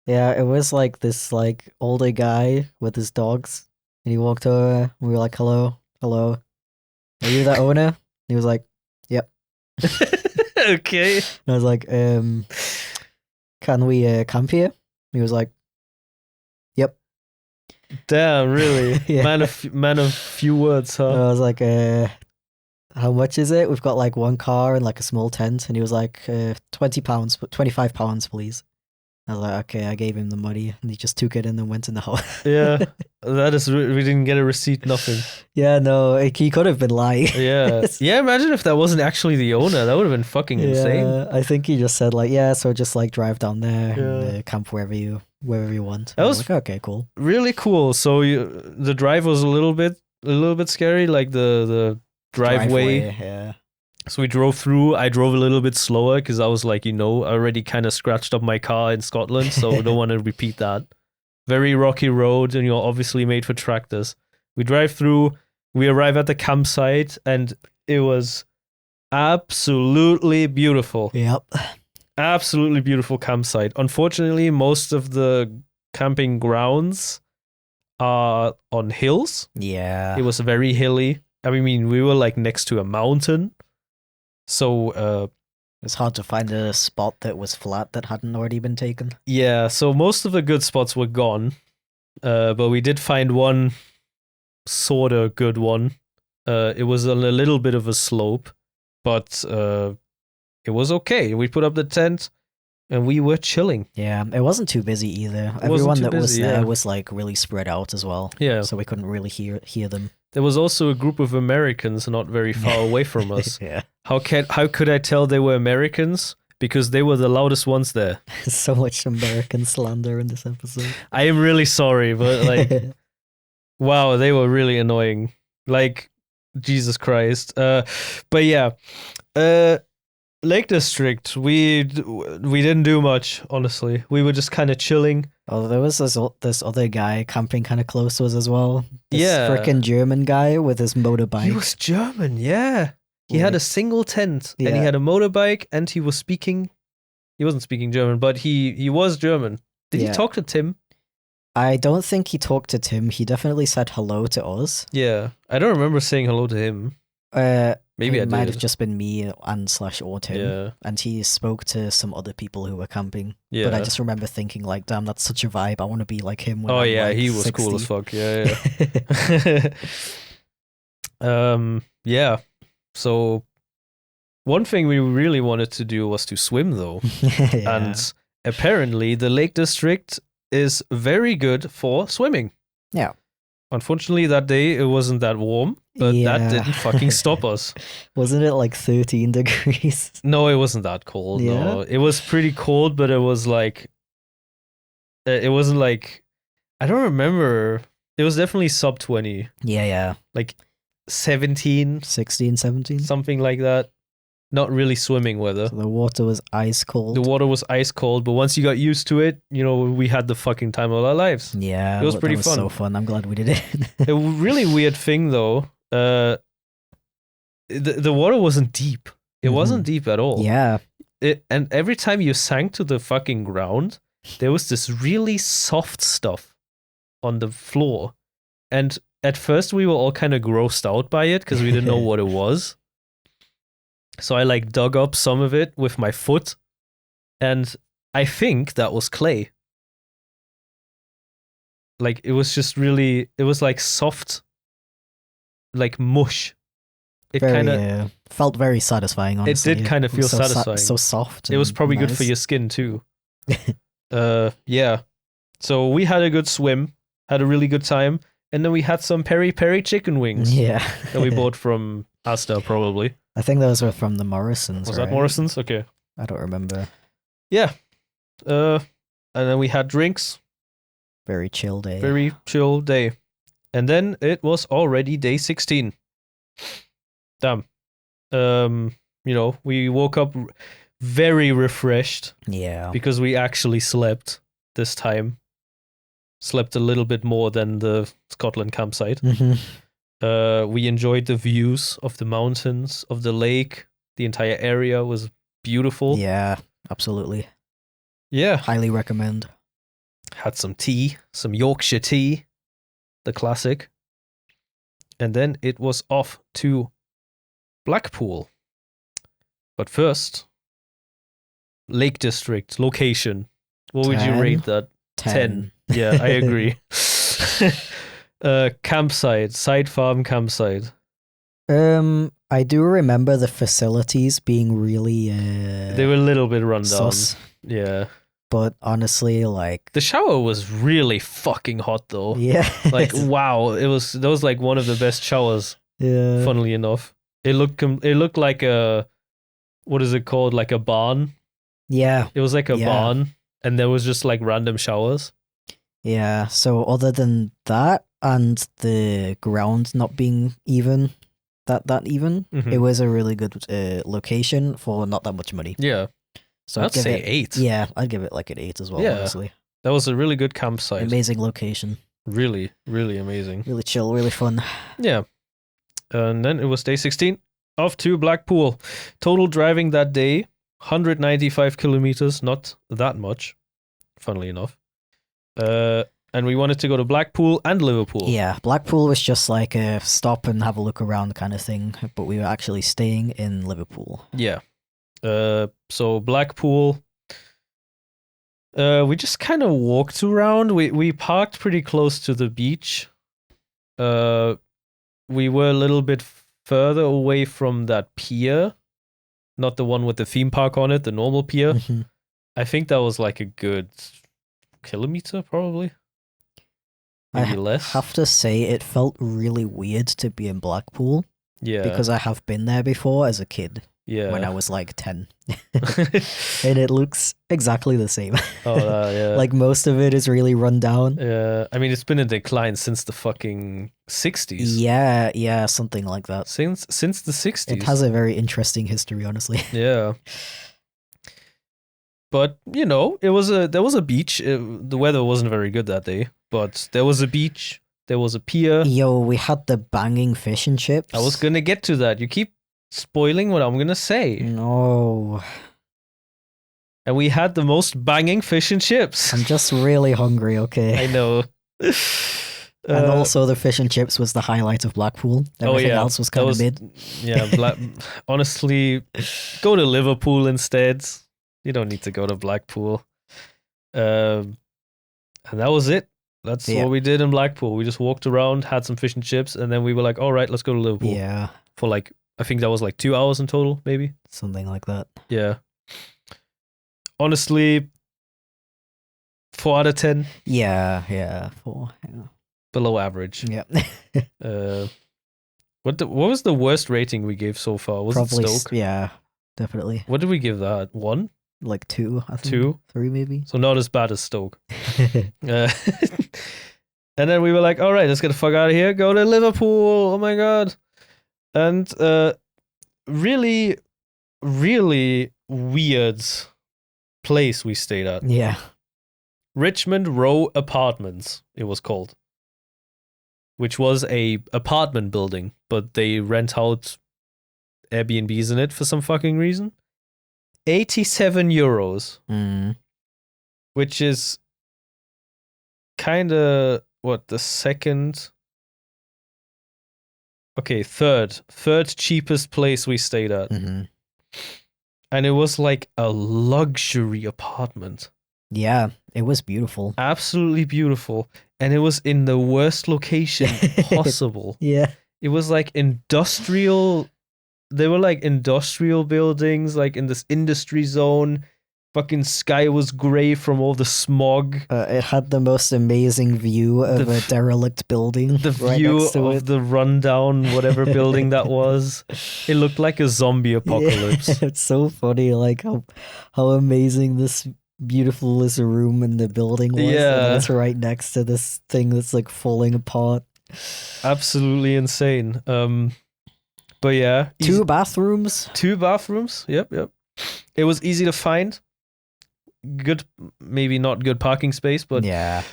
Yeah, it was like this like older guy with his dogs. And he walked over, and we were like, hello. Are you the owner? And he was like, yep. Okay. And I was like, can we camp here? And he was like, yep. Damn, really? Man of few words, huh? And I was like, how much is it? We've got like one car and like a small tent. And he was like, £20, but £25, please. I was like, okay, I gave him the money, and he just took it and then went in the house. Yeah, that is. We didn't get a receipt, nothing. Yeah, no, he could have been lying. Yeah, yeah. Imagine if that wasn't actually the owner. That would have been fucking insane. I think he just said like, yeah, so just like drive down there and Yeah. camp wherever you want. That I was like, okay, cool. Really cool. So the drive was a little bit scary, like the driveway. Yeah. So we drove through. I drove a little bit slower because I was like, I already kind of scratched up my car in Scotland, so I don't want to repeat that. Very rocky road, and obviously made for tractors. We drive through. We arrive at the campsite, and it was absolutely beautiful. Yep. Absolutely beautiful campsite. Unfortunately, most of the camping grounds are on hills. Yeah. It was very hilly. I mean, we were like next to a mountain. So It's hard to find a spot that was flat that hadn't already been taken. yeah, so most of the good spots were gone. But we did find one sort of good one. It was on a little bit of a slope, but it was okay. We put up the tent and we were chilling. Yeah, it wasn't too busy either. wasn't Everyone too that was busy, there yeah. was like really spread out as well. Yeah. So we couldn't really hear them. There was also a group of Americans not very far away from us. Yeah. How could I tell they were Americans? Because they were the loudest ones there. So much American slander in this episode. I am really sorry, but like, wow, they were really annoying. Like, Jesus Christ. But yeah, Lake District. We didn't do much, honestly. We were just kind of chilling. Oh, there was this other guy camping kind of close to us as well. This Yeah. freaking German guy with his motorbike. He was German, yeah. He had a single tent, and he Yeah. had a motorbike, and he was speaking. He wasn't speaking German, but he was German. Did he Yeah. talk to Tim? I don't think he talked to Tim. He definitely said hello to us. Yeah, I don't remember saying hello to him. Maybe I it might did. have just been me and / or Tim. Yeah, And he spoke to some other people who were camping. yeah. But I just remember thinking like, damn, that's such a vibe. I want to be like him. When Oh I'm, yeah, like, he was 60. cool as fuck. Yeah, yeah. Yeah. So one thing we really wanted to do was to swim though. Yeah. And apparently the Lake District is very good for swimming. Yeah. Unfortunately that day it wasn't that warm, but that Yeah. didn't fucking stop us. Wasn't it like 13 degrees? No, it wasn't that cold. Yeah? No, it was pretty cold, but it was like, it wasn't like, I don't remember. It was definitely sub 20, Yeah. like 17, 16, 17. something like that. Not really swimming weather. So the water was ice cold. The water was ice cold, but once you got used to it, we had the fucking time of our lives. Yeah. It was that pretty was fun. so fun. I'm glad we did it. A really weird thing though, the water wasn't deep. It wasn't deep at all. Yeah. And every time you sank to the fucking ground, there was this really soft stuff on the floor. And at first we were all kind of grossed out by it because we didn't know what it was. So I like dug up some of it with my foot, and I think that was clay. Like it was just really, it was like soft, like mush. It Very, kind of, felt very satisfying, honestly. did kinda It was feel so satisfying. so soft. it was and probably good for nice. your skin too. Yeah. So we had a good swim, had a really good time, and then we had some peri peri chicken wings Yeah. that we bought from Asda probably. I think those were from the Morrisons. Was right? that Morrison's? Okay. I don't remember. Yeah. And then we had drinks. Very chill day. Very chill day. And then it was already day 16. Damn. We woke up very refreshed Yeah. because we actually slept this time. Slept a little bit more than the Scotland campsite. We enjoyed the views of the mountains, of the lake. The entire area was beautiful. Yeah, absolutely. Yeah. Highly recommend. Had some tea, some Yorkshire tea, the classic. And then it was off to Blackpool. But first, Lake District, location. What would you 10? rate that? 10. Yeah, I agree. Campsite, side farm campsite. I do remember the facilities being really They were a little bit run down. sus. Yeah. But honestly, like, The shower was really fucking hot though. yeah. Like wow, that was like one of the best showers. Yeah. Funnily enough, it looked like a, what is it called? Like a barn. Yeah. It was like a Yeah. barn, and there was just like random showers. Yeah. So other than that and the ground not being even that even, Mhm. it was a really good location for not that much money. Yeah, So I'd give say it 8. Yeah, I'd give it like an 8 as well, Yeah. honestly. That was a really good campsite. Amazing location. Really, really amazing. Really chill, really fun. Yeah. And then it was day 16, off to Blackpool. Total driving that day, 195 kilometers, not that much, funnily enough. And we wanted to go to Blackpool and Liverpool. Yeah, Blackpool was just like a stop and have a look around kind of thing, but we were actually staying in Liverpool. Yeah. So Blackpool, we just kind of walked around. We parked pretty close to the beach. We were a little bit further away from that pier, not the one with the theme park on it, the normal pier. Mhm. I think that was like a good kilometer, probably. I Maybe less. have to say, it felt really weird to be in Blackpool Yeah. because I have been there before as a kid yeah. when I was like 10. And it looks exactly the same. yeah. Like most of it is really run down. Yeah. I mean, it's been in decline since the fucking 60s. Yeah, something like that. Since the 60s. It has a very interesting history, honestly. Yeah. But, you know, there was a beach. The weather wasn't very good that day, but there was a beach. There was a pier. Yo, we had the banging fish and chips. I was going to get to that. You keep spoiling what I'm going to say. No. And we had the most banging fish and chips. I'm just really hungry, okay? I know. And also the fish and chips was the highlight of Blackpool. Everything else was kind of mid. Yeah, honestly, go to Liverpool instead. You don't need to go to Blackpool. And that was it. That's what we did in Blackpool. We just walked around, had some fish and chips, and then we were like, all right, let's go to Liverpool. Yeah. For like, I think that was like 2 hours in total, maybe. Something like that. Yeah. Honestly, 4 out of 10. Yeah, 4. Yeah. Below average. Yeah. What was the worst rating we gave so far? Was Probably, it Stoke? Yeah, definitely. What did we give that? 1? Like 2, I think. 2? 3 maybe. So not as bad as Stoke. And then we were like, all right, let's get the fuck out of here. Go to Liverpool. Oh my God. And really, really weird place we stayed at. Yeah. Richmond Row Apartments, it was called. Which was a apartment building, but they rent out Airbnbs in it for some fucking reason. 87 euros. Which is kind of the second, third cheapest place we stayed at. Mm-hmm. And it was like a luxury apartment. Yeah, it was beautiful. Absolutely beautiful. And it was in the worst location possible. Yeah. It was like industrial. They were like industrial buildings, like in this industry zone. Fucking sky was grey from all the smog. It had the most amazing view of a derelict building. The right view next to of it. the rundown, whatever building that was. It looked like a zombie apocalypse. Yeah, it's so funny, like how amazing this beautiful this room in the building was. Yeah. And it's right next to this thing that's like falling apart. Absolutely insane. But yeah. 2 bathrooms. 2 bathrooms. Yep. It was easy to find. Good, maybe not good parking space, but yeah.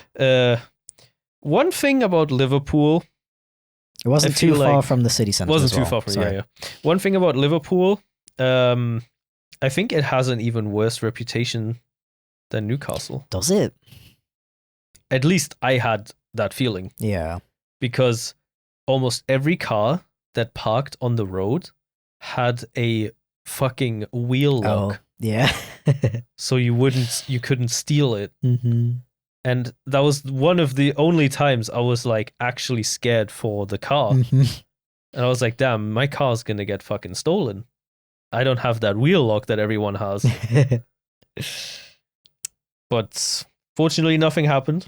One thing about Liverpool, It wasn't too far from the city centre. Wasn't too far from yeah. One thing about Liverpool, I think it has an even worse reputation than Newcastle. Does it? At least I had that feeling. Yeah. Because almost every car that parked on the road had a fucking wheel lock. Oh, yeah. So you couldn't steal it. Mm-hmm. And that was one of the only times I was like actually scared for the car. Mm-hmm. And I was like, damn, my car's gonna get fucking stolen. I don't have that wheel lock that everyone has. but fortunately nothing happened.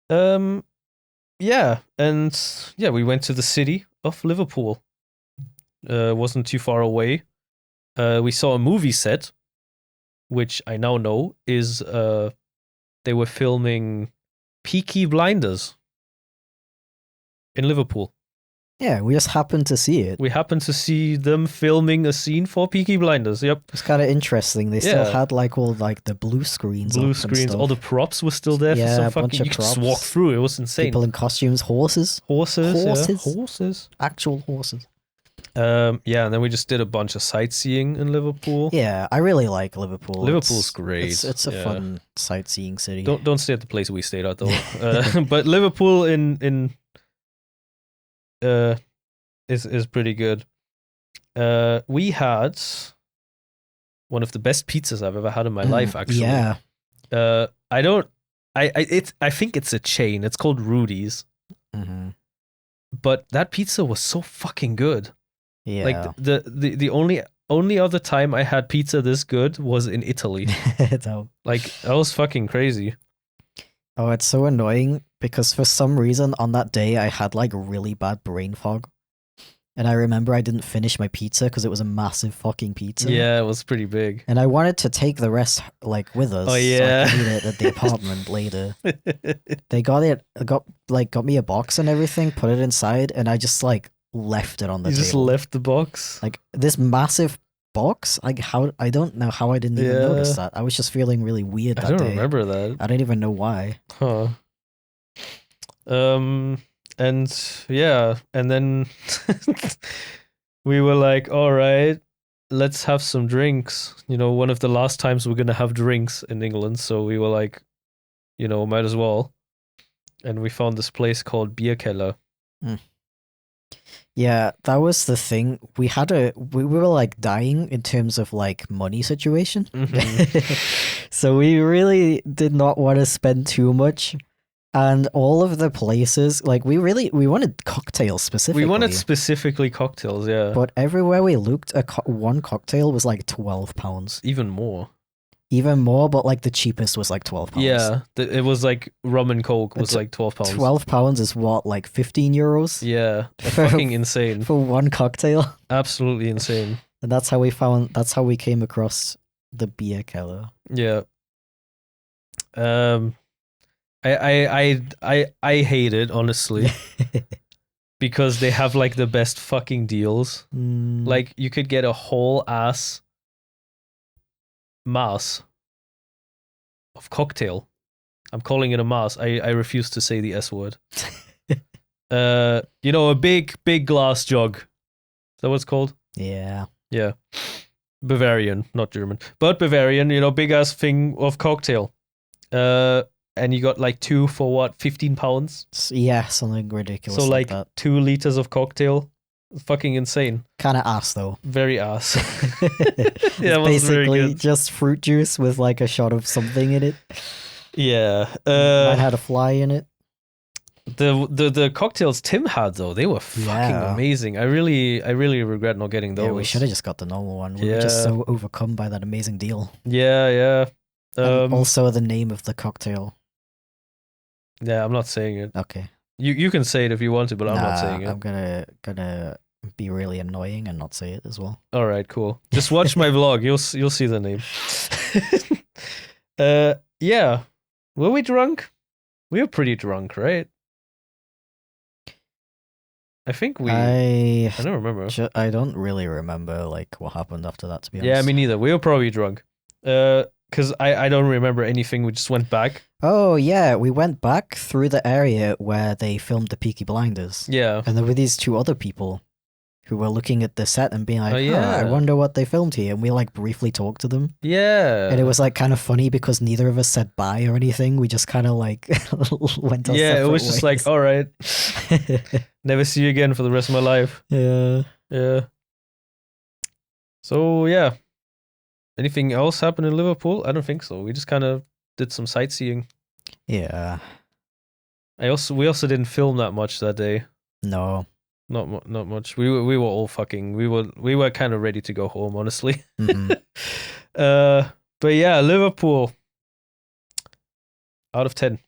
Yeah, and yeah, we went to the city of Liverpool. Wasn't too far away. We saw a movie set, which I now know is they were filming Peaky Blinders in Liverpool. Yeah, we just happened to see it. We happened to see them filming a scene for Peaky Blinders. Yep. It's kind of interesting. They still Yeah. had like all like the blue screens. Blue up and screens, stuff. all the props were still there. Yeah, for a some bunch fucking, of you could just props. walk through. It was insane. People in costumes, horses, Horses. actual horses. Yeah, and then we just did a bunch of sightseeing in Liverpool. Yeah, I really like Liverpool. Liverpool's great. It's a Yeah. fun sightseeing city. Don't stay at the place we stayed at though. But Liverpool in is pretty good. We had one of the best pizzas I've ever had in my life. Actually, Yeah. I think it's a chain. It's called Rudy's. Mm-hmm. But that pizza was so fucking good. Yeah. Like the only other time I had pizza this good was in Italy. Like that was fucking crazy. Oh, it's so annoying because for some reason on that day I had like really bad brain fog. And I remember I didn't finish my pizza because it was a massissive fucking pizza. Yeah, it was pretty big. And I wanted to take the rest like with us. Oh, yeah. So I could eat it at the apartment later. They got me a box and everything, put it inside, and I just like left it on the You table. just left the box. Like this massive box. Like how I don't know how I didn't even notice that. I was just feeling really weird that I don't day. remember that. I don't even know why. Huh. And yeah, and then we were like, all right, let's have some drinks. You know, one of the last times we're gonna have drinks in England, so we were like, you know, might as well. And we found this place called Bierkeller. Yeah, that was the thing. We were like dying in terms of like money situation. Mhm. So we really did not want to spend too much. And all of the places, like we wanted cocktails specifically. We wanted specifically cocktails, yeah. But everywhere we looked, one cocktail was like £12. Even more. Even more, but like the cheapest was like £12. Yeah, it was like rum and coke was It's like £12. £12 is what, like 15 euros? Yeah, For- fucking insane. For one cocktail. Absolutely insane. And that's how we came across the beer keller. Yeah. I hate it, honestly, because they have like the best fucking deals. Like you could get a whole ass mass of cocktail. I'm calling it a mass. I refuse to say the S word. You know, a big glass jug. Is that what it's called? Yeah. Yeah. Bavarian, not German. But Bavarian, you know, big ass thing of cocktail. And you got like two for what, £15? Yeah, something ridiculous. So like that. 2 liters of cocktail. Fucking insane. Kind of ass though. Very ass. It's Yeah, it was very basically good. just fruit juice with like a shot of something in it. Yeah. Mine had a fly in it. The cocktails Tim had though, they were fucking Yeah. amazing. I really regret not getting those. Yeah, we should have just got the normal one. We were just Yeah. so overcome by that amazing deal. Yeah. And also the name of the cocktail. Yeah, I'm not saying it. Okay. You can say it if you want to, but I'm not saying it. I'm gonna be really annoying and not say it as well. All right, cool. Just watch my vlog. You'll see the name. Yeah. Were we drunk? We were pretty drunk, right? I think I don't remember. I don't really remember like what happened after that, to be honest. Yeah, me neither. We were probably drunk. Because I don't remember anything. We just went back. Oh yeah, we went back through the area where they filmed the Peaky Blinders. Yeah. And there were these two other people who were looking at the set and being like, Oh, yeah. I wonder what they filmed here. And we like briefly talked to them. Yeah. And it was like kind of funny because neither of us said bye or anything. We just kind of like went our yeah, it separate was just like, ways. all right, never see you again for the rest of my life. Yeah. Yeah. So, yeah. Anything else happened in Liverpool? I don't think so. We just kind of did some sightseeing. Yeah. We also didn't film that much that day. No. Not much. We were all fucking. We were kind of ready to go home, honestly. Mhm. But yeah, Liverpool. Out of 10.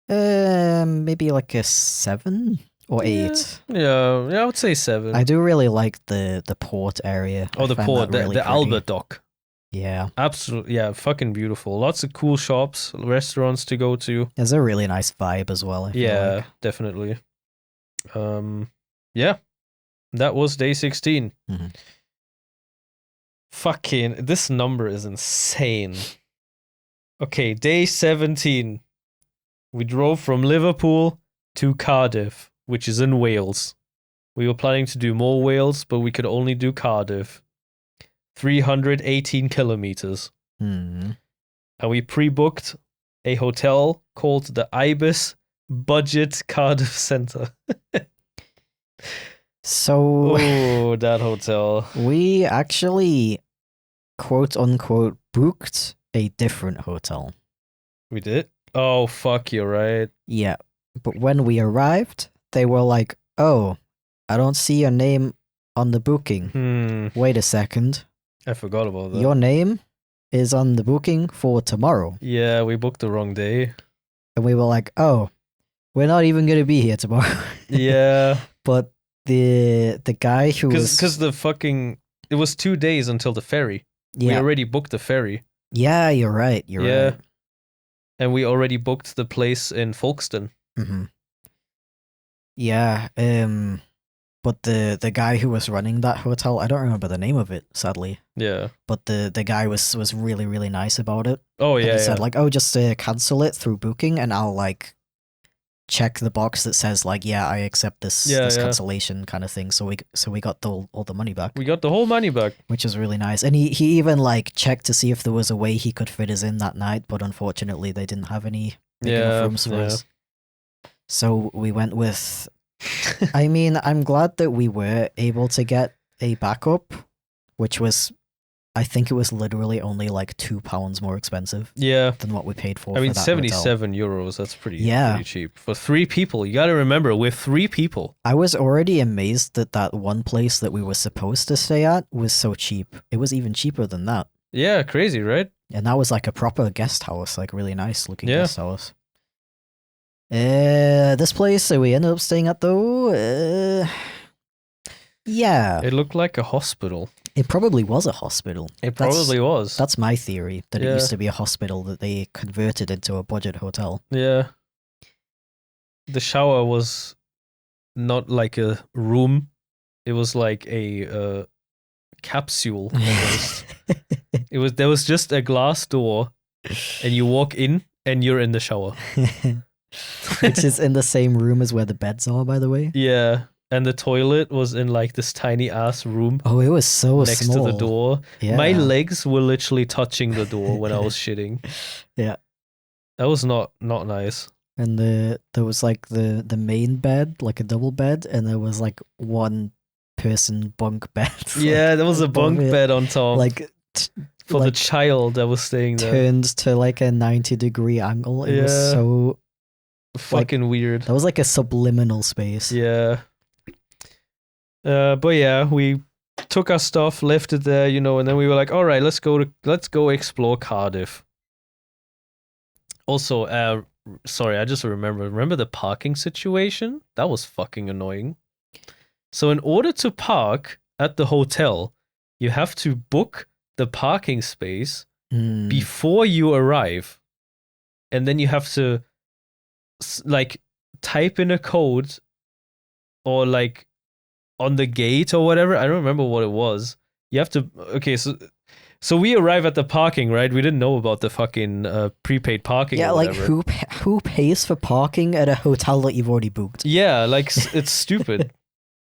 Maybe like a 7 or 8. Yeah, I would say 7. I do really like the port area. Oh, I the find port, that really the pretty. Albert Dock. Yeah. Absolutely, yeah, fucking beautiful. Lots of cool shops, restaurants to go to. There's a really nice vibe as well, I feel like. Definitely. Yeah, that was day 16. Mhm. Fucking, this number is insane. Okay, day 17. We drove from Liverpool to Cardiff, which is in Wales. We were planning to do more Wales, but we could only do Cardiff. 318 kilometers. Mhm. And we pre-booked a hotel called the Ibis Budget Cardiff Centre. So Oh, that hotel. we actually, quote unquote, booked a different hotel. We did? Oh, fuck, you're right. Yeah. But when we arrived, they were like, "Oh, I don't see your name on the booking. Wait a second. I forgot about that. Your name is on the booking for tomorrow." Yeah, we booked the wrong day. And we were like, "Oh, we're not even going to be here tomorrow." Yeah. But the guy who was... Because the fucking... It was 2 days until the ferry. We Yeah. already booked the ferry. Yeah, you're right. You're right. And we already booked the place in Folkestone. Mm-hmm. Yeah. But the guy who was running that hotel, I don't remember the name of it, sadly. Yeah. But the guy was really, really nice about it. Oh, And yeah, he said like, "Oh, just cancel it through booking and I'll like check the box that says like, yeah, I accept this cancellation kind of thing." So we got all the money back. We got the whole money back. Which is really nice. And he even like checked to see if there was a way he could fit us in that night, but unfortunately they didn't have any big enough rooms for us. So we went with... I mean, I'm glad that we were able to get a backup, which was... I think it was literally only like £2 more expensive than what we paid for. I mean, that 77 hotel. euros, that's pretty cheap. For 3 people, you gotta remember, we're 3 people. I was already amazed that one place that we were supposed to stay at was so cheap. It was even cheaper than that. Yeah, crazy, right? And that was like a proper guest house, like really nice looking guest house. This place that we ended up staying at though, yeah. It looked like a hospital. It probably was a hospital. It probably was. That's my theory, that it used to be a hospital that they converted into a budget hotel. Yeah. The shower was not like a room. It was like a capsule almost. There was just a glass door and you walk in and you're in the shower. Which is in the same room as where the beds are, by the way. Yeah. And the toilet was in like this tiny ass room. Oh, it was so next small. to the door. Yeah. My legs were literally touching the door when I was shitting. Yeah. That was not nice. And there was like the main bed, like a double bed, and there was like one person bunk bed. Yeah, there was a bunk bed on top. Like for the child that was staying there. Turned to like a 90-degree angle. It was so fucking weird. That was like a subliminal space. Yeah. But yeah, we took our stuff, left it there, and then we were like, all right, let's go explore Cardiff. Also, sorry, I just remember the parking situation? That was fucking annoying. So in order to park at the hotel, you have to book the parking space before you arrive. And then you have to like type in a code or like on the gate or whatever. I don't remember what it was. You have to... Okay, so we arrive at the parking, right? We didn't know about the fucking prepaid parking. Yeah, or like whatever. who pays for parking at a hotel that you've already booked? Yeah, like it's stupid.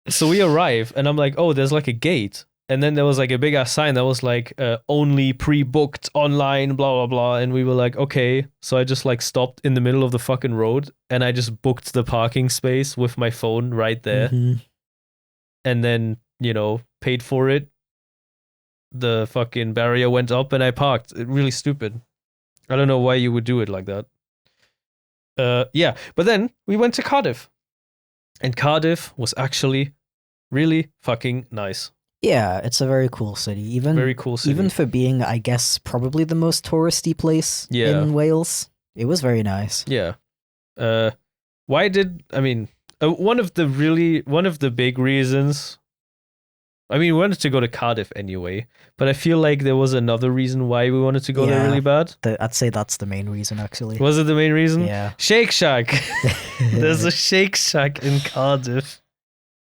So we arrive and I'm like, oh, there's like a gate. And then there was like a big ass sign that was like only pre-booked online, blah, blah, blah. And we were like, okay. So I just like stopped in the middle of the fucking road and I just booked the parking space with my phone right there. Mm-hmm. And then, paid for it. The fucking barrier went up and I parked. Really stupid. I don't know why you would do it like that. Yeah, but then we went to Cardiff. And Cardiff was actually really fucking nice. Yeah, it's a very cool city. Very cool city. Even for being, I guess, probably the most touristy place in Wales. It was very nice. Yeah. One of the big reasons. I mean, we wanted to go to Cardiff anyway, but I feel like there was another reason why we wanted to go there really bad. I'd say that's the main reason, actually. Was it the main reason? Yeah. Shake Shack. There's a Shake Shack in Cardiff.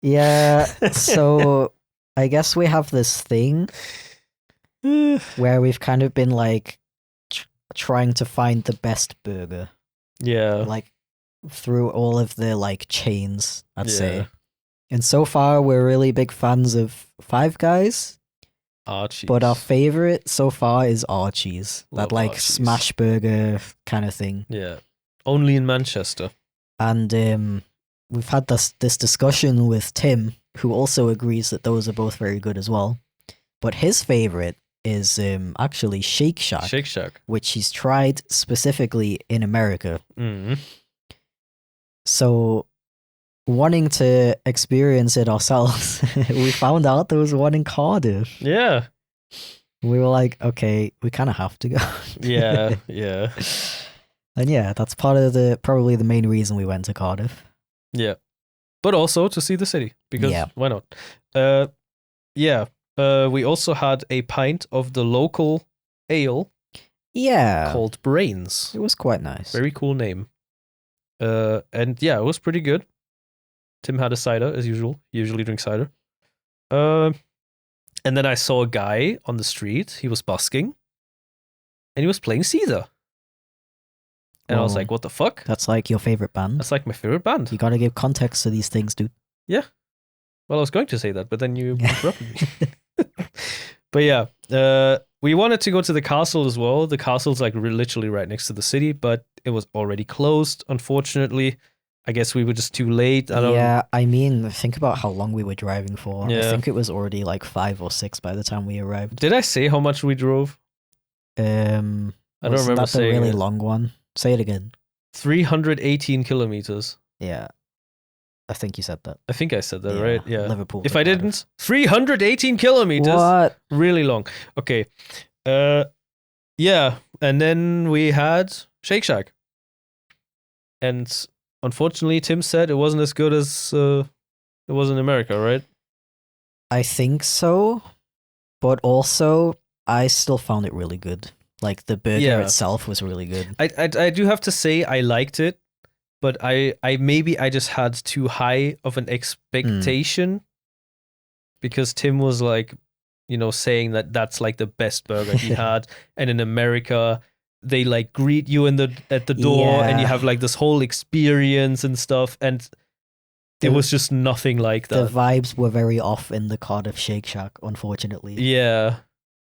Yeah, so I guess we have this thing where we've kind of been like trying to find the best burger. Yeah. Like through all of the like chains, I'd say. Yeah. And so far, we're really big fans of Five Guys. Archie's. But our favorite so far is Archie's. Love That like Archie's. smash burger kind of thing. Yeah. Only in Manchester. And we've had this discussion with Tim, who also agrees that those are both very good as well. But his favorite is actually Shake Shack, Shake Shack. which he's tried specifically in America. Mm. So, wanting to experience it ourselves, we found out there was one in Cardiff. Yeah. We were like, okay, we kind of have to go. Yeah. Yeah. And yeah, that's probably the main reason we went to Cardiff. Yeah. But also to see the city, because why not? We also had a pint of the local ale Yeah. called Brains. It was quite nice. Very cool name. And yeah, it was pretty good. Tim had a cider as usual. He usually drinks cider. And then I saw a guy on the street. He was busking, and he was playing Caesar. And I was Whoa. like, "What the fuck? That's like your favorite band. That's like my favorite band." You gotta give context to these things, dude. Well, I was going to say that, but then you interrupted me. But yeah, we wanted to go to the castle as well. The castle's like literally right next to the city, but it was already closed, unfortunately. I guess we were just too late. I mean, think about how long we were driving for. I Yeah. think it was already like 5 or 6 by the time we arrived. Did I say how much we drove? I don't remember that the saying really it. long one? Say it again. 318 kilometers. Yeah. I think you said that. I think I said that, right? Yeah. Liverpool. If to I Cardiff. didn't, 318 kilometers. What? Really long. Okay. Yeah. And then we had Shake Shack. And unfortunately, Tim said it wasn't as good as it was in America, right? I think so, but also I still found it really good. Like the burger Yeah. itself was really good. I do have to say I liked it, but I just had too high of an expectation because Tim was like, saying that that's like the best burger he had, and in America they like greet you at the door and you Yeah. have like this whole experience and stuff, and it The- was just nothing like The that. vibes were very off in the Cardiff Shake Shack, unfortunately. Yeah.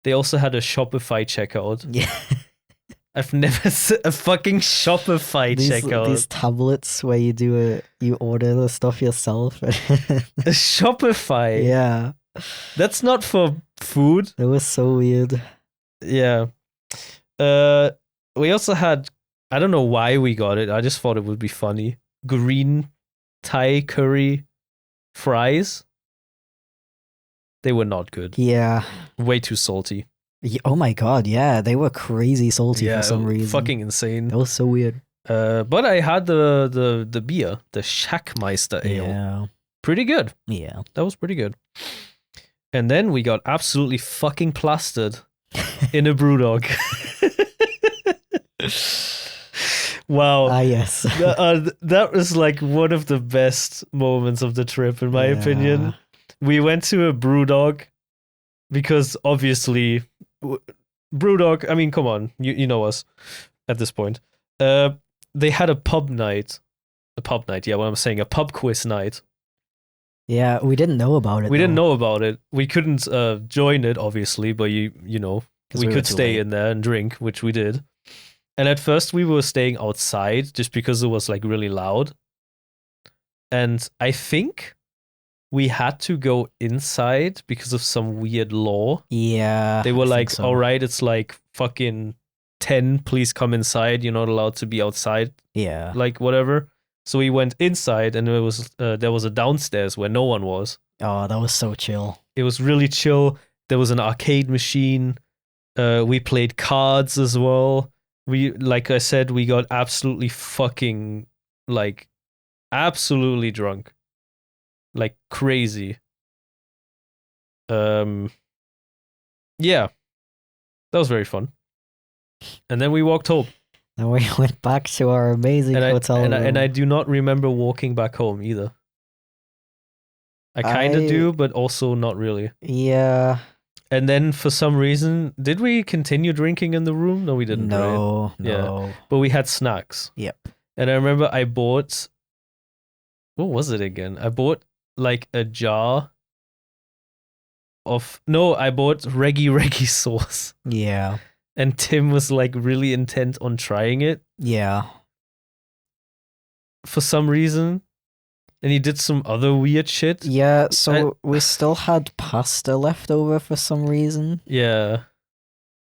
They also had a Shopify checkout. Yeah. I've never seen a fucking Shopify checkout. These tablets where you order the stuff yourself. A Shopify. Yeah. That's not for food. It was so weird. Yeah. We also had, I don't know why we got it. I just thought it would be funny. Green Thai curry fries. They were not good. Yeah. Way too salty. Oh my god, yeah. They were crazy salty for some reason. Fucking insane. That was so weird. But I had the beer, the Shackmeister ale. Yeah. Pretty good. Yeah. That was pretty good. And then we got absolutely fucking plastered in a brewdog. Wow. Ah, yes. That was like one of the best moments of the trip, in my Yeah. opinion. We went to a brewdog because obviously, brewdog, I mean, come on, you know us at this point. They had a pub night, yeah, what I'm saying, a pub quiz night. Yeah, we didn't know about it. We didn't though, know about it. We couldn't join it, obviously, but you know, 'cause we were could too stay late. in there and drink, which we did. And at first we were staying outside just because it was like really loud. And I think we had to go inside because of some weird law. Yeah. They were I think like, so. all right, it's like fucking 10, please come inside. You're not allowed to be outside, Yeah. like whatever. So we went inside and there was a downstairs where no one was. Oh, that was so chill. It was really chill. There was an arcade machine. We played cards as well. We, like I said, we got absolutely fucking, like, absolutely drunk. Like, crazy. Yeah. That was very fun. And then we walked home. And we went back to our amazing hotel room. And I do not remember walking back home either. I kind of do, but also not really. Yeah. And then for some reason, did we continue drinking in the room? No, we didn't. No, right? no. Yeah. But we had snacks. Yep. And I remember I bought, what was it again? I bought like a jar I bought reggie sauce. Yeah. And Tim was like really intent on trying it. Yeah. For some reason. And he did some other weird shit. Yeah, so we still had pasta left over for some reason. Yeah.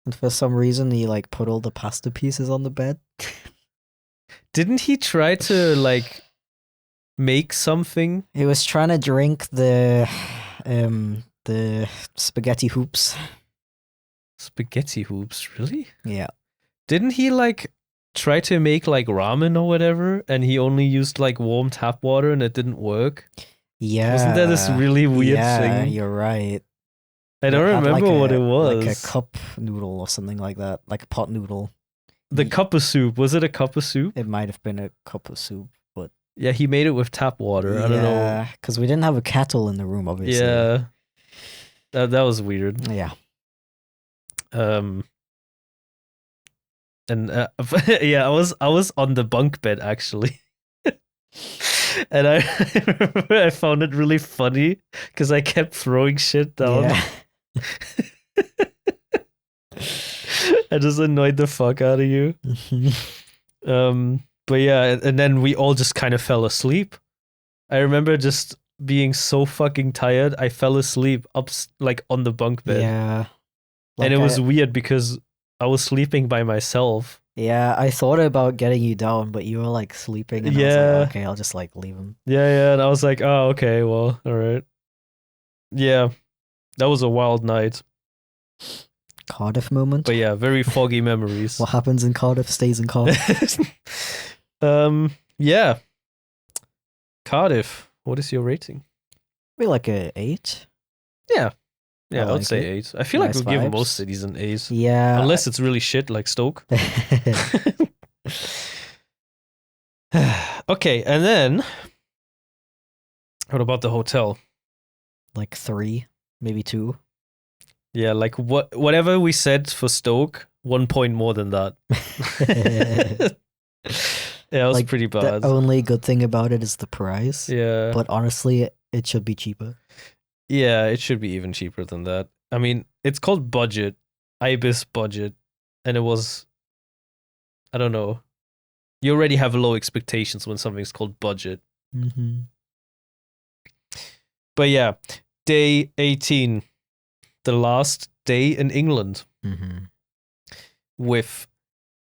And for some reason he like put all the pasta pieces on the bed. Didn't he try to like make something? He was trying to drink the spaghetti hoops. Spaghetti hoops, really? Yeah. Didn't he like try to make like ramen or whatever, and he only used like warm tap water and it didn't work? Yeah. Wasn't there this really weird thing? Yeah, you're right. I don't remember what it was. Like a cup noodle or something like that. Like a pot noodle. The cup of soup. Was it a cup of soup? It might have been a cup of soup, but yeah, he made it with tap water. I don't know. Because we didn't have a kettle in the room, obviously. Yeah. That was weird. Yeah. And yeah, I was on the bunk bed actually. And I remember I found it really funny because I kept throwing shit down. Yeah. I just annoyed the fuck out of you. But yeah, and then we all just kind of fell asleep. I remember just being so fucking tired, I fell asleep like on the bunk bed. Yeah. And it was weird because I was sleeping by myself. Yeah, I thought about getting you down, but you were like sleeping, and I was like, okay, I'll just like leave him. Yeah, and I was like, oh, okay, well, all right. Yeah, that was a wild night. Cardiff moment. But yeah, very foggy memories. What happens in Cardiff stays in Cardiff. Yeah. Cardiff, what is your rating? Maybe like a 8. Yeah. Yeah, I I'd like say it. 8. I feel Nice like we give vibes. most cities an 8. Yeah. Unless it's really shit like Stoke. Okay, and then what about the hotel? Like 3, maybe 2. Yeah, like whatever we said for Stoke, 1 point more than that. Yeah, it was Like, pretty bad. The only good thing about it is the price. Yeah. But honestly, it should be cheaper. Yeah, it should be even cheaper than that. I mean, it's called budget, Ibis budget, and it was, I don't know. You already have low expectations when something's called budget. Mm-hmm. But yeah, day 18, the last day in England, Mm-hmm. with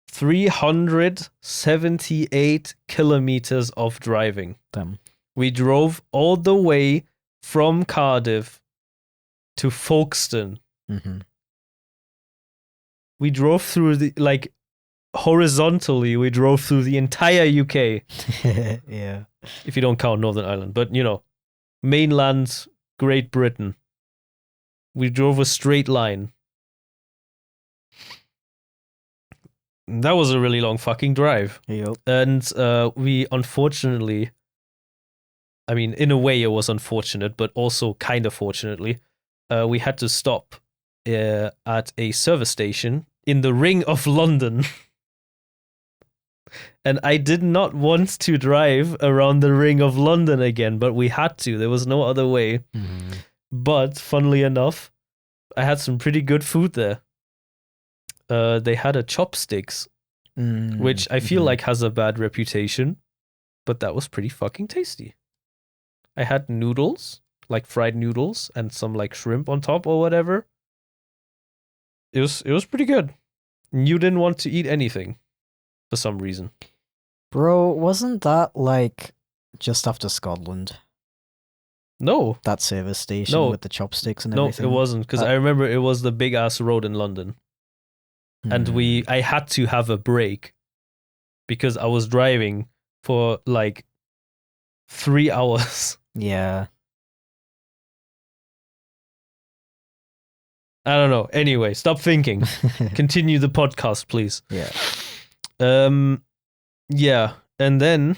378 kilometers of driving. Damn. We drove all the way from Cardiff to Folkestone. Mm-hmm. We drove through the, horizontally, we drove through the entire UK. Yeah. If you don't count Northern Ireland. But, mainland Great Britain. We drove a straight line. That was a really long fucking drive. Yep. And we unfortunately, I mean, in a way it was unfortunate, but also kind of fortunately, we had to stop at a service station in the Ring of London. And I did not want to drive around the Ring of London again, but we had to. There was no other way. Mm-hmm. But funnily enough, I had some pretty good food there. They had a chopsticks, which I feel like has a bad reputation, but that was pretty fucking tasty. I had noodles, like fried noodles, and some like shrimp on top or whatever. It was pretty good. You didn't want to eat anything for some reason. Bro, wasn't that like just after Scotland? No. That service station with the chopsticks and everything? No, it wasn't, because I remember it was the big ass road in London. and I had to have a break because I was driving for like 3 hours. Yeah. I don't know. Anyway, stop thinking. Continue the podcast, please. Yeah. Yeah, and then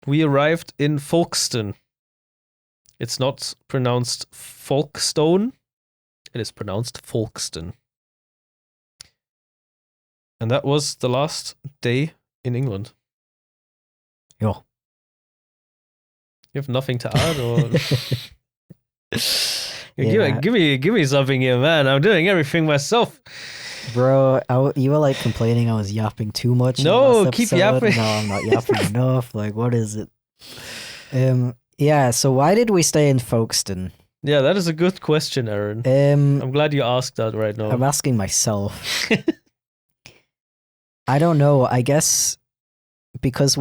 we arrived in Folkestone. It's not pronounced Folkestone. It is pronounced Folkestone. And that was the last day in England. Yeah. You have nothing to add, or Yeah. give me something here, man. I'm doing everything myself. Bro, you were like complaining I was yapping too much. No, in the last keep episode. yapping. No, I'm not yapping enough. Like, what is it? Yeah. So why did we stay in Folkestone? Yeah, that is a good question, Aaron. I'm glad you asked that right now. I'm asking myself. I don't know. I guess because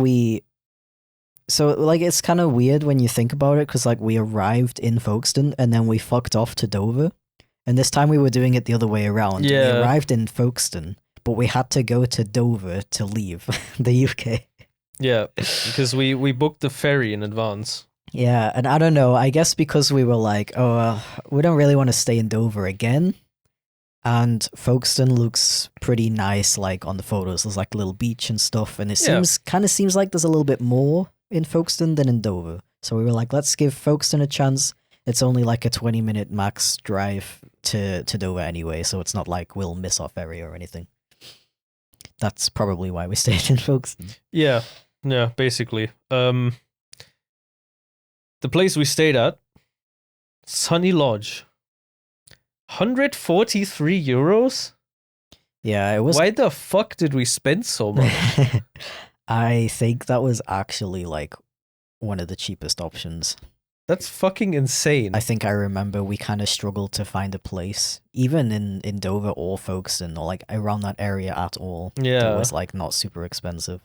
so like it's kind of weird when you think about it, because like we arrived in Folkestone and then we fucked off to Dover, and this time we were doing it the other way around. Yeah. We arrived in Folkestone, but we had to go to Dover to leave the UK. Yeah, because we booked the ferry in advance. Yeah, and I don't know. I guess because we were like, we don't really want to stay in Dover again. And Folkestone looks pretty nice, like on the photos. There's like a little beach and stuff, and it seems like there's a little bit more in Folkestone than in Dover. So we were like, let's give Folkestone a chance. It's only like a 20-minute max drive to Dover anyway, so it's not like we'll miss our ferry or anything. That's probably why we stayed in Folkestone. Yeah, basically. The place we stayed at, Sunny Lodge. 143 euros? Yeah, it was. Why the fuck did we spend so much? I think that was actually like one of the cheapest options. That's fucking insane. I think I remember we kind of struggled to find a place, even in Dover or Folkestone, or like around that area at all. Yeah. It was like not super expensive.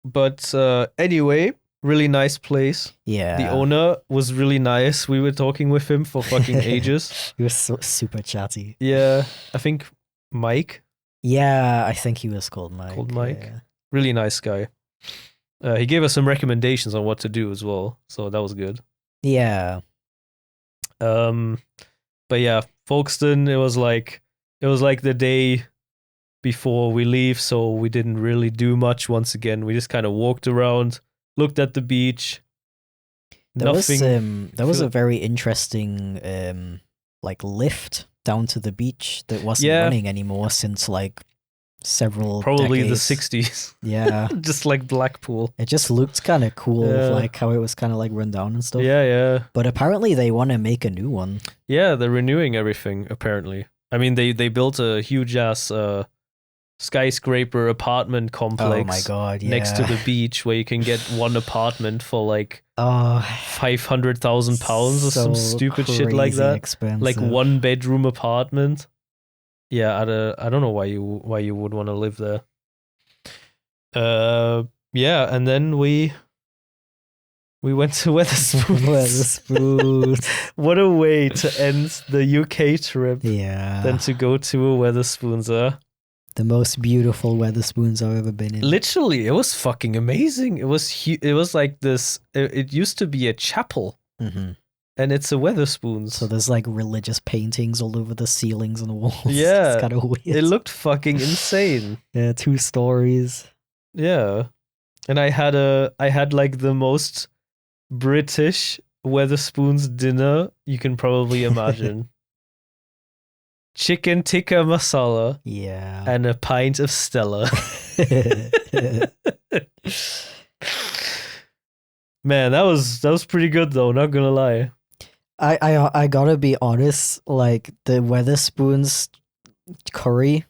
But anyway, really nice place. Yeah. The owner was really nice. We were talking with him for fucking ages. He was super chatty. Yeah, I think Mike. Yeah, I think he was called Mike. Yeah. Really nice guy. He gave us some recommendations on what to do as well, so that was good. Yeah. But yeah, Folkestone, it was like the day before we leave, so we didn't really do much once again. We just kind of walked around, looked at the beach. There was a very interesting like lift down to the beach that wasn't running anymore since like several probably decades. the 60s. Yeah. Just like Blackpool. It just looked kind of cool, like how it was kind of like run down and stuff. Yeah. But apparently they want to make a new one. Yeah, they're renewing everything, apparently. I mean, they built a huge ass skyscraper apartment complex. Oh my god, yeah. Next to the beach, where you can get one apartment for like £500,000 or some stupid shit like that. Expensive. Like 1-bedroom apartment. Yeah, I don't know why you would want to live there. Yeah, and then we went to Wetherspoons. What a way to end the UK trip. Yeah. Than to go to a Wetherspoons. The most beautiful Wetherspoons I've ever been in. Literally, it was fucking amazing. It was it was like this. It used to be a chapel, and it's a Wetherspoons. So there's like religious paintings all over the ceilings and walls. Yeah, it's kind of weird. It looked fucking insane. Yeah, 2 stories. Yeah, and I had like the most British Wetherspoons dinner you can probably imagine. Chicken tikka masala. Yeah. And a pint of Stella. Man, that was pretty good though, not gonna lie. I gotta be honest, like the Wetherspoons curry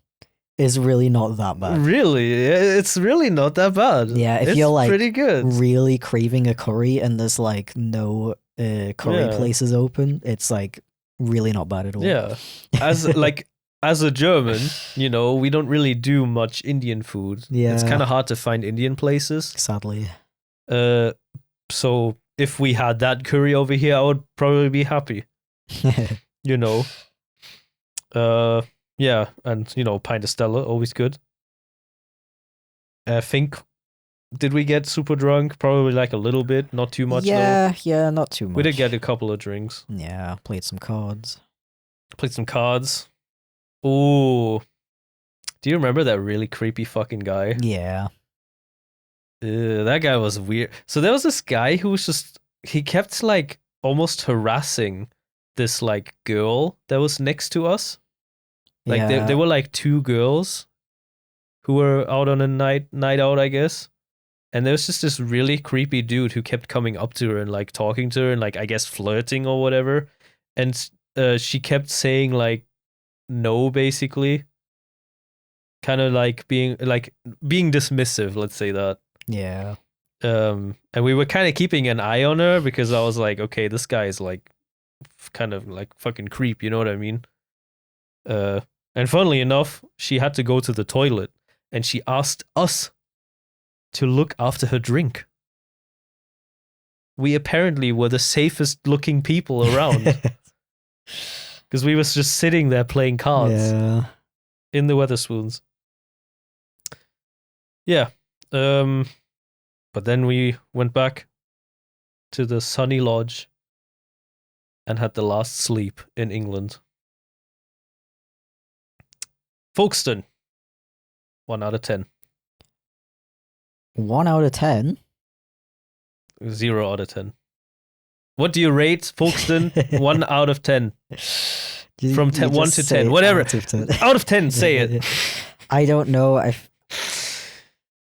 is really not that bad. Really? It's really not that bad. Yeah, if you're like pretty good. Really craving a curry and there's like no curry places open, it's like really not bad at all. Yeah. As a German, we don't really do much Indian food. Yeah. It's kind of hard to find Indian places. Sadly. So if we had that curry over here, I would probably be happy. Yeah, and pint of Stella, always good. I think, did we get super drunk? Probably like a little bit, not too much though. Yeah, not too much. We did get a couple of drinks. Yeah, played some cards. Played some cards. Ooh. Do you remember that really creepy fucking guy? Yeah. That guy was weird. So there was this guy who was he kept like almost harassing this like girl that was next to us. Like yeah. there were like two girls who were out on a night out, I guess. And there was just this really creepy dude who kept coming up to her and like talking to her and like I guess flirting or whatever. And she kept saying like no, basically. Kind of like being dismissive, let's say that. Yeah. And we were kind of keeping an eye on her because I was like, okay, this guy is like kind of like fucking creep, you know what I mean? And funnily enough, she had to go to the toilet and she asked us to look after her drink. We apparently were the safest looking people around because we was just sitting there playing cards in the Wetherspoons. Yeah. But then we went back to the sunny lodge and had the last sleep in England. Folkestone, 1 out of 10. 1 out of 10? 0 out of 10. What do you rate Folkestone? 1 out of 10. From 1 to 10. Whatever. Out of 10, say it. I don't know.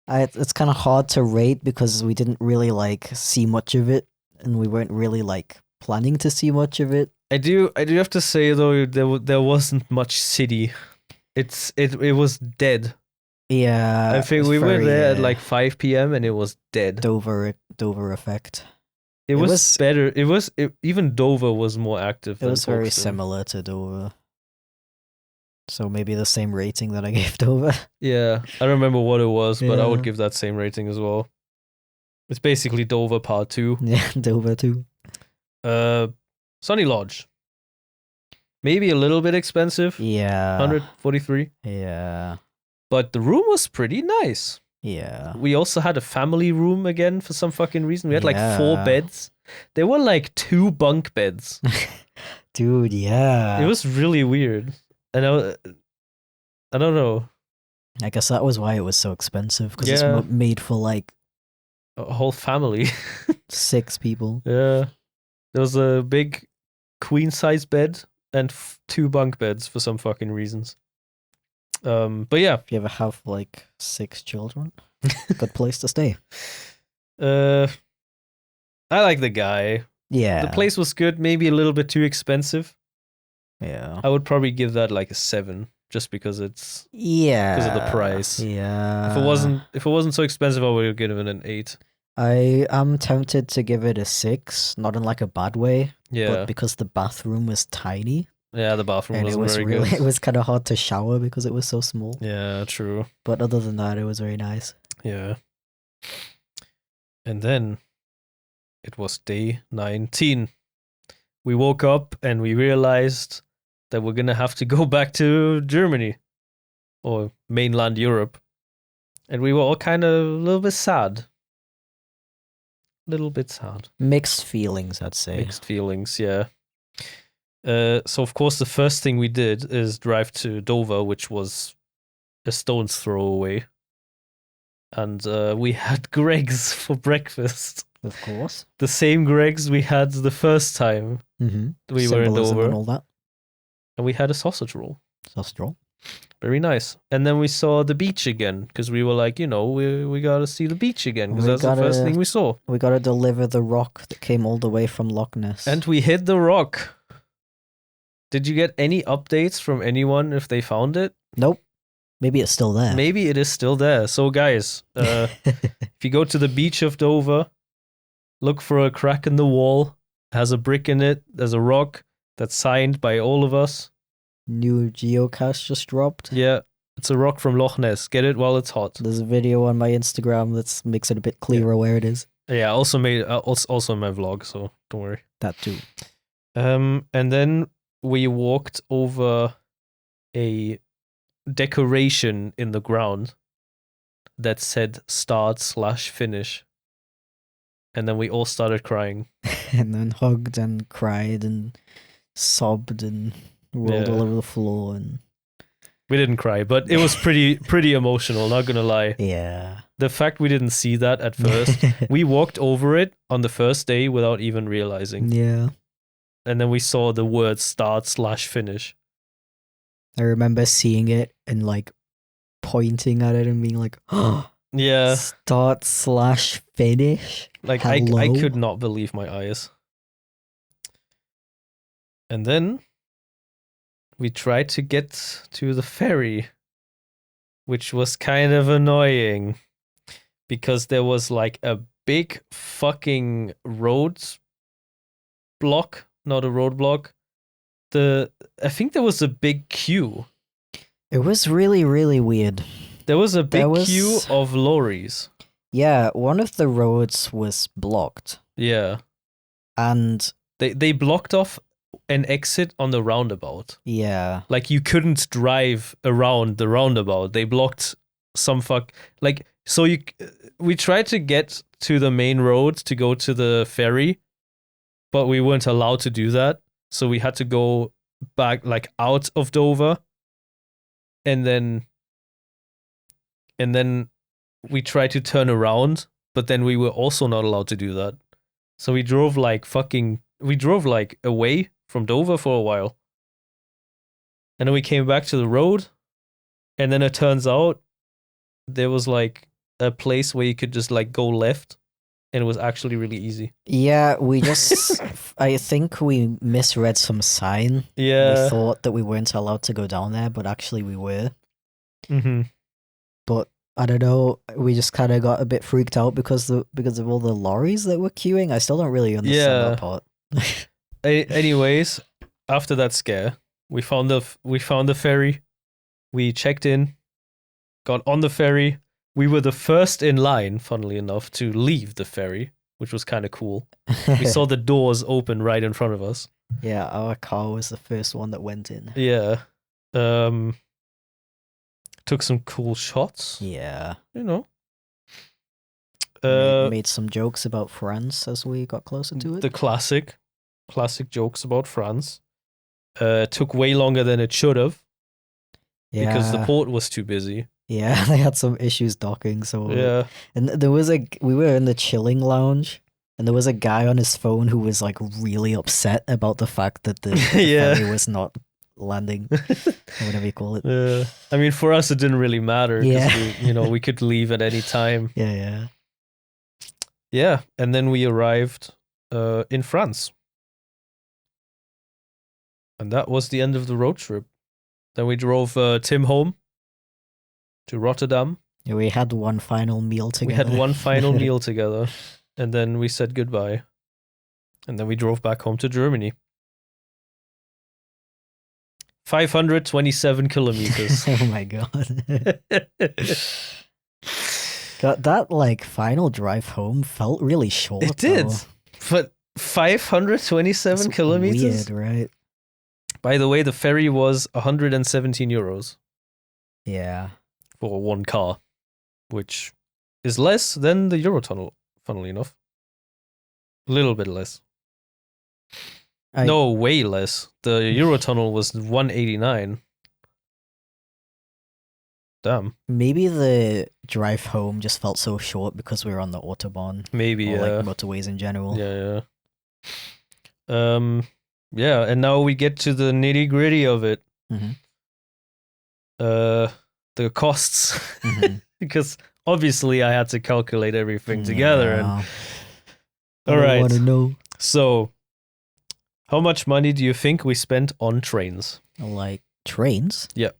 It's kind of hard to rate because we didn't really like see much of it, and we weren't really like planning to see much of it. I do have to say though, there wasn't much city. It was dead. Yeah, I think we were there at like 5 p.m. and it was dead. Dover effect. It was better. Even Dover was more active. It was very similar to Dover. So maybe the same rating that I gave Dover. Yeah, I don't remember what it was, but I would give that same rating as well. It's basically Dover Part 2. Yeah, Dover 2. Sunny Lodge. Maybe a little bit expensive. Yeah. 143. Yeah. But the room was pretty nice. Yeah. We also had a family room again for some fucking reason. We had like 4 beds. There were like 2 bunk beds. Dude, yeah. It was really weird. And I don't know. I guess that was why it was so expensive, because it's made for like a whole family. 6 people. Yeah. There was a big queen size bed and 2 bunk beds for some fucking reasons. But yeah. If you ever have like 6 children, good place to stay. I like the guy. Yeah. The place was good, maybe a little bit too expensive. Yeah. I would probably give that like a 7 just because it's because of the price. Yeah. If it wasn't so expensive, I would have given it an 8. I am tempted to give it a 6, not in like a bad way. Yeah. But because the bathroom was tiny. Yeah, the bathroom and wasn't very good. It was kind of hard to shower because it was so small. Yeah, true. But other than that, it was very nice. Yeah. And then it was day 19. We woke up and we realized that we're going to have to go back to Germany or mainland Europe. And we were all kind of a little bit sad. Mixed feelings, I'd say. Mixed feelings, yeah. So, of course, the first thing we did is drive to Dover, which was a stone's throw away. And we had Greg's for breakfast. Of course. The same Greg's we had the first time we were in Dover. And all that. And we had a sausage roll. Sausage roll. Very nice. And then we saw the beach again because we were like, we got to see the beach again because that's the first thing we saw. We got to deliver the rock that came all the way from Loch Ness. And we hit the rock. Did you get any updates from anyone if they found it? Nope. Maybe it's still there. Maybe it is still there. So, guys, if you go to the beach of Dover, look for a crack in the wall. It has a brick in it. There's a rock that's signed by all of us. New geocache just dropped. Yeah, it's a rock from Loch Ness. Get it while it's hot. There's a video on my Instagram that makes it a bit clearer where it is. Yeah, also in my vlog, so don't worry. That too. And then we walked over a decoration in the ground that said start/finish. And then we all started crying. And then hugged and cried and sobbed and rolled all over the floor. And we didn't cry, but it was pretty emotional, not gonna lie. Yeah. The fact we didn't see that at first, we walked over it on the first day without even realizing. Yeah. And then we saw the word start/finish. I remember seeing it and like pointing at it and being like, oh, yeah. Start/finish. Like I could not believe my eyes. And then we tried to get to the ferry, which was kind of annoying because there was like a big fucking road block, not a roadblock. I think there was a big queue. It was really, really weird. There was a big queue of lorries. Yeah, one of the roads was blocked. Yeah. And they blocked off an exit on the roundabout. Yeah. Like you couldn't drive around the roundabout. They blocked some we tried to get to the main road to go to the ferry, but we weren't allowed to do that. So we had to go back like out of Dover. And then we tried to turn around, but then we were also not allowed to do that. So we drove like away from Dover for a while. And then we came back to the road, and then it turns out there was like a place where you could just like go left, and it was actually really easy. Yeah, we just I think we misread some sign. Yeah. We thought that we weren't allowed to go down there, but actually we were. Mm-hmm. But I don't know, we just kind of got a bit freaked out because of all the lorries that were queuing. I still don't really understand that part. Anyways, after that scare, we found the ferry. We checked in, got on the ferry. We were the first in line, funnily enough, to leave the ferry, which was kind of cool. We saw the doors open right in front of us. Yeah, our car was the first one that went in. Yeah. Took some cool shots. Yeah. You know. Made some jokes about France as we got closer to it. The classic jokes about France. Took way longer than it should have. Yeah. Because the port was too busy. Yeah, they had some issues docking. So yeah. And there was we were in the chilling lounge, and there was a guy on his phone who was like really upset about the fact that the ferry was not landing, or whatever you call it. Yeah. I mean, for us, it didn't really matter. Yeah. We could leave at any time. Yeah. Yeah, and then we arrived in France. And that was the end of the road trip. Then we drove Tim home to Rotterdam. Yeah, we had one final meal together. We had one final meal together. And then we said goodbye. And then we drove back home to Germany. 527 kilometers. Oh my god. God, that like final drive home felt really short. It did. But 527 kilometers? Weird, right? By the way, the ferry was 117 euros. Yeah. For one car, which is less than the Eurotunnel, funnily enough. A little bit less. No, way less. The Eurotunnel was 189. Damn. Maybe the drive home just felt so short because we were on the Autobahn. Maybe, or like motorways in general. Yeah. Yeah, and now we get to the nitty-gritty of it. Mm-hmm. The costs. Mm-hmm. Because obviously I had to calculate everything together. And all right. I want to know. So, how much money do you think we spent on trains? Like trains? Yeah.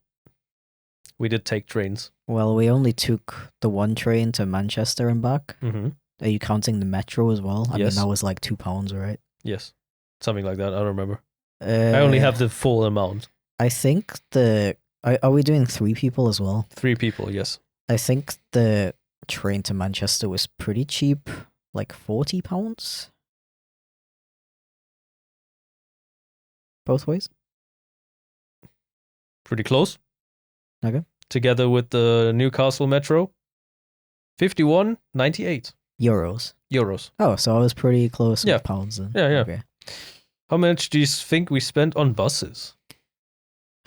We did take trains. Well, we only took the one train to Manchester and back. Mm-hmm. Are you counting the metro as well? I mean, that was like £2, right? Yes. Something like that. I don't remember. I only have the full amount. I think are we doing 3 people as well? 3 people, yes. I think the train to Manchester was pretty cheap, like £40 both ways. Pretty close. Okay. Together with the Newcastle Metro, 51.98 Euros. euros. Oh, so I was pretty close Yeah. with pounds then. Yeah. Okay. How much do you think we spent on buses?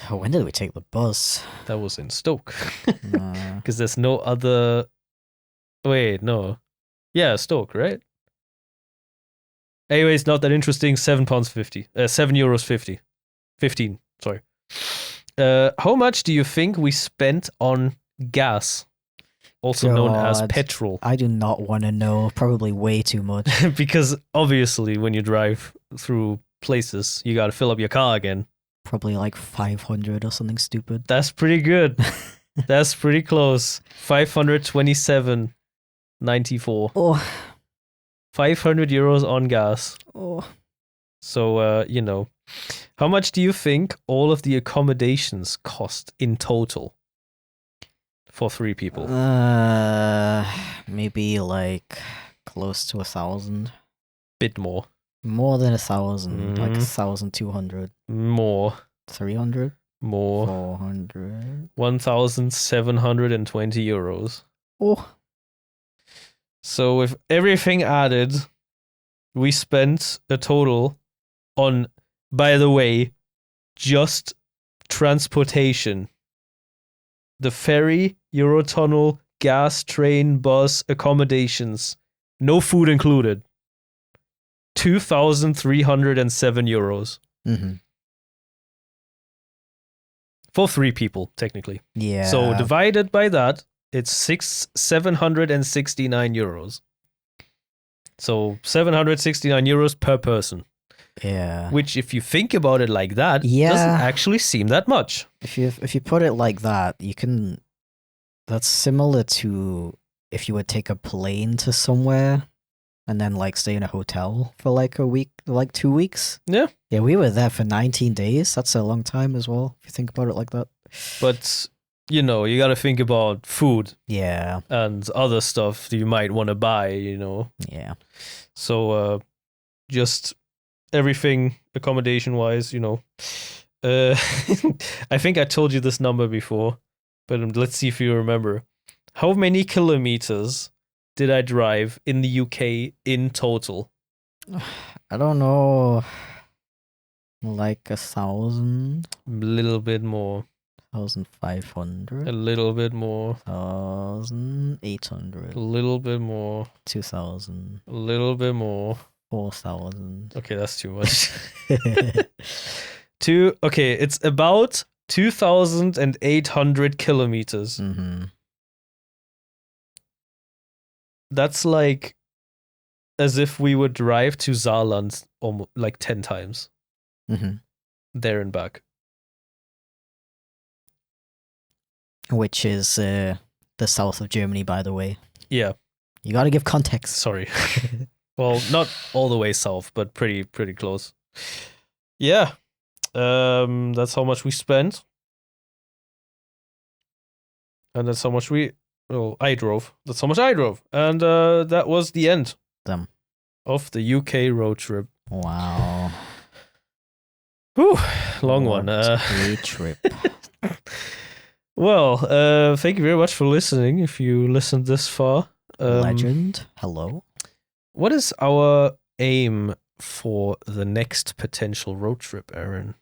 When did we take the bus? That was in Stoke. Uh, Because there's no other. Wait, no. Yeah, Stoke, right? Anyways, not that interesting. £7.50. €7.50. 15. Sorry. How much do you think we spent on gas, also known as God. petrol? I do not want to know. Probably way too much. Because obviously, when you drive through places, you got to fill up your car again. Probably like 500 or something stupid. That's pretty good. That's pretty close. 527.94. Oh. 500 euros on gas. Oh. So, how much do you think all of the accommodations cost in total for 3 people? Maybe like close to 1,000. Bit more. More than 1,000. Like Mhm. 1,200. More. 300. More. 400. 1,720 euros. Oh. So, with everything added, we spent a total on, by the way, just transportation. The ferry, Eurotunnel, gas, train, bus, accommodations. No food included. 2,307 euros. Mm-hmm. For 3 people, technically. Yeah. So divided by that, it's 769 euros. So 769 euros per person. Yeah. Which, if you think about it like that, Yeah. doesn't actually seem that much. If you put it like that, you can. That's similar to if you would take a plane to somewhere and then like stay in a hotel for like a week, like 2 weeks. Yeah. Yeah, we were there for 19 days. That's a long time as well, if you think about it like that. But, you got to think about food Yeah. and other stuff that you might want to buy, Yeah. So, just everything accommodation-wise, I think I told you this number before, but let's see if you remember. How many kilometers did I drive in the UK in total? I don't know. Like 1,000, A little bit more. 1,500, A little bit more. 1,800, A little bit more. 2,000, A little bit more. 4,000. Okay, that's too much. It's about 2,800 kilometers. Mm-hmm. That's like as if we would drive to Saarland almost like 10 times. Mm-hmm. There and back. Which is the south of Germany, by the way. Yeah. You gotta give context. Sorry. Well, not all the way south, but pretty close. Yeah. That's how much we spent. And that's how much I drove. That's how much I drove. And that was the end of the UK road trip. Wow. Whew, long one. A trip. Well, thank you very much for listening, if you listened this far. Legend. Hello. What is our aim for the next potential road trip, Aaron?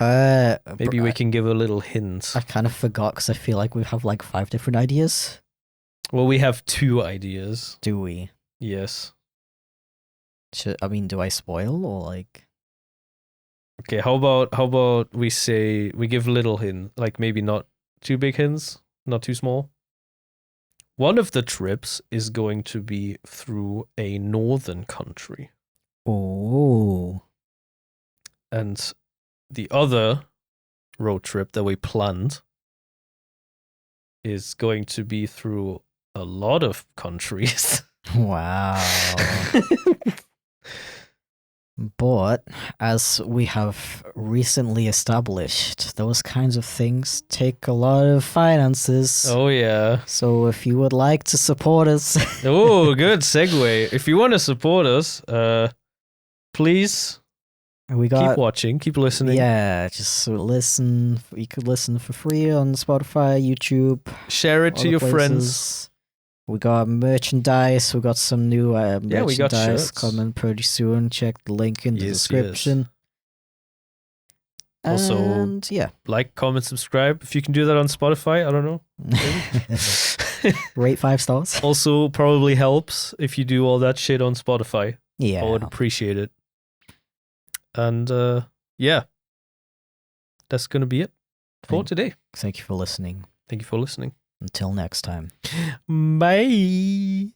Maybe we can give a little hint. I kind of forgot because I feel like we have like 5 different ideas. Well, we have 2 ideas. Do we? Yes. Do I spoil or like? Okay, how about we say we give little hint, like maybe not too big hints, not too small. One of the trips is going to be through a northern country. Oh. And the other road trip that we planned is going to be through a lot of countries. Wow. But as we have recently established, those kinds of things take a lot of finances. Oh, yeah. So if you would like to support us... Oh, good segue. If you want to support us, please We got keep watching, keep listening. Yeah, just listen. You could listen for free on Spotify, YouTube. Share it to other your places. friends. We got merchandise. We got some new merchandise we got shirts. coming pretty soon. Check the link in the Yes, description. Also, And yeah, like, comment, subscribe. If you can do that on Spotify, I don't know. rate 5 stars. Also, probably helps if you do all that shit on Spotify. Yeah, I would appreciate it. And yeah, that's going to be it for today. Thank you for listening. Thank you for listening. Until next time. Bye.